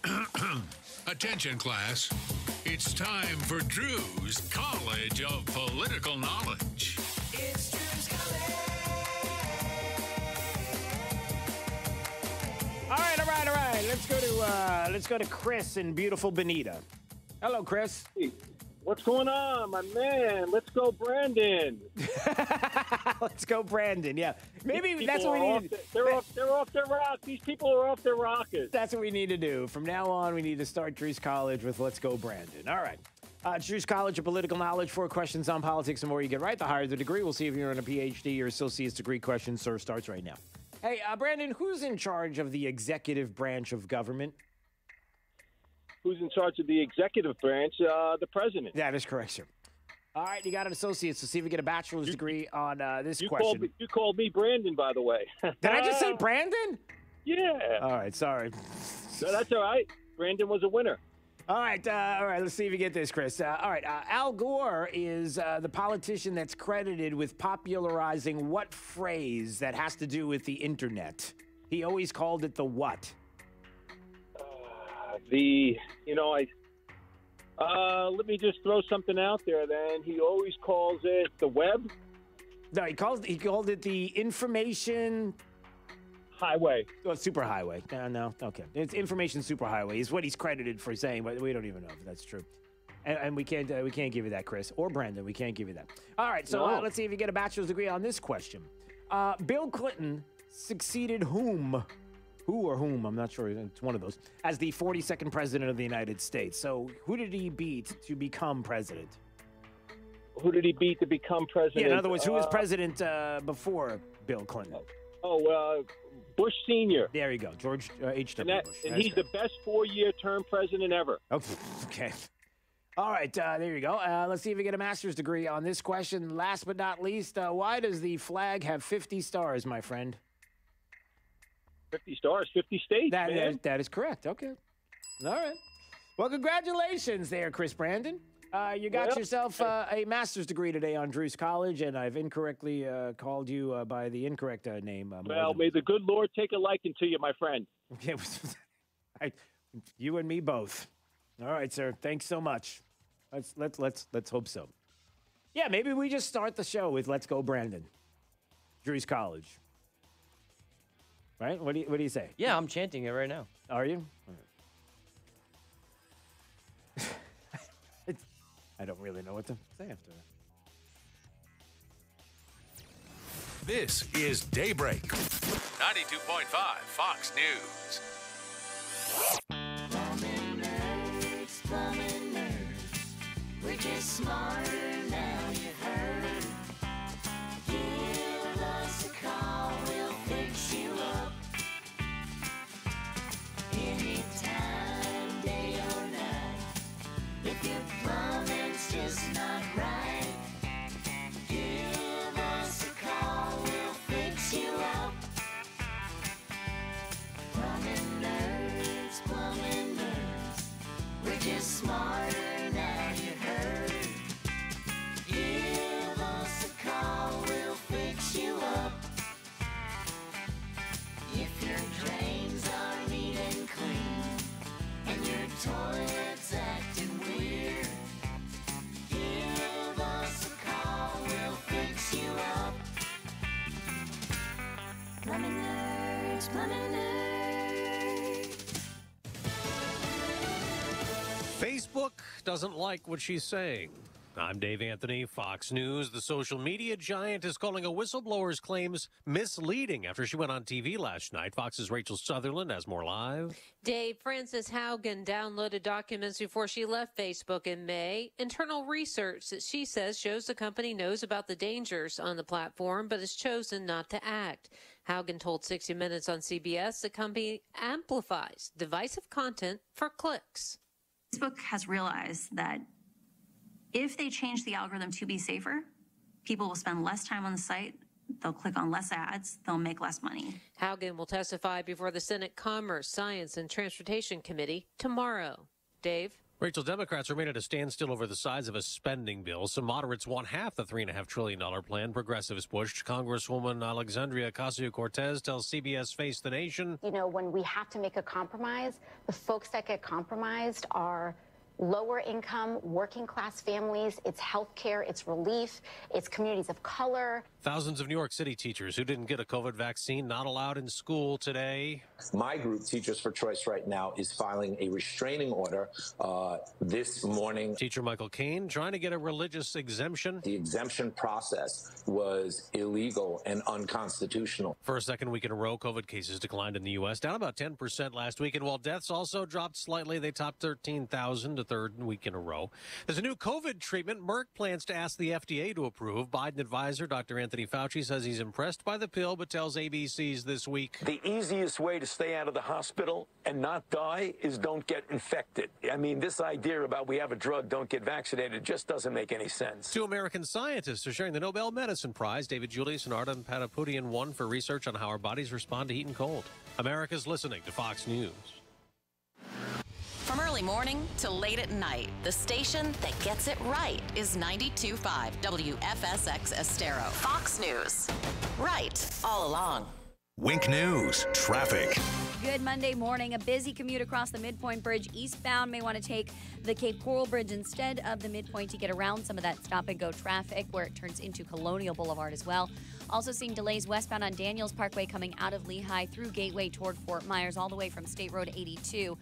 Attention, class. It's time for Drew's College of Political Knowledge. It's Drew's College. All right. Let's go to Chris in beautiful Bonita. Hello, Chris. Hey, what's going on, my man? Let's go, Brandon. Let's go, Brandon. Yeah, maybe that's what we need. They're off their rock. These people are off their rockets. That's what we need to do. From now on, we need to start Drew's College with "Let's go, Brandon." All right. Drew's College of Political Knowledge. 4 questions on politics. The more you get right, the higher the degree. We'll see if you're in a PhD or associate's degree question. Sir, starts right now. Hey, Brandon, who's in charge of the executive branch of government? Who's in charge of the executive branch? The president. That is correct, sir. All right, you got an associate's, so see if you get a bachelor's degree on this question. You called me Brandon, by the way. Did I just say Brandon? Yeah. All right, sorry. No, that's all right. Brandon was a winner. All right, let's see if you get this, Chris. Al Gore is the politician that's credited with popularizing what phrase that has to do with the internet? He always called it the what? Let me just throw something out there then. He always calls it the web? No, he called it the information... highway. Oh, superhighway. No, okay. It's information superhighway is what he's credited for saying, but we don't even know if that's true. And we can't give you that, Chris. Or Brandon, we can't give you that. All right, so let's see if you get a bachelor's degree on this question. Bill Clinton succeeded whom? Who or whom, I'm not sure, it's one of those, as the 42nd president of the United States. So who did he beat to become president? Who did he beat to become president? Yeah, in other words, who was president before Bill Clinton? Bush Sr. There you go, George H.W. Bush. And he's the best 4-year term president ever. Okay. All right, there you go. Let's see if you get a master's degree on this question. Last but not least, why does the flag have 50 stars, my friend? 50 stars, 50 states, man. That is correct. Okay. All right. Well, congratulations there, Chris Brandon. You got yourself a master's degree today on Drew's College, and I've incorrectly called you by the incorrect name. Well, may the good Lord take a liking to you, my friend. Okay, you and me both. All right, sir. Thanks so much. Let's hope so. Yeah, maybe we just start the show with "Let's Go, Brandon." Drew's College. Right? What do you say? Yeah, I'm chanting it right now. Are you? I don't really know what to say after that. This is Daybreak. 92.5 Fox News. Plumbing nerds, we're just smarter now, you heard. Give us a call, we'll fix you up. Anytime, day or night. If your plumbing's just not right, give us a call, we'll fix you up. Plumbing nerds, we're just smarter now, you heard. Give us a call, we'll fix you up. If you're drained Facebook doesn't like what she's saying. I'm Dave Anthony, Fox News. The social media giant is calling a whistleblower's claims misleading after she went on TV last night. Fox's Rachel Sutherland has more live. Dave, Frances Haugen downloaded documents before she left Facebook in May. Internal research that she says shows the company knows about the dangers on the platform, but has chosen not to act. Haugen told 60 Minutes on CBS the company amplifies divisive content for clicks. Facebook has realized that if they change the algorithm to be safer, people will spend less time on the site, they'll click on less ads, they'll make less money. Haugen will testify before the Senate Commerce, Science, and Transportation Committee tomorrow. Dave? Rachel, Democrats remain at a standstill over the size of a spending bill. Some moderates want half the $3.5 trillion plan. Progressives pushed. Congresswoman Alexandria Ocasio-Cortez tells CBS Face the Nation. You know, when we have to make a compromise, the folks that get compromised are lower income, working class families. It's health care, it's relief, it's communities of color. Thousands of New York City teachers who didn't get a COVID vaccine not allowed in school today. My group, Teachers for Choice, right now is filing a restraining order this morning. Teacher Michael Caine trying to get a religious exemption. The exemption process was illegal and unconstitutional. For a second week in a row, COVID cases declined in the U.S., down about 10% last week. And while deaths also dropped slightly, they topped 13,000, the third week in a row. There's a new COVID treatment Merck plans to ask the FDA to approve. Biden advisor Dr. Anthony Fauci says he's impressed by the pill, but tells ABC's This Week. The easiest way to stay out of the hospital and not die is don't get infected. I mean, this idea about we have a drug, don't get vaccinated, just doesn't make any sense. Two American scientists are sharing the Nobel Medicine Prize. David Julius and Artem Patapoutian won for research on how our bodies respond to heat and cold. America's listening to Fox News. From early morning to late at night, the station that gets it right is 92.5 WFSX Estero. Fox News. Right all along. Wink News, traffic. Good Monday morning. A busy commute across the Midpoint Bridge eastbound may want to take the Cape Coral Bridge instead of the Midpoint to get around some of that stop-and-go traffic where it turns into Colonial Boulevard as well. Also seeing delays westbound on Daniels Parkway coming out of Lehigh through Gateway toward Fort Myers, all the way from State Road 82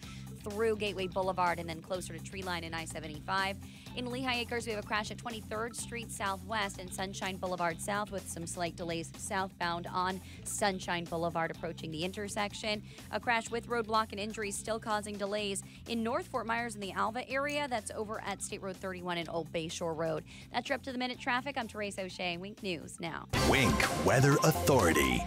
through Gateway Boulevard and then closer to Tree Line and I-75. In Lehigh Acres, we have a crash at 23rd Street Southwest and Sunshine Boulevard South with some slight delays southbound on Sunshine Boulevard approaching the intersection. A crash with roadblock and injuries still causing delays in North Fort Myers in the Alva area. That's over at State Road 31 and Old Bay Shore Road. That's your up-to-the-minute traffic. I'm Therese O'Shea. Wink News now. Wink Weather Authority.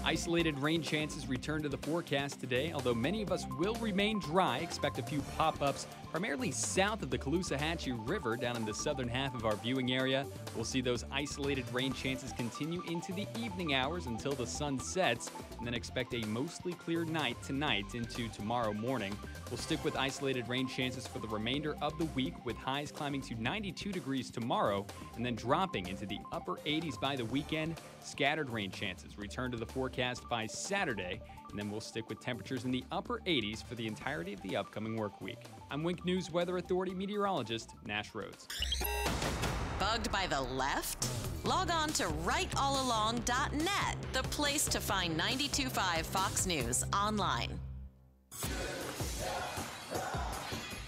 Isolated rain chances return to the forecast today, although many of us will remain dry. Expect a few pop-ups, primarily south of the Caloosahatchee River, down in the southern half of our viewing area. We'll see those isolated rain chances continue into the evening hours until the sun sets, and then expect a mostly clear night tonight into tomorrow morning. We'll stick with isolated rain chances for the remainder of the week, with highs climbing to 92 degrees tomorrow and then dropping into the upper 80s by the weekend. Scattered rain chances return to the forecast by Saturday, and then we'll stick with temperatures in the upper 80s for the entirety of the upcoming work week. I'm Wink News Weather Authority meteorologist Nash Rhodes. Bugged by the left? Log on to rightallalong.net, the place to find 92.5 Fox News online.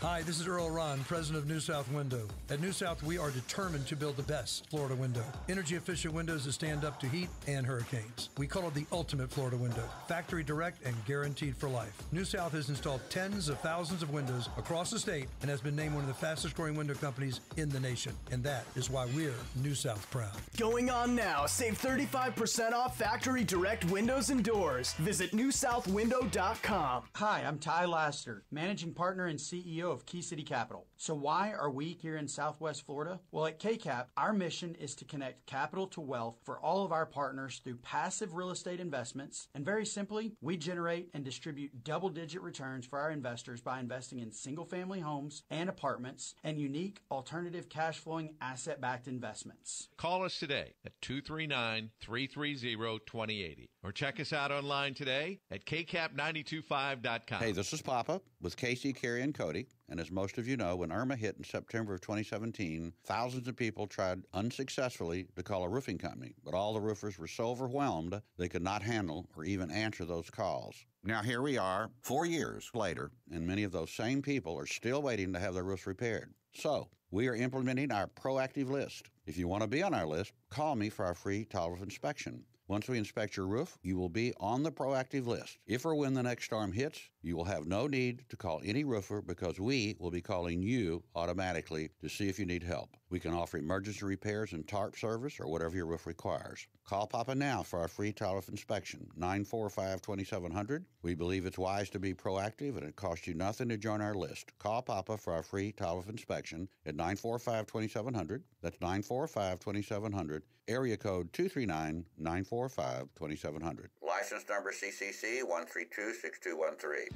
Hi, this is Earl Ron, president of New South Window. At New South, we are determined to build the best Florida window. Energy-efficient windows that stand up to heat and hurricanes. We call it the ultimate Florida window. Factory direct and guaranteed for life. New South has installed tens of thousands of windows across the state and has been named one of the fastest-growing window companies in the nation. And that is why we're New South proud. Going on now. Save 35% off factory direct windows and doors. Visit newsouthwindow.com. Hi, I'm Ty Laster, managing partner and CEO of Key City Capital. So why are we here in Southwest Florida? Well, at KCAP, our mission is to connect capital to wealth for all of our partners through passive real estate investments. And very simply, we generate and distribute double-digit returns for our investors by investing in single-family homes and apartments and unique alternative cash-flowing asset-backed investments. Call us today at 239-330-2080 or check us out online today at kcap925.com. Hey, this is Papa with Casey, Carrie, and Cody. And as most of you know, when Irma hit in September of 2017, thousands of people tried unsuccessfully to call a roofing company, but all the roofers were so overwhelmed they could not handle or even answer those calls. Now here we are, 4 years later, and many of those same people are still waiting to have their roofs repaired. So we are implementing our proactive list. If you want to be on our list, call me for our free tolerance inspection. Once we inspect your roof, you will be on the proactive list. If or when the next storm hits, you will have no need to call any roofer because we will be calling you automatically to see if you need help. We can offer emergency repairs and tarp service or whatever your roof requires. Call Papa now for our free tolerance inspection, 945-2700. We believe it's wise to be proactive and it costs you nothing to join our list. Call Papa for our free tolerance inspection at 945-2700. That's 945-2700. Area code 239-945-2700. License number CCC 1326213.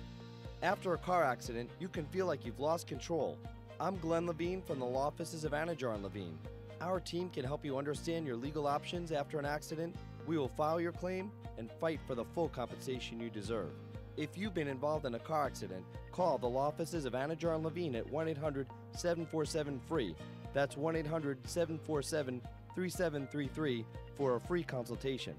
After a car accident, you can feel like you've lost control. I'm Glenn Levine from the law offices of Allergy and Levine. Our team can help you understand your legal options after an accident. We will file your claim and fight for the full compensation you deserve. If you've been involved in a car accident, call the law offices of Allergy and Levine at 1-800-747-FREE. That's 1-800-747-3733 for a free consultation.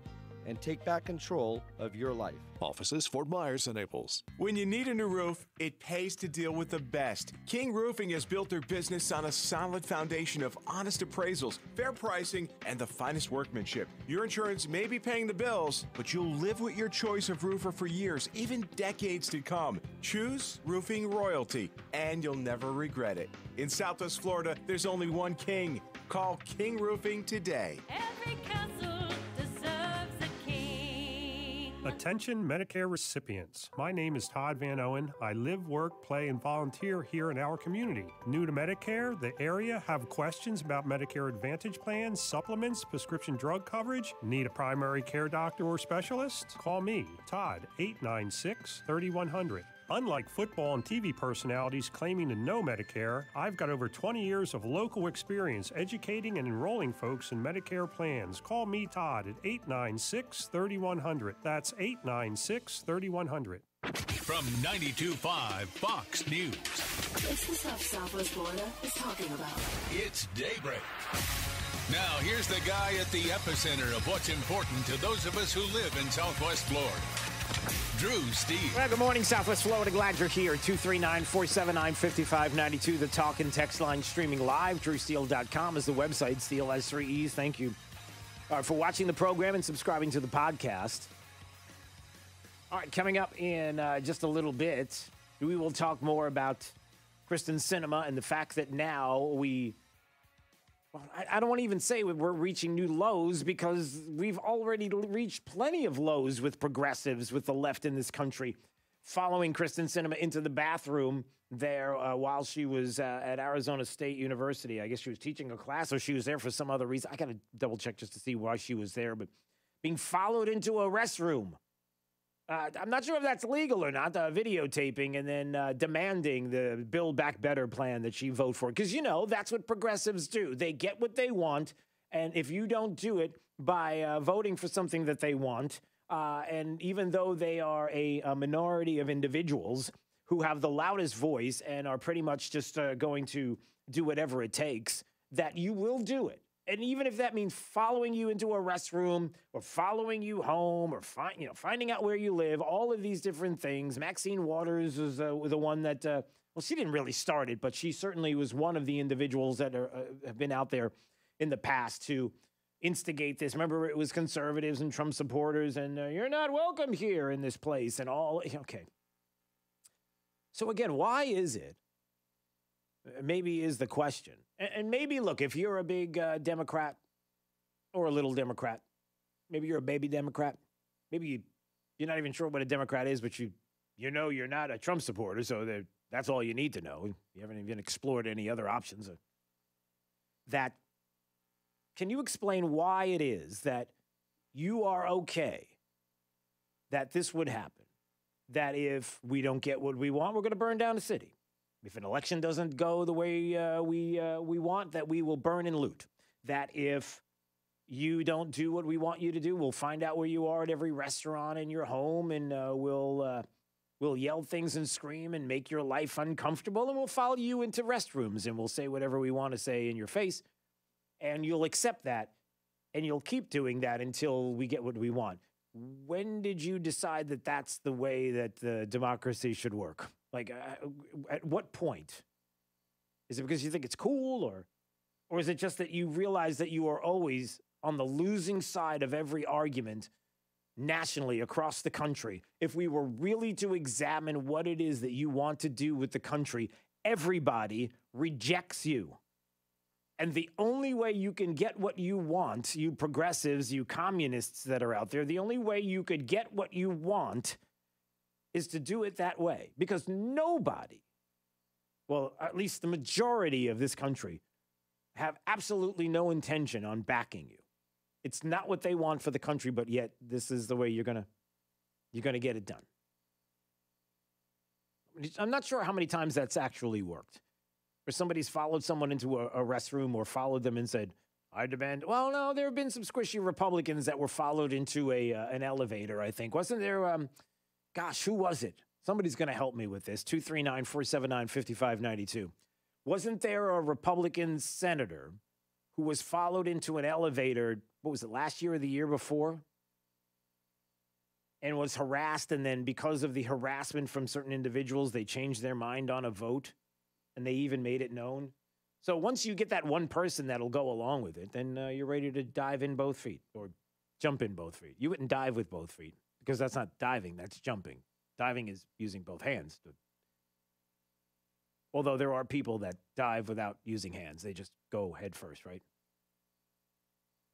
And take back control of your life. Offices Fort Myers and Naples. When you need a new roof, it pays to deal with the best. King Roofing has built their business on a solid foundation of honest appraisals, fair pricing, and the finest workmanship. Your insurance may be paying the bills, but you'll live with your choice of roofer for years, even decades to come. Choose Roofing Royalty, and you'll never regret it. In Southwest Florida, there's only one King. Call King Roofing today. Every castle deserves a king. Attention Medicare recipients. My name is Todd Van Owen. I live, work, play, and volunteer here in our community. New to Medicare, the area, have questions about Medicare Advantage plans, supplements, prescription drug coverage? Need a primary care doctor or specialist? Call me, Todd, 896-3100. Unlike football and TV personalities claiming to know Medicare, I've got over 20 years of local experience educating and enrolling folks in Medicare plans. Call me, Todd, at 896-3100. That's 896-3100. From 92.5 Fox News. It's the stuff Southwest Florida is talking about. It's Daybreak. Now, here's the guy at the epicenter of what's important to those of us who live in Southwest Florida. Drew Steele. Well, good morning, Southwest Florida. Glad you're here. 239-479-5592, the talk and text line streaming live. DrewSteele.com is the website. Steele has 3 E's. Thank you for watching the program and subscribing to the podcast. All right, coming up in just a little bit, we will talk more about Kyrsten Sinema and the fact that now I don't want to even say we're reaching new lows because we've already reached plenty of lows with progressives, with the left in this country, following Kyrsten Sinema into the bathroom there while she was at Arizona State University. I guess she was teaching a class or she was there for some other reason. I got to double check just to see why she was there, but being followed into a restroom. I'm not sure if that's legal or not, videotaping and then demanding the Build Back Better plan that she vote for. Because, you know, that's what progressives do. They get what they want, and if you don't do it by voting for something that they want, and even though they are a minority of individuals who have the loudest voice and are pretty much just going to do whatever it takes, that you will do it. And even if that means following you into a restroom or following you home or finding out where you live, all of these different things. Maxine Waters was the one that, well, she didn't really start it, but she certainly was one of the individuals that have been out there in the past to instigate this. Remember, it was conservatives and Trump supporters and you're not welcome here in this place and all. Okay. So again, why is it? Maybe is the question. And maybe, look, if you're a big Democrat or a little Democrat, maybe you're a baby Democrat, maybe you're not even sure what a Democrat is, but you know you're not a Trump supporter, so that's all you need to know. You haven't even explored any other options. Can you explain why it is that you are okay that this would happen, that if we don't get what we want, we're going to burn down the city? If an election doesn't go the way we want, that we will burn and loot. That if you don't do what we want you to do, we'll find out where you are at every restaurant in your home, and we'll We'll yell things and scream and make your life uncomfortable, and we'll follow you into restrooms, and we'll say whatever we want to say in your face, and you'll accept that, and you'll keep doing that until we get what we want. When did you decide that that's the way that the democracy should work? Like, at what point? Is it because you think it's cool, or is it just that you realize that you are always on the losing side of every argument nationally across the country? If we were really to examine what it is that you want to do with the country, everybody rejects you. And the only way you can get what you want, you progressives, you communists that are out there, the only way you could get what you want is to do it that way. Because nobody, well, at least the majority of this country, have absolutely no intention on backing you. It's not what they want for the country, but yet this is the way you're gonna get it done. I'm not sure how many times that's actually worked. Where somebody's followed someone into a restroom or followed them and said, I demand. Well, no, there have been some squishy Republicans that were followed into an elevator, I think. Wasn't there, gosh, who was it? Somebody's going to help me with this. 239-479-5592. Wasn't there a Republican senator who was followed into an elevator, what was it, last year or the year before? And was harassed, and then because of the harassment from certain individuals, they changed their mind on a vote? And they even made it known. So once you get that one person that'll go along with it, then you're ready to dive in both feet or jump in both feet. You wouldn't dive with both feet because that's not diving, that's jumping. Diving is using both hands. Although there are people that dive without using hands. They just go head first, right?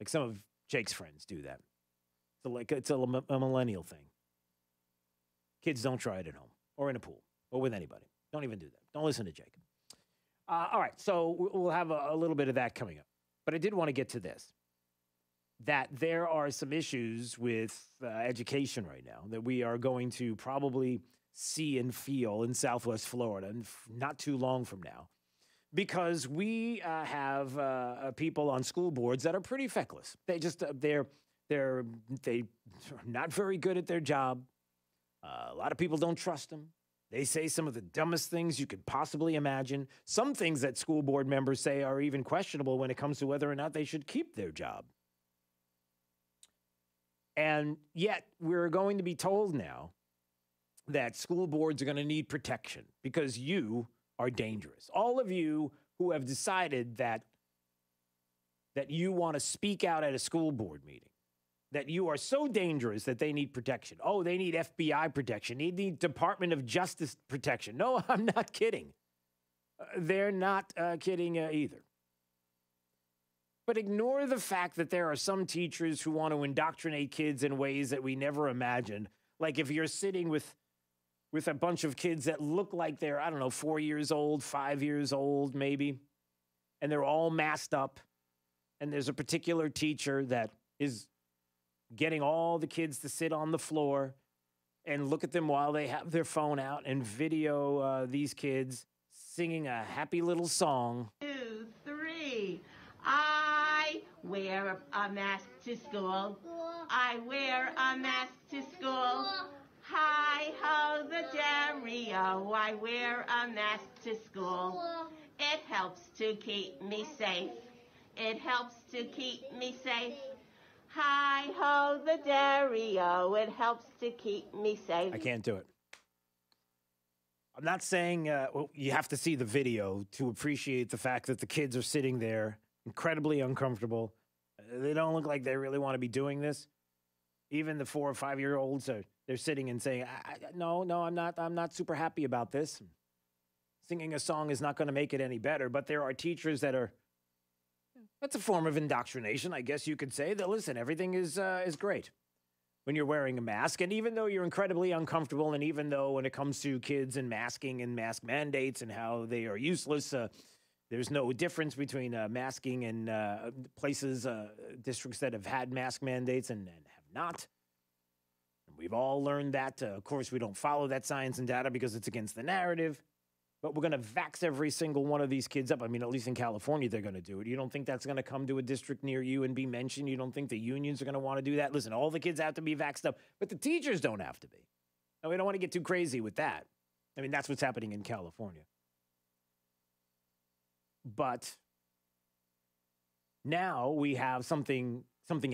Like some of Jake's friends do that. So it's a millennial thing. Kids don't try it at home or in a pool or with anybody. Don't even do that. Don't listen to Jake. All right, so we'll have a little bit of that coming up. But I did want to get to this, that there are some issues with education right now that we are going to probably see and feel in Southwest Florida not too long from now, because we have people on school boards that are pretty feckless. They just, they're not very good at their job. A lot of people don't trust them. They say some of the dumbest things you could possibly imagine. Some things that school board members say are even questionable when it comes to whether or not they should keep their job. And yet we're going to be told now that school boards are going to need protection because you are dangerous. All of you who have decided that you want to speak out at a school board meeting, that you are so dangerous that they need protection. Oh, they need FBI protection. They need Department of Justice protection. No, I'm not kidding. They're not kidding either. But ignore the fact that there are some teachers who want to indoctrinate kids in ways that we never imagined. Like if you're sitting with a bunch of kids that look like they're, 4 years old, 5 years old maybe, and they're all masked up, and there's a particular teacher that is getting all the kids to sit on the floor and look at them while they have their phone out and video these kids singing a happy little song. 2, 3. I wear a mask to school. I wear a mask to school. Hi ho the Dario. I wear a mask to school. It helps to keep me safe. It helps to keep me safe. Hi ho the Dario. It helps to keep me safe. I can't do it. I'm not saying you have to see the video to appreciate the fact that the kids are sitting there incredibly uncomfortable. They don't look like they really want to be doing this. Even the 4 or 5 year olds they're sitting and saying, "No, I'm not super happy about this. Singing a song is not going to make it any better." But there are teachers that are. That's a form of indoctrination, I guess you could say. That listen, everything is great when you're wearing a mask, and even though you're incredibly uncomfortable, and even though when it comes to kids and masking and mask mandates and how they are useless, there's no difference between masking and places, districts that have had mask mandates and have not. And we've all learned that. Of course, we don't follow that science and data because it's against the narrative. But we're going to vax every single one of these kids up. I mean, at least in California, they're going to do it. You don't think that's going to come to a district near you and be mentioned? You don't think the unions are going to want to do that? Listen, all the kids have to be vaxxed up, but the teachers don't have to be. Now, we don't want to get too crazy with that. I mean, that's what's happening in California. But now we have something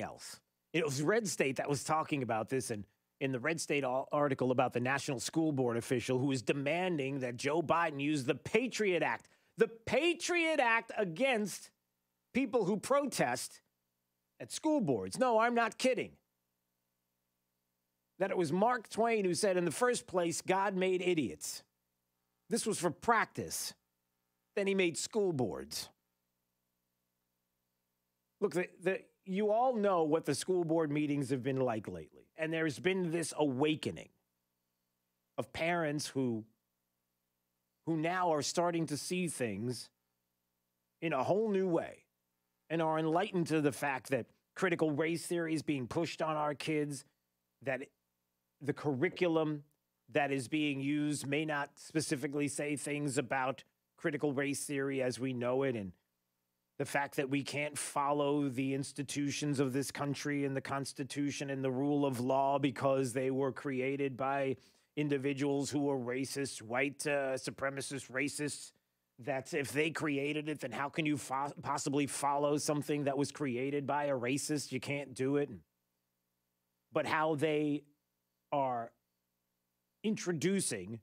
else. It was Red State that was talking about this, and in the Red State article about the National School Board official who is demanding that Joe Biden use the Patriot Act. The Patriot Act against people who protest at school boards. No, I'm not kidding. That it was Mark Twain who said, in the first place, God made idiots. This was for practice. Then he made school boards. Look, you all know what the school board meetings have been like lately. And there's been this awakening of parents who now are starting to see things in a whole new way and are enlightened to the fact that critical race theory is being pushed on our kids, that the curriculum that is being used may not specifically say things about critical race theory as we know it, and the fact that we can't follow the institutions of this country and the Constitution and the rule of law because they were created by individuals who are racist, white supremacist racists. That's if they created it, then how can you possibly follow something that was created by a racist? You can't do it. But how they are introducing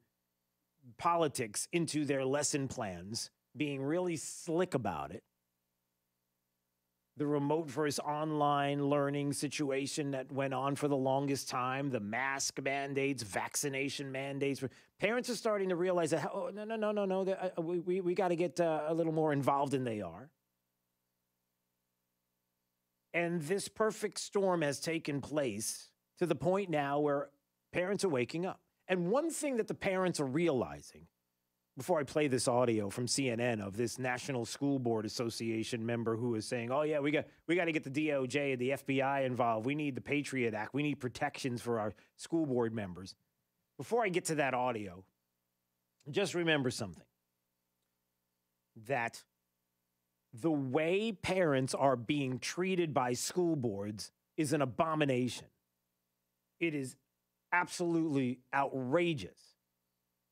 politics into their lesson plans, being really slick about it. The remote versus online learning situation that went on for the longest time, the mask mandates, vaccination mandates. Parents are starting to realize that, oh, no, we got to get a little more involved than they are. And this perfect storm has taken place to the point now where parents are waking up. And one thing that the parents are realizing, before I play this audio from CNN of this National School Board Association member who is saying, oh, yeah, we got to get the DOJ and the FBI involved. We need the Patriot Act. We need protections for our school board members. Before I get to that audio, just remember something. That the way parents are being treated by school boards is an abomination. It is absolutely outrageous.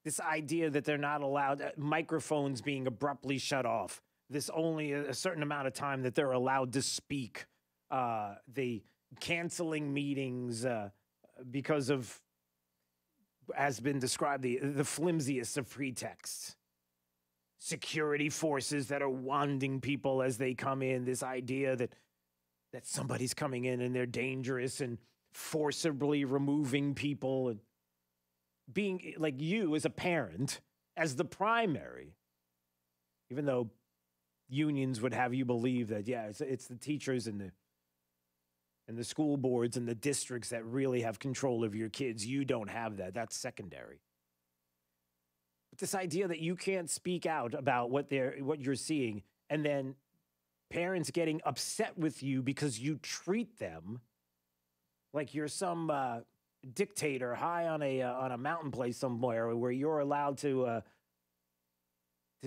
This idea that they're not allowed, microphones being abruptly shut off, this only a certain amount of time that they're allowed to speak, the canceling meetings because of, has been described, the flimsiest of pretexts. Security forces that are wanding people as they come in, this idea that somebody's coming in and they're dangerous and forcibly removing people and being like you as a parent, as the primary, even though unions would have you believe that, yeah, it's the teachers and the school boards and the districts that really have control of your kids. You don't have that. That's secondary. But this idea that you can't speak out about what you're seeing, and then parents getting upset with you because you treat them like you're some dictator high on a mountain place somewhere where you're allowed to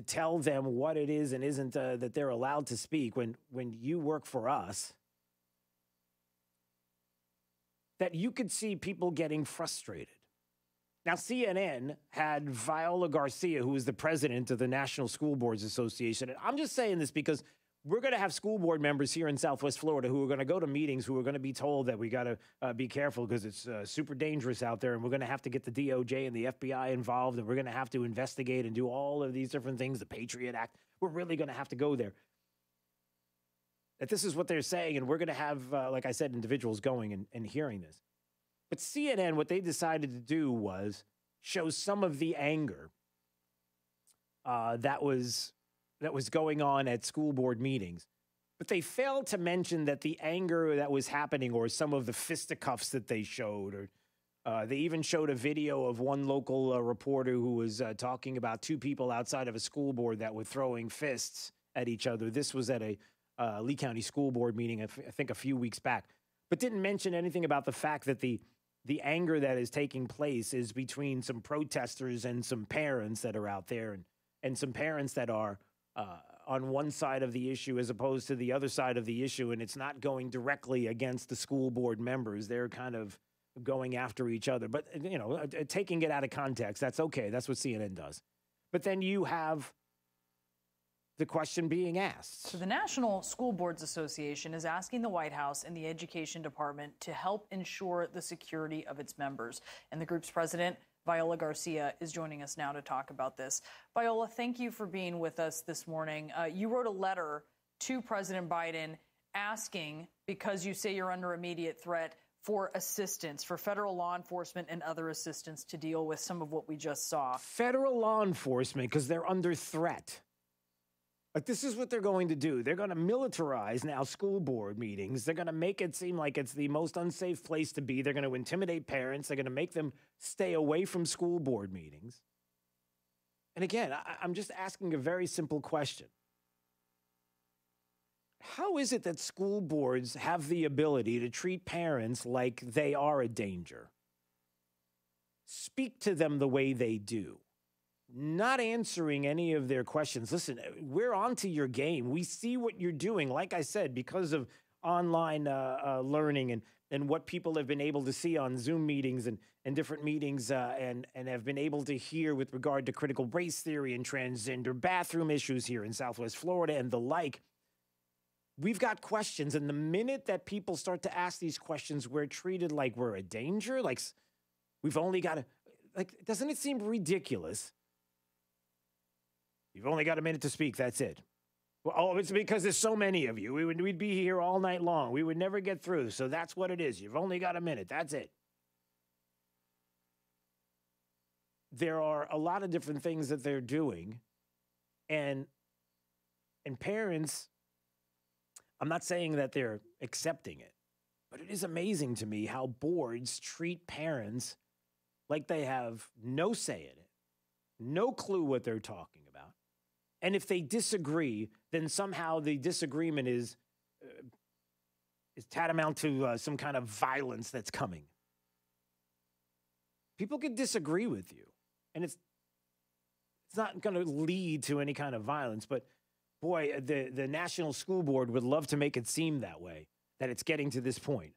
tell them what it is and isn't that they're allowed to speak when you work for us. That you could see people getting frustrated. Now, CNN had Viola Garcia, who is the president of the National School Boards Association. And I'm just saying this because we're going to have school board members here in Southwest Florida who are going to go to meetings who are going to be told that we got to be careful because it's super dangerous out there, and we're going to have to get the DOJ and the FBI involved, and we're going to have to investigate and do all of these different things, the Patriot Act. We're really going to have to go there. That this is what they're saying, and we're going to have, like I said, individuals going and hearing this. But CNN, what they decided to do was show some of the anger that was going on at school board meetings. But they failed to mention that the anger that was happening, or some of the fisticuffs that they showed, or they even showed a video of one local reporter who was talking about two people outside of a school board that were throwing fists at each other. This was at a Lee County School Board meeting, I think a few weeks back, but didn't mention anything about the fact that the anger that is taking place is between some protesters and some parents that are out there, and some parents that are on one side of the issue as opposed to the other side of the issue, and it's not going directly against the school board members. They're kind of going after each other. But, taking it out of context, that's okay. That's what CNN does. But then you have the question being asked. So the National School Boards Association is asking the White House and the Education Department to help ensure the security of its members. And the group's president, Viola Garcia, is joining us now to talk about this. Viola, thank you for being with us this morning. You wrote a letter to President Biden asking, because you say you're under immediate threat, for assistance, for federal law enforcement and other assistance to deal with some of what we just saw. Federal law enforcement, because they're under threat. Like, this is what they're going to do. They're going to militarize now school board meetings. They're going to make it seem like it's the most unsafe place to be. They're going to intimidate parents. They're going to make them stay away from school board meetings. And again, I'm just asking a very simple question. How is it that school boards have the ability to treat parents like they are a danger? Speak to them the way they do. Not answering any of their questions. Listen, we're onto your game. We see what you're doing. Like I said, because of online learning and what people have been able to see on Zoom meetings and different meetings and have been able to hear with regard to critical race theory and transgender bathroom issues here in Southwest Florida and the like. We've got questions, and the minute that people start to ask these questions, we're treated like we're a danger. Like, we've only got to, like, doesn't it seem ridiculous? You've only got a minute to speak, that's it. Well, oh, it's because there's so many of you. We'd be here all night long. We would never get through, so that's what it is. You've only got a minute, that's it. There are a lot of different things that they're doing, and parents, I'm not saying that they're accepting it, but it is amazing to me how boards treat parents like they have no say in it, no clue what they're talking about. And if they disagree, then somehow the disagreement is tantamount to some kind of violence that's coming. People can disagree with you, and it's not going to lead to any kind of violence, but boy, the National School Board would love to make it seem that way, that it's getting to this point.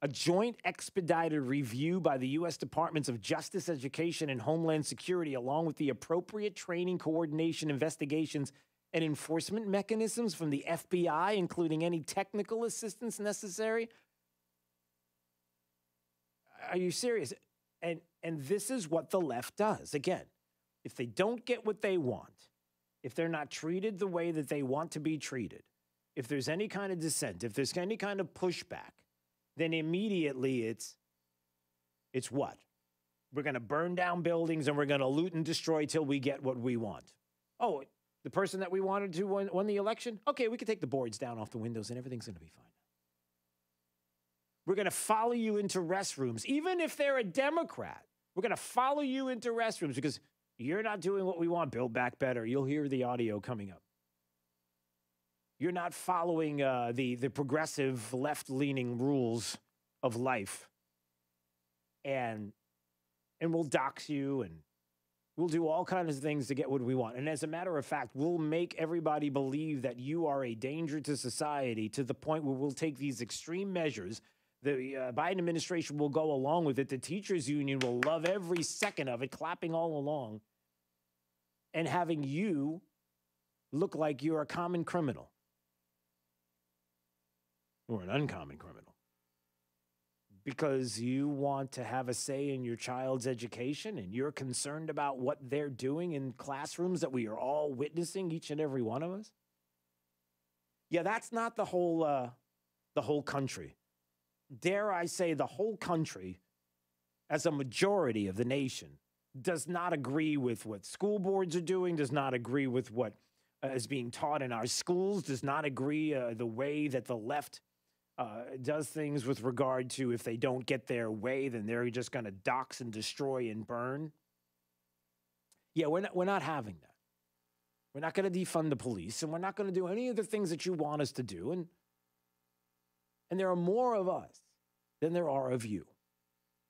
A joint expedited review by the U.S. Departments of Justice, Education, and Homeland Security, along with the appropriate training, coordination, investigations, and enforcement mechanisms from the FBI, including any technical assistance necessary. Are you serious? And this is what the left does. Again, if they don't get what they want, if they're not treated the way that they want to be treated, if there's any kind of dissent, if there's any kind of pushback, then immediately it's what? We're going to burn down buildings and we're going to loot and destroy till we get what we want. Oh, the person that we wanted to won the election? Okay, we can take the boards down off the windows and everything's going to be fine. We're going to follow you into restrooms, even if they're a Democrat. We're going to follow you into restrooms because you're not doing what we want. Build back better. You'll hear the audio coming up. You're not following the progressive left-leaning rules of life. And we'll dox you and we'll do all kinds of things to get what we want. And as a matter of fact, we'll make everybody believe that you are a danger to society to the point where we'll take these extreme measures. The Biden administration will go along with it. The teachers union will love every second of it, clapping all along, and having you look like you're a common criminal or an uncommon criminal because you want to have a say in your child's education and you're concerned about what they're doing in classrooms that we are all witnessing, each and every one of us. Yeah, that's not the whole country. Dare I say the whole country, as a majority of the nation, does not agree with what school boards are doing, does not agree with what is being taught in our schools, does not agree the way that the left does things with regard to if they don't get their way, then they're just going to dox and destroy and burn. Yeah, we're not having that. We're not going to defund the police, and we're not going to do any of the things that you want us to do. And there are more of us than there are of you,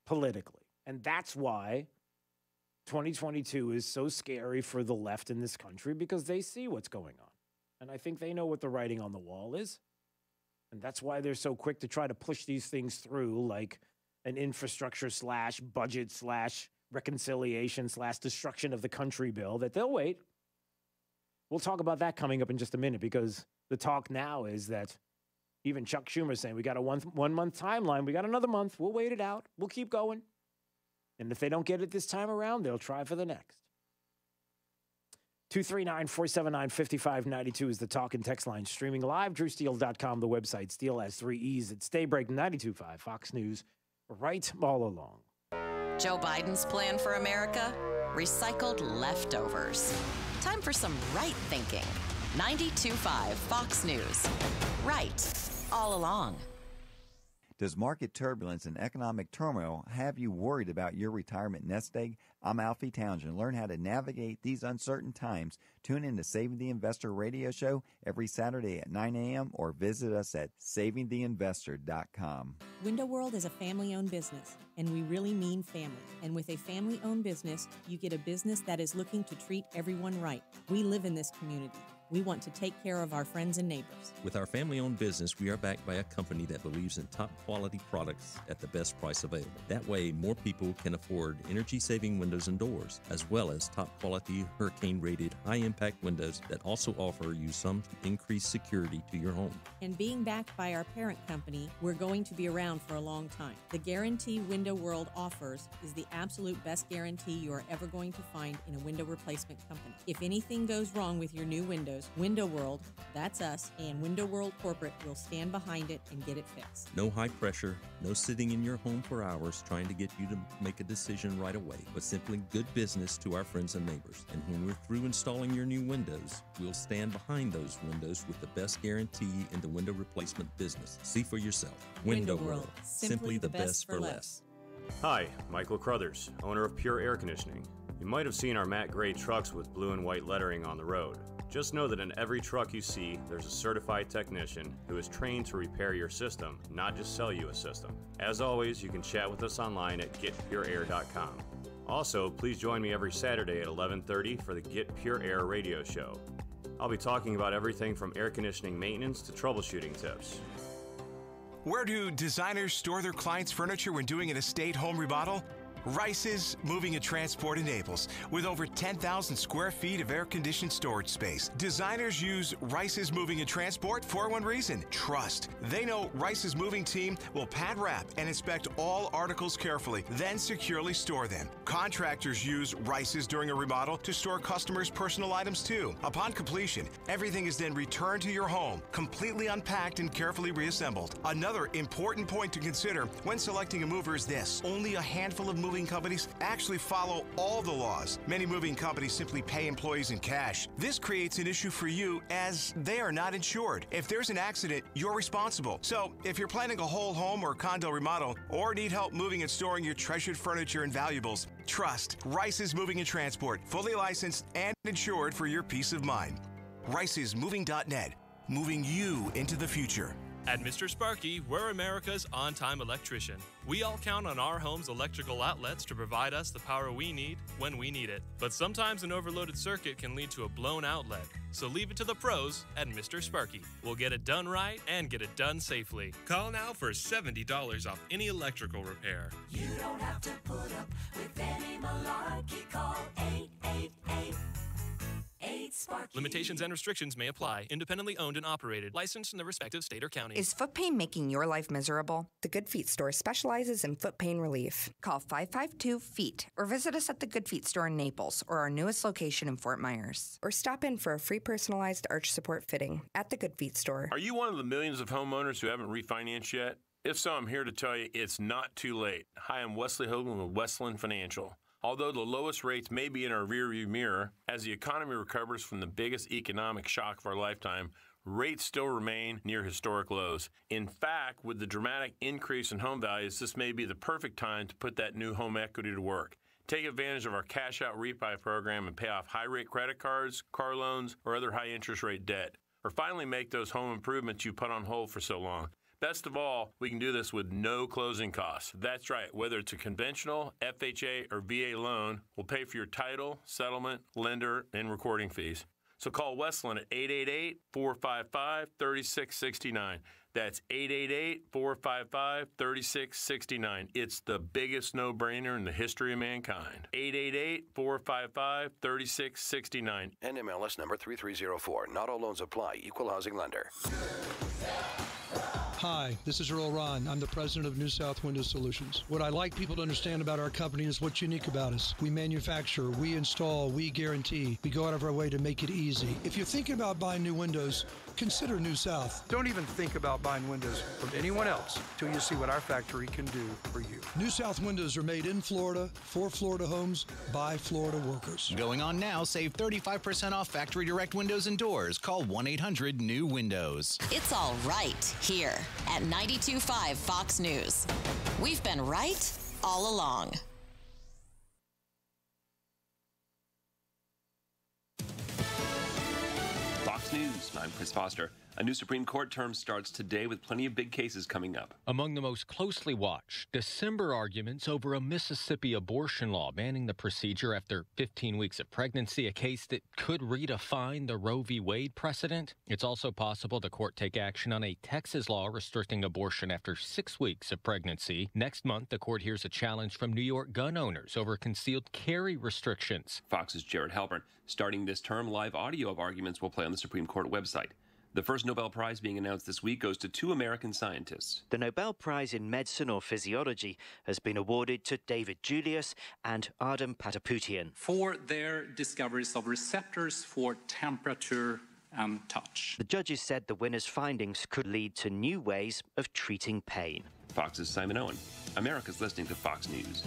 politically. And that's why 2022 is so scary for the left in this country, because they see what's going on. And I think they know what the writing on the wall is. And that's why they're so quick to try to push these things through like an infrastructure slash budget slash reconciliation slash destruction of the country bill, that they'll wait. We'll talk about that coming up in just a minute, because the talk now is that even Chuck Schumer's saying we got a one month timeline. We got another month. We'll wait it out. We'll keep going. And if they don't get it this time around, they'll try for the next. 239-479-5592 is the talk and text line. Streaming live, drewsteele.com, the website. Steele has 3 E's. It's Daybreak 92.5, Fox News, right all along. Joe Biden's plan for America? Recycled leftovers. Time for some right thinking. 92.5 Fox News. Right all along. Does market turbulence and economic turmoil have you worried about your retirement nest egg? I'm Alfie Townsend. Learn how to navigate these uncertain times. Tune in to Saving the Investor radio show every Saturday at 9 a.m. or visit us at savingtheinvestor.com. Window World is a family-owned business, and we really mean family. And with a family-owned business, you get a business that is looking to treat everyone right. We live in this community. We want to take care of our friends and neighbors. With our family-owned business, we are backed by a company that believes in top-quality products at the best price available. That way, more people can afford energy-saving windows and doors, as well as top-quality hurricane-rated high-impact windows that also offer you some increased security to your home. And being backed by our parent company, we're going to be around for a long time. The guarantee Window World offers is the absolute best guarantee you are ever going to find in a window replacement company. If anything goes wrong with your new windows, Window World, that's us, and Window World Corporate will stand behind it and get it fixed. No high pressure, no sitting in your home for hours trying to get you to make a decision right away, but simply good business to our friends and neighbors. And when we're through installing your new windows, we'll stand behind those windows with the best guarantee in the window replacement business. See for yourself. Window World, simply the best for less. Hi, Michael Crothers, owner of Pure Air Conditioning. You might have seen our matte gray trucks with blue and white lettering on the road. Just know that in every truck you see, there's a certified technician who is trained to repair your system, not just sell you a system. As always, you can chat with us online at getpureair.com. Also, please join me every Saturday at 11:30 for the Get Pure Air radio show. I'll be talking about everything from air conditioning maintenance to troubleshooting tips. Where do designers store their clients' furniture when doing an estate home remodel? Rice's Moving and Transport in Naples. With over 10,000 square feet of air-conditioned storage space, designers use Rice's Moving and Transport for one reason: trust. They know Rice's Moving team will pad wrap and inspect all articles carefully, then securely store them. Contractors use Rice's during a remodel to store customers' personal items too. Upon completion, everything is then returned to your home, completely unpacked and carefully reassembled. Another important point to consider when selecting a mover is this: only a handful of moving companies actually follow all the laws. Many moving companies simply pay employees in cash. This creates an issue for you as they are not insured. If there's an accident, you're responsible. So if you're planning a whole home or condo remodel or need help moving and storing your treasured furniture and valuables, trust Rice's Moving and Transport, fully licensed and insured for your peace of mind. Rice'sMoving.net, moving you into the future. At Mr. Sparky, we're America's on-time electrician. We all count on our home's electrical outlets to provide us the power we need when we need it. But sometimes an overloaded circuit can lead to a blown outlet. So leave it to the pros at Mr. Sparky. We'll get it done right and get it done safely. Call now for $70 off any electrical repair. You don't have to put up with any malarkey. Call 888-8 Sparky. Limitations and restrictions may apply. Independently owned and operated. Licensed in the respective state or county. Is foot pain making your life miserable? The Good Feet Store specializes in foot pain relief. Call 552-FEET or visit us at the Good Feet Store in Naples or our newest location in Fort Myers. Or stop in for a free personalized arch support fitting at the Good Feet Store. Are you one of the millions of homeowners who haven't refinanced yet? If so, I'm here to tell you it's not too late. Hi, I'm Wesley Hogan with Westland Financial. Although the lowest rates may be in our rearview mirror, as the economy recovers from the biggest economic shock of our lifetime, rates still remain near historic lows. In fact, with the dramatic increase in home values, this may be the perfect time to put that new home equity to work. Take advantage of our cash out refi program and pay off high-rate credit cards, car loans, or other high-interest rate debt. Or finally make those home improvements you put on hold for so long. Best of all, we can do this with no closing costs. That's right, whether it's a conventional, FHA, or VA loan, we'll pay for your title, settlement, lender, and recording fees. So call Westland at 888-455-3669. That's 888-455-3669. It's the biggest no-brainer in the history of mankind. 888-455-3669. NMLS number 3304. Not all loans apply. Equal housing lender. Hi, this is Earl Ron. I'm the president of New South Window Solutions. What I like people to understand about our company is what's unique about us. We manufacture, we install, we guarantee. We go out of our way to make it easy. If you're thinking about buying new windows, consider New South. Don't even think about buying windows from anyone else till you see what our factory can do for you. New South windows are made in Florida, for Florida homes, by Florida workers. Going on now, save 35% off factory direct windows and doors. Call 1-800-NEW-WINDOWS. It's all right here at 92.5 Fox News. We've been right all along. Fox News, I'm Chris Foster. A new Supreme Court term starts today with plenty of big cases coming up. Among the most closely watched, December arguments over a Mississippi abortion law banning the procedure after 15 weeks of pregnancy, a case that could redefine the Roe v. Wade precedent. It's also possible the court take action on a Texas law restricting abortion after 6 weeks of pregnancy. Next month, the court hears a challenge from New York gun owners over concealed carry restrictions. Fox's Jared Halpern. Starting this term, live audio of arguments will play on the Supreme Court website. The first Nobel Prize being announced this week goes to 2 American scientists. The Nobel Prize in Medicine or Physiology has been awarded to David Julius and Ardem Pataputian for their discoveries of receptors for temperature and touch. The judges said the winners' findings could lead to new ways of treating pain. Fox's Simon Owen. America's listening to Fox News.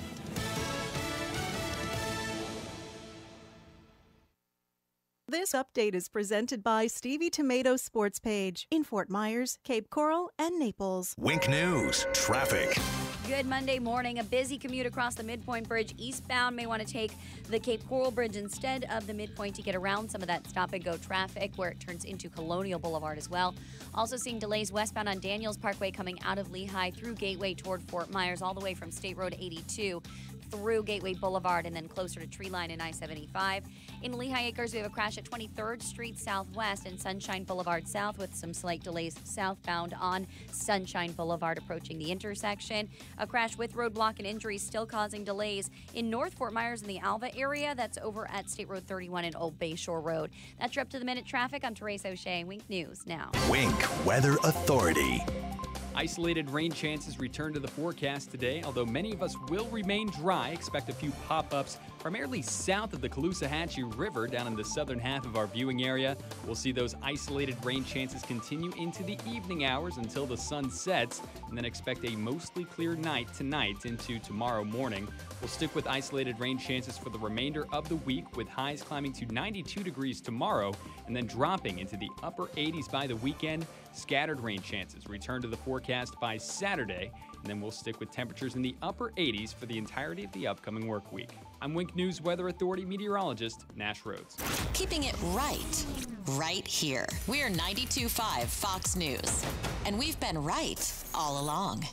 This update is presented by Stevie Tomato Sports Page in Fort Myers, Cape Coral, and Naples. Wink News, traffic. Good Monday morning. A busy commute across the Midpoint Bridge eastbound. May want to take the Cape Coral Bridge instead of the Midpoint to get around some of that stop-and-go traffic where it turns into Colonial Boulevard as well. Also seeing delays westbound on Daniels Parkway coming out of Lehigh through Gateway toward Fort Myers all the way from State Road 82 through Gateway Boulevard and then closer to Tree Line and I-75. In Lehigh Acres, we have a crash at 23rd Street Southwest and Sunshine Boulevard South with some slight delays southbound on Sunshine Boulevard approaching the intersection. A crash with roadblock and injuries still causing delays in North Fort Myers in the Alva area. That's over at State Road 31 and Old Bayshore Road. That's your up-to-the-minute traffic. I'm Therese O'Shea. Wink News now. Wink Weather Authority. Isolated rain chances return to the forecast today, although many of us will remain dry. Expect a few pop-ups primarily south of the Caloosahatchee River down in the southern half of our viewing area. We'll see those isolated rain chances continue into the evening hours until the sun sets, and then expect a mostly clear night tonight into tomorrow morning. We'll stick with isolated rain chances for the remainder of the week, with highs climbing to 92 degrees tomorrow and then dropping into the upper 80s by the weekend. Scattered rain chances return to the forecast by Saturday, and then we'll stick with temperatures in the upper 80s for the entirety of the upcoming work week. I'm Wink News Weather Authority meteorologist Nash Rhodes. Keeping it right here. We're 92.5 Fox News, and we've been right all along.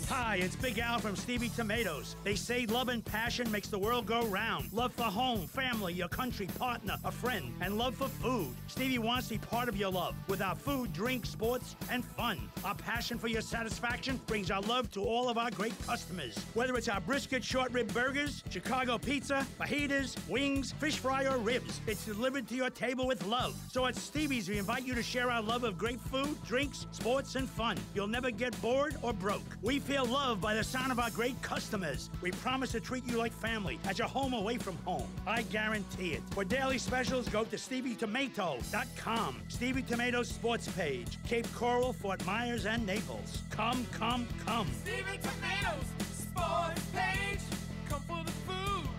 Hi, it's Big Al from Stevie Tomatoes. They say love and passion makes the world go round. Love for home, family, your country, partner, a friend, and love for food. Stevie wants to be part of your love with our food, drink, sports, and fun. Our passion for your satisfaction brings our love to all of our great customers. Whether it's our brisket short rib burgers, Chicago pizza, fajitas, wings, fish fry, or ribs, it's delivered to your table with love. So at Stevie's, we invite you to share our love of great food, drinks, sports, and fun. You'll never get bored or broke. We feel loved by the sound of our great customers. We promise to treat you like family at your home away from home. I guarantee it. For daily specials, go to StevieTomato.com. Stevie Tomatoes Sports Page, Cape Coral, Fort Myers, and Naples. Come, come, come. Stevie Tomatoes Sports Page. Come for the food.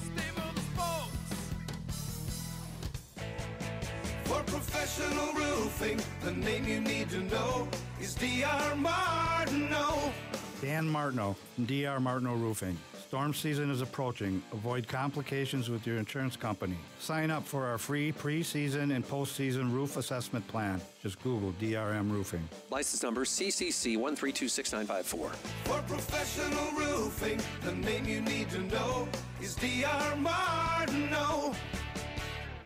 Stay for the sports. For professional roofing, the name you need to know is D.R. Martineau. Dan Martineau from D.R. Martineau Roofing. Storm season is approaching. Avoid complications with your insurance company. Sign up for our free pre-season and post-season roof assessment plan. Just Google DRM Roofing. License number CCC 1326954. For professional roofing, the name you need to know is D.R. Martineau.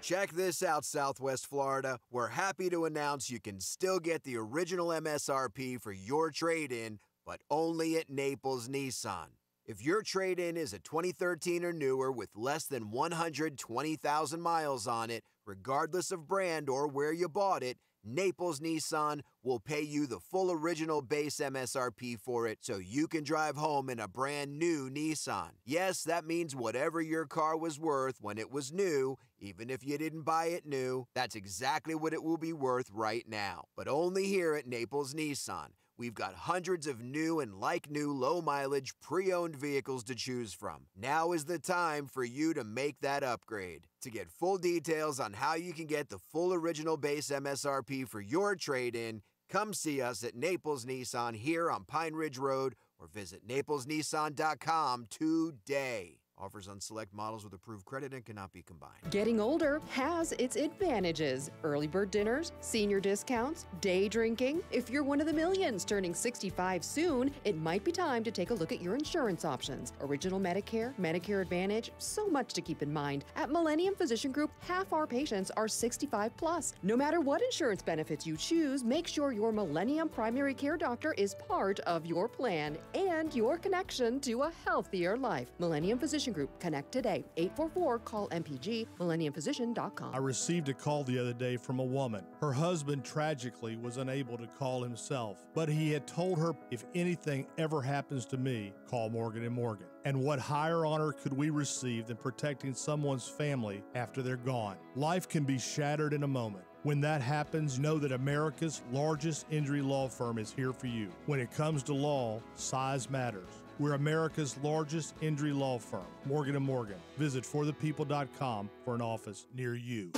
Check this out, Southwest Florida. We're happy to announce you can still get the original MSRP for your trade-in, but only at Naples Nissan. If your trade-in is a 2013 or newer with less than 120,000 miles on it, regardless of brand or where you bought it, Naples Nissan will pay you the full original base MSRP for it so you can drive home in a brand new Nissan. Yes, that means whatever your car was worth when it was new, even if you didn't buy it new, that's exactly what it will be worth right now. But only here at Naples Nissan. We've got hundreds of new and like-new low-mileage pre-owned vehicles to choose from. Now is the time for you to make that upgrade. To get full details on how you can get the full original base MSRP for your trade-in, come see us at Naples Nissan here on Pine Ridge Road or visit naplesnissan.com today. Offers on select models with approved credit and cannot be combined. Getting older has its advantages. Early bird dinners, senior discounts, day drinking. If you're one of the millions turning 65 soon, it might be time to take a look at your insurance options. Original Medicare, Medicare Advantage, so much to keep in mind. At Millennium Physician Group, half our patients are 65 plus. No matter what insurance benefits you choose, make sure your Millennium primary care doctor is part of your plan and your connection to a healthier life. Millennium Physician Group. Connect today. 844-CALL-MPG, millenniumphysician.com. I received a call the other day from a woman. Her husband tragically was unable to call himself, but he had told her, if anything ever happens to me, call Morgan & Morgan. And what higher honor could we receive than protecting someone's family after they're gone? Life can be shattered in a moment. When that happens, know that America's largest injury law firm is here for you. When it comes to law, size matters. We're America's largest injury law firm, Morgan & Morgan. Visit forthepeople.com for an office near you.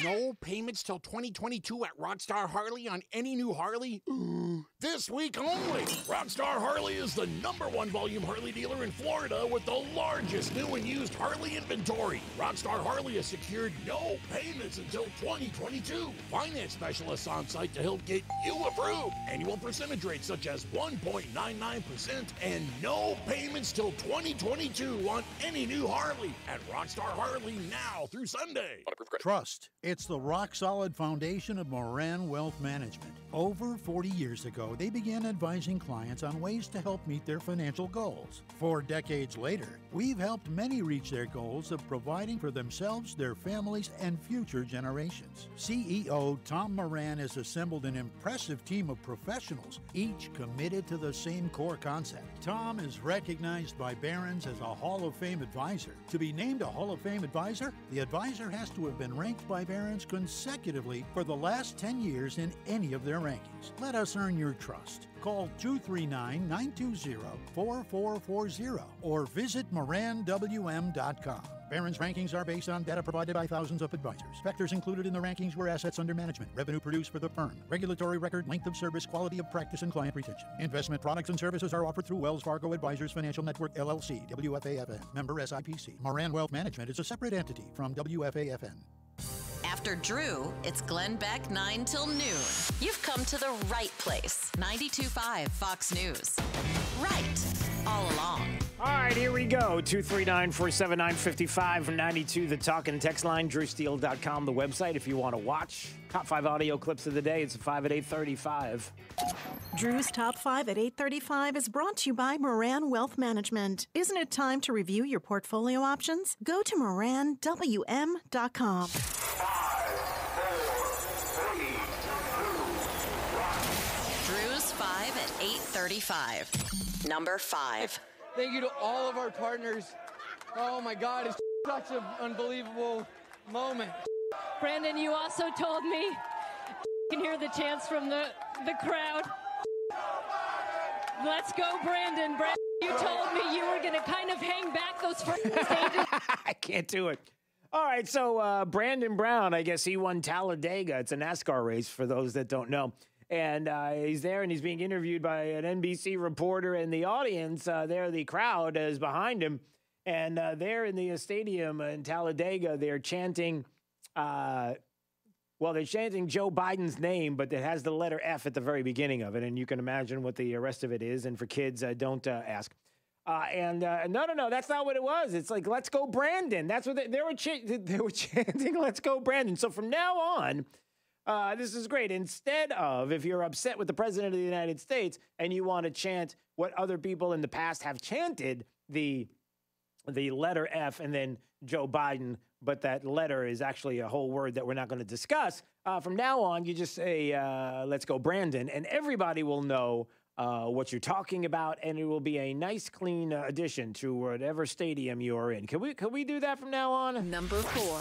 No payments till 2022 at Rockstar Harley on any new Harley? This week only. Rockstar Harley is the #1 volume Harley dealer in Florida with the largest new and used Harley inventory. Rockstar Harley has secured no payments until 2022. Finance specialists on site to help get you approved. Annual percentage rates such as 1.99% and no payments till 2022 on any new Harley at Rockstar Harley now through Sunday. Trust. It's the rock-solid foundation of Moran Wealth Management. Over 40 years ago, they began advising clients on ways to help meet their financial goals. 4 decades later, we've helped many reach their goals of providing for themselves, their families, and future generations. CEO Tom Moran has assembled an impressive team of professionals, each committed to the same core concept. Tom is recognized by Barron's as a Hall of Fame advisor. To be named a Hall of Fame advisor, the advisor has to have been ranked by Barron's consecutively for the last 10 years in any of their rankings. Let us earn your trust. Call 239-920-4440 or visit moranwm.com. Barron's rankings are based on data provided by thousands of advisors. Factors included in the rankings were assets under management, revenue produced for the firm, regulatory record, length of service, quality of practice, and client retention. Investment products and services are offered through Wells Fargo Advisors Financial Network, LLC, WFAFN, member SIPC. Moran Wealth Management is a separate entity from WFAFN. After Drew, it's Glenn Beck 9 till noon. You've come to the right place. 92.5 Fox News. Right. All along. All right, here we go. 239-479-5592, the talk and text line, drewsteele.com, the website if you want to watch. Top 5 audio clips of the day. It's 5 at 8:35. Drew's Top 5 at 8:35 is brought to you by Moran Wealth Management. Isn't it time to review your portfolio options? Go to moranwm.com. Drew's 5 at 8:35. Number 5. Thank you to all of our partners. Oh my God, it's such an unbelievable moment. Brandon, you also told me you can hear the chants from the crowd. Let's go, Brandon. You told me you were going to kind of hang back those first stages. I can't do it. All right, so Brandon Brown, I guess he won Talladega. It's a NASCAR race for those that don't know. And he's there, and he's being interviewed by an NBC reporter, and the audience there, the crowd is behind him. And there in the stadium in Talladega, they're chanting, they're chanting Joe Biden's name, but it has the letter F at the very beginning of it, and you can imagine what the rest of it is. And for kids, don't ask. No, that's not what it was. It's like, let's go, Brandon. That's what they were chanting, let's go, Brandon. So from now on, this is great. Instead of, if you're upset with the president of the United States and you want to chant what other people in the past have chanted, the letter F and then Joe Biden, but that letter is actually a whole word that we're not going to discuss. From now on, you just say, let's go, Brandon, and everybody will know what you're talking about, and it will be a nice, clean addition to whatever stadium you are in. Can we do that from now on? Number 4.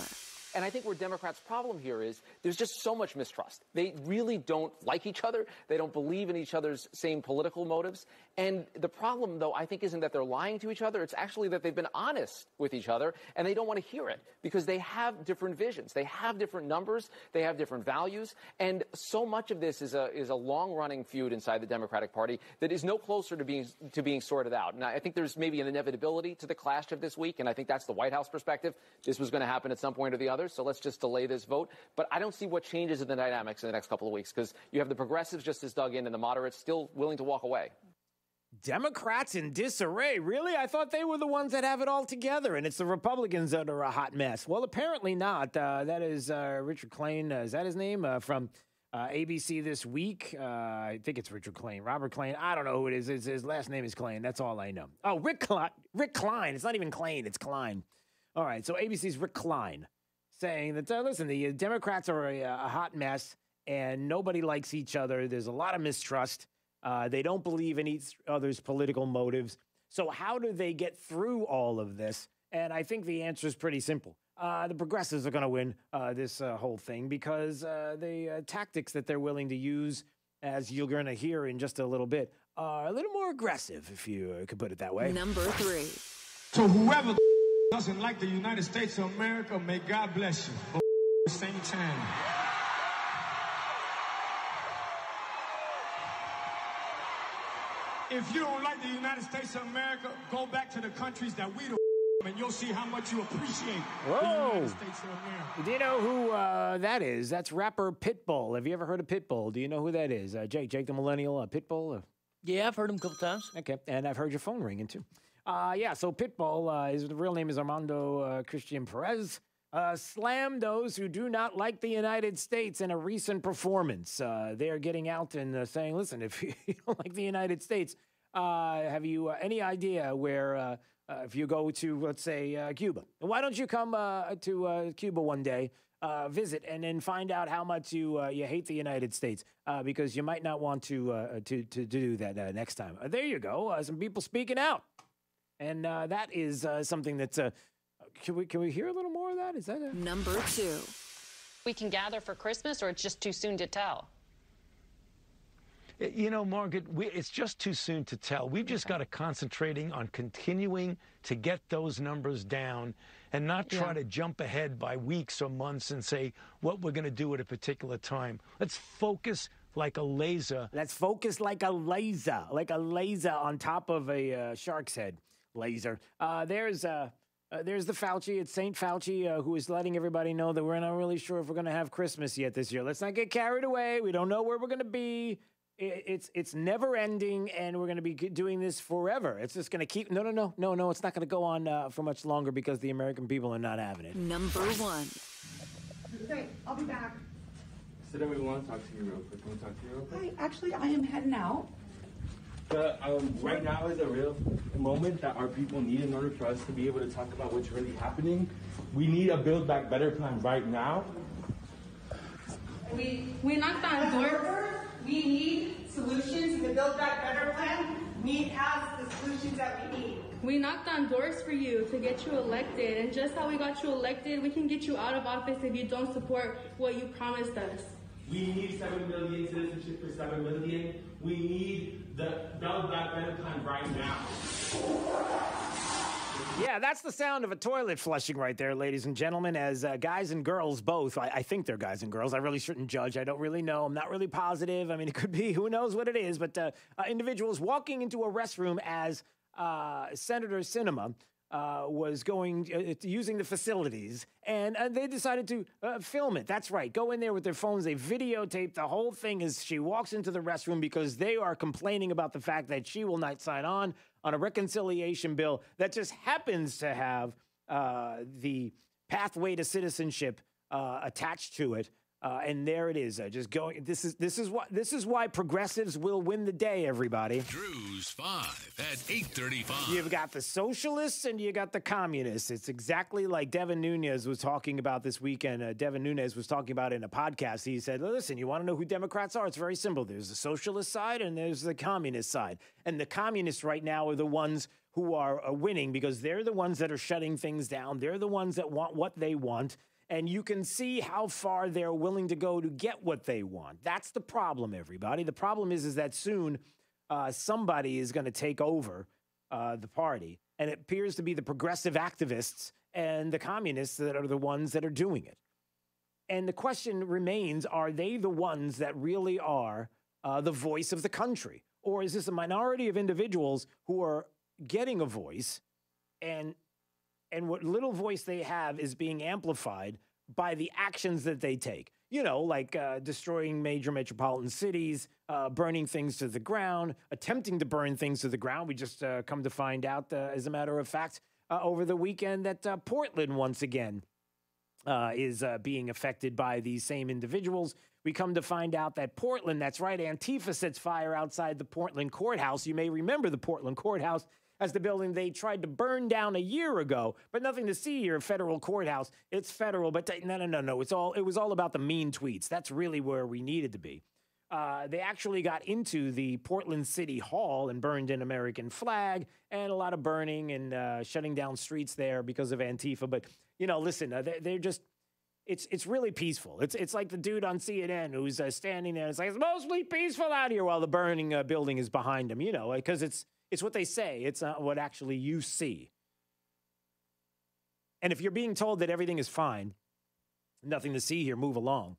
And I think where Democrats' problem here is there's just so much mistrust. They really don't like each other. They don't believe in each other's same political motives. And the problem, though, I think isn't that they're lying to each other. It's actually that they've been honest with each other, and they don't want to hear it because they have different visions. They have different numbers. They have different values. And so much of this is a long-running feud inside the Democratic Party that is no closer to being sorted out. And I think there's maybe an inevitability to the clash of this week, and I think that's the White House perspective. This was going to happen at some point or the other. So let's just delay this vote. But I don't see what changes in the dynamics in the next couple of weeks because you have the progressives just as dug in and the moderates still willing to walk away. Democrats in disarray. Really? I thought they were the ones that have it all together, and it's the Republicans that are a hot mess. Well, apparently not. That is Richard Klain. Is that his name? From ABC This Week. I think it's Richard Klain. Robert Klain. I don't know who it is. His last name is Klain. That's all I know. Oh, Rick Klein. It's not even Klain. It's Klein. All right. So ABC's Rick Klein saying that, listen, the Democrats are a hot mess, and nobody likes each other. There's a lot of mistrust. They don't believe in each other's political motives. So how do they get through all of this? And I think the answer is pretty simple. The progressives are going to win this whole thing because the tactics that they're willing to use, as you're going to hear in just a little bit, are a little more aggressive, if you could put it that way. Number 3. So whoever doesn't like the United States of America, may God bless you. But at the same time, if you don't like the United States of America, go back to the countries that we don't, and you'll see how much you appreciate the United States of America. Do you know who that is? That's rapper Pitbull. Have you ever heard of Pitbull? Do you know who that is? Jake the Millennial, Pitbull? Yeah, I've heard him a couple times. Okay, and I've heard your phone ringing, too. So Pitbull, his real name is Armando Christian Perez, slammed those who do not like the United States in a recent performance. They are getting out and saying, listen, if you don't like the United States, have you any idea where, if you go to, let's say, Cuba, why don't you come to Cuba one day, visit, and then find out how much you hate the United States, because you might not want to do that next time. There you go. Some people speaking out. And that is something that's, can we hear a little more of that? Is that Number 2. We can gather for Christmas, or it's just too soon to tell? You know, Margaret, it's just too soon to tell. We've just got to concentrating on continuing to get those numbers down and not try to jump ahead by weeks or months and say what we're going to do at a particular time. Let's focus like a laser. Let's focus like a laser on top of a shark's head. Laser. There's the Fauci. It's St. Fauci who is letting everybody know that we're not really sure if we're going to have Christmas yet this year. Let's not get carried away. We don't know where we're going to be. It's never ending, and we're going to be doing this forever. It's just going to keep. No. It's not going to go on for much longer because the American people are not having it. Number 1. Okay, I'll be back. Sinema, we want to talk to you real quick. Can we talk to you real quick? Actually, I am heading out. But right now is a real moment that our people need in order for us to be able to talk about what's really happening. We need a Build Back Better plan right now. We knocked on doors. We need solutions. The Build Back Better plan has the solutions that we need. We knocked on doors for you to get you elected, and just how we got you elected, we can get you out of office if you don't support what you promised us. We need 7 million citizenship for 7 million. We need the Build Back Better plan right now. Yeah, that's the sound of a toilet flushing right there, ladies and gentlemen, as guys and girls both. I think they're guys and girls. I really shouldn't judge. I don't really know. I'm not really positive. I mean, it could be. Who knows what it is. But individuals walking into a restroom as Senator Sinema was using the facilities, and they decided to film it. That's right. Go in there with their phones. They videotape the whole thing as she walks into the restroom because they are complaining about the fact that she will not sign on a reconciliation bill that just happens to have the pathway to citizenship attached to it. And there it is. Just going. This is why progressives will win the day. Everybody. Drew's 5 at 8:35. You've got the socialists and you got the communists. It's exactly like Devin Nunes was talking about this weekend. Devin Nunes was talking about it in a podcast. He said, "Listen, you want to know who Democrats are? It's very simple. There's the socialist side and there's the communist side. And the communists right now are the ones who are winning because they're the ones that are shutting things down. They're the ones that want what they want." And you can see how far they're willing to go to get what they want. That's the problem, everybody. The problem is that soon somebody is going to take over the party. And it appears to be the progressive activists and the communists that are the ones that are doing it. And the question remains, are they the ones that really are the voice of the country? Or is this a minority of individuals who are getting a voice and what little voice they have is being amplified by the actions that they take. You know, like destroying major metropolitan cities, burning things to the ground, attempting to burn things to the ground. We just come to find out, as a matter of fact, over the weekend that Portland once again is being affected by these same individuals. We come to find out that Portland, that's right, Antifa sets fire outside the Portland courthouse. You may remember the Portland courthouse as the building they tried to burn down a year ago, but nothing to see here, federal courthouse. It's federal, but no. It was all about the mean tweets. That's really where we needed to be. They actually got into the Portland City Hall and burned an American flag and a lot of burning and shutting down streets there because of Antifa. But, you know, listen, they're just, it's really peaceful. It's like the dude on CNN who's standing there. It's like, it's mostly peaceful out here while the burning building is behind him, you know, because it's what they say. It's not what actually you see. And if you're being told that everything is fine, nothing to see here, move along.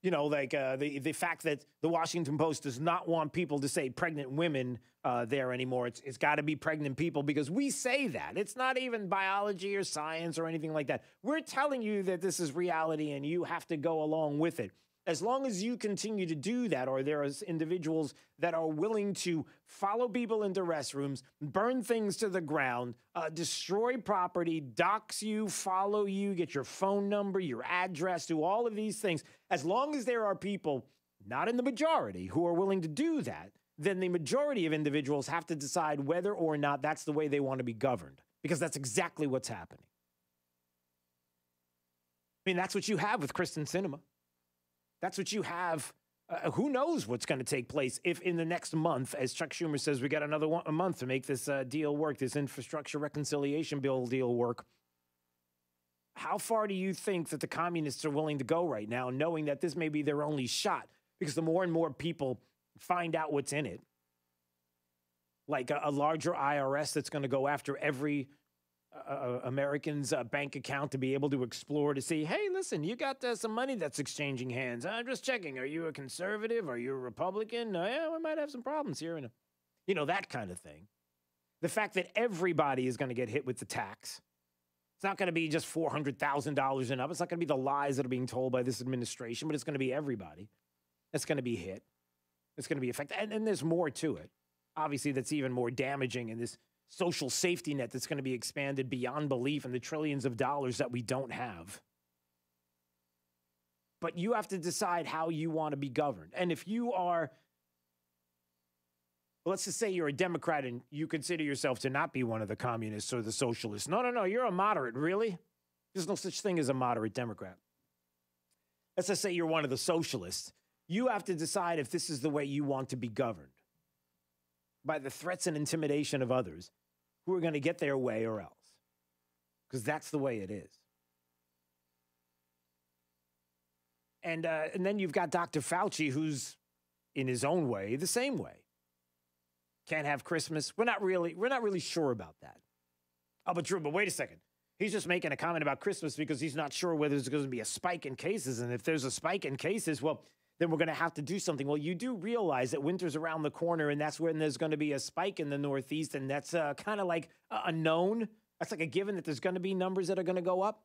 You know, like the fact that the Washington Post does not want people to say pregnant women there anymore. It's got to be pregnant people because we say that. It's not even biology or science or anything like that. We're telling you that this is reality and you have to go along with it. As long as you continue to do that, or there are individuals that are willing to follow people into restrooms, burn things to the ground, destroy property, dox you, follow you, get your phone number, your address, do all of these things, as long as there are people, not in the majority, who are willing to do that, then the majority of individuals have to decide whether or not that's the way they want to be governed, because that's exactly what's happening. I mean, that's what you have with Kyrsten Sinema. That's what you have. Who knows what's going to take place if in the next month, as Chuck Schumer says, we got another a month to make this deal work, this infrastructure reconciliation bill deal work. How far do you think that the communists are willing to go right now, knowing that this may be their only shot? Because the more and more people find out what's in it, like a larger IRS that's going to go after every American's bank account to be able to explore to see, hey, listen, you got some money that's exchanging hands. I'm just checking. Are you a conservative? Are you a Republican? Yeah, we might have some problems here. And you know, that kind of thing. The fact that everybody is going to get hit with the tax. It's not going to be just $400,000 and up. It's not going to be the lies that are being told by this administration, but it's going to be everybody that's going to be hit. It's going to be affected. And there's more to it. Obviously, that's even more damaging in this social safety net that's going to be expanded beyond belief and the trillions of dollars that we don't have. But you have to decide how you want to be governed. And if you are, let's just say you're a Democrat and you consider yourself to not be one of the communists or the socialists. No, you're a moderate, really? There's no such thing as a moderate Democrat. Let's just say you're one of the socialists. You have to decide if this is the way you want to be governed, by the threats and intimidation of others who are going to get their way or else. Because that's the way it is. And then you've got Dr. Fauci, who's in his own way, the same way. Can't have Christmas. We're not really sure about that. Oh, but Drew, but wait a second. He's just making a comment about Christmas because he's not sure whether there's going to be a spike in cases. And if there's a spike in cases, well, then we're going to have to do something. Well, you do realize that winter's around the corner, and that's when there's going to be a spike in the Northeast, and that's kind of like a known. That's like a given that there's going to be numbers that are going to go up.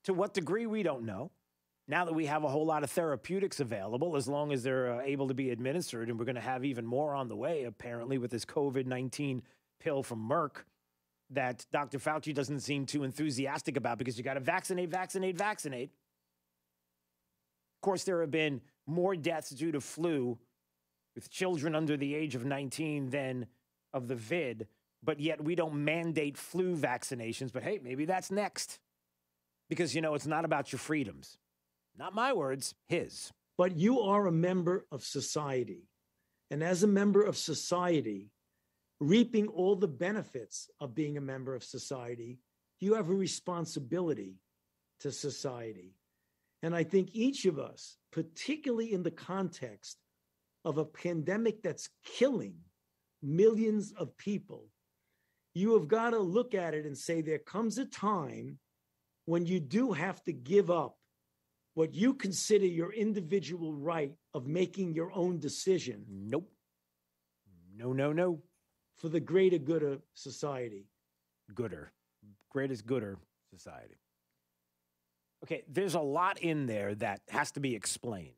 To what degree, we don't know. Now that we have a whole lot of therapeutics available, as long as they're able to be administered, and we're going to have even more on the way, apparently, with this COVID-19 pill from Merck that Dr. Fauci doesn't seem too enthusiastic about because you got to vaccinate. Of course, there have been more deaths due to flu with children under the age of 19 than of the vid, but yet we don't mandate flu vaccinations. But hey, maybe that's next. Because, you know, it's not about your freedoms. Not my words, his. But you are a member of society. And as a member of society, reaping all the benefits of being a member of society, you have a responsibility to society. And I think each of us, particularly in the context of a pandemic that's killing millions of people, you have got to look at it and say there comes a time when you do have to give up what you consider your individual right of making your own decision. Nope. No. For the greater good of society. Greatest gooder society. Okay, there's a lot in there that has to be explained.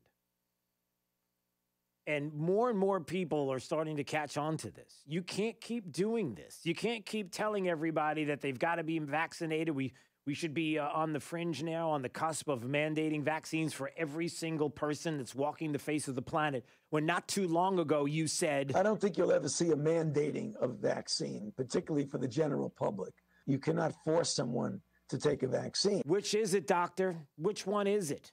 And more people are starting to catch on to this. You can't keep doing this. You can't keep telling everybody that they've got to be vaccinated. We should be on the fringe now, on the cusp of mandating vaccines for every single person that's walking the face of the planet. When not too long ago, you said... I don't think you'll ever see a mandating of vaccine, particularly for the general public. You cannot force someone to take a vaccine. Which is it, doctor? Which one is it?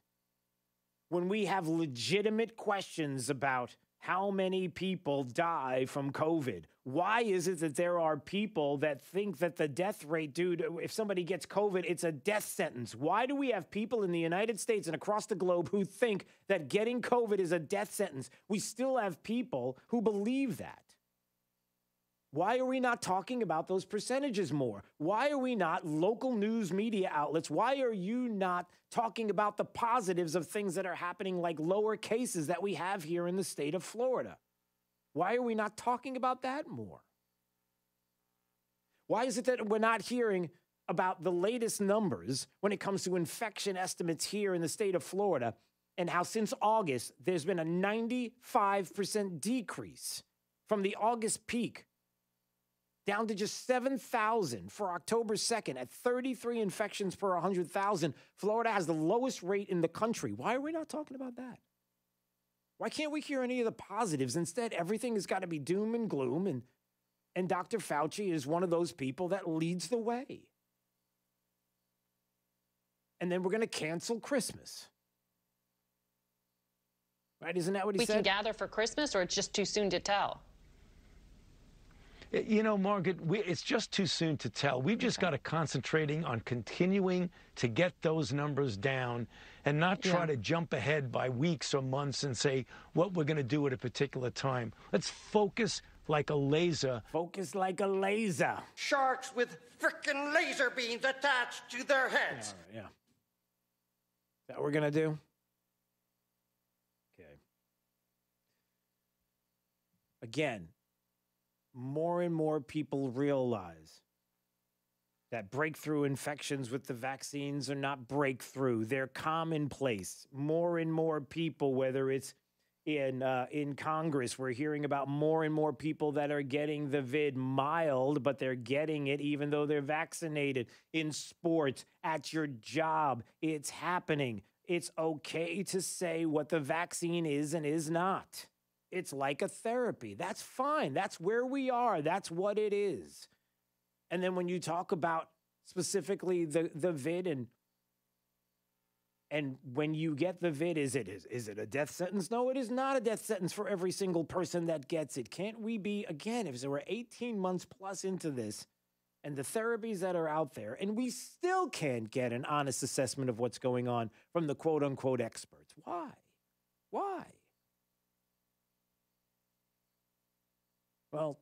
When we have legitimate questions about how many people die from COVID, why is it that there are people that think that the death rate, dude, if somebody gets COVID, it's a death sentence? Why do we have people in the United States and across the globe who think that getting COVID is a death sentence? We still have people who believe that. Why are we not talking about those percentages more? Why are we not local news media outlets? Why are you not talking about the positives of things that are happening, like lower cases that we have here in the state of Florida? Why are we not talking about that more? Why is it that we're not hearing about the latest numbers when it comes to infection estimates here in the state of Florida, and how since August, there's been a 95% decrease from the August peak down to just 7,000 for October 2nd at 33 infections per 100,000. Florida has the lowest rate in the country. Why are we not talking about that? Why can't we hear any of the positives? Instead, everything has got to be doom and gloom, and Dr. Fauci is one of those people that leads the way. And then we're going to cancel Christmas. Right? Isn't that what he said? We can gather for Christmas, or it's just too soon to tell? You know, Margaret, it's just too soon to tell. We've just got to concentrating on continuing to get those numbers down and not try to jump ahead by weeks or months and say what we're going to do at a particular time. Let's focus like a laser. Focus like a laser. Sharks with frickin' laser beams attached to their heads. All right, yeah. Is that what we're going to do? Okay. Again, more and more people realize that breakthrough infections with the vaccines are not breakthrough. They're commonplace. More and more people, whether it's in Congress, we're hearing about more and more people that are getting the vid mild, but they're getting it even though they're vaccinated. In sports, at your job, it's happening. It's okay to say what the vaccine is and is not. It's like a therapy. That's fine. That's where we are. That's what it is. And then when you talk about specifically the vid and when you get the vid, is it a death sentence? No, it is not a death sentence for every single person that gets it. Can't we be, again, if we're 18 months plus into this and the therapies that are out there, and we still can't get an honest assessment of what's going on from the quote-unquote experts? Why? Why? Well,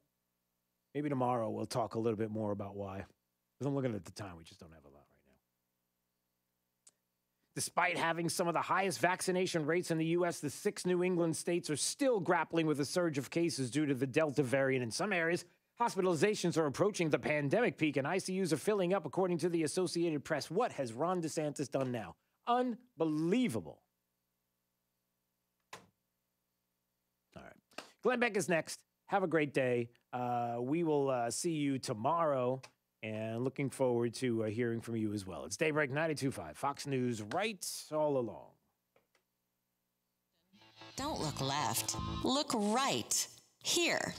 maybe tomorrow we'll talk a little bit more about why. Because I'm looking at the time. We just don't have a lot right now. Despite having some of the highest vaccination rates in the U.S., the 6 New England states are still grappling with a surge of cases due to the Delta variant. In some areas, hospitalizations are approaching the pandemic peak, and ICUs are filling up, according to the Associated Press. What has Ron DeSantis done now? Unbelievable. All right. Glenn Beck is next. Have a great day. We will see you tomorrow, and looking forward to hearing from you as well. It's Daybreak 92.5, Fox News, right all along. Don't look left. Look right. Here.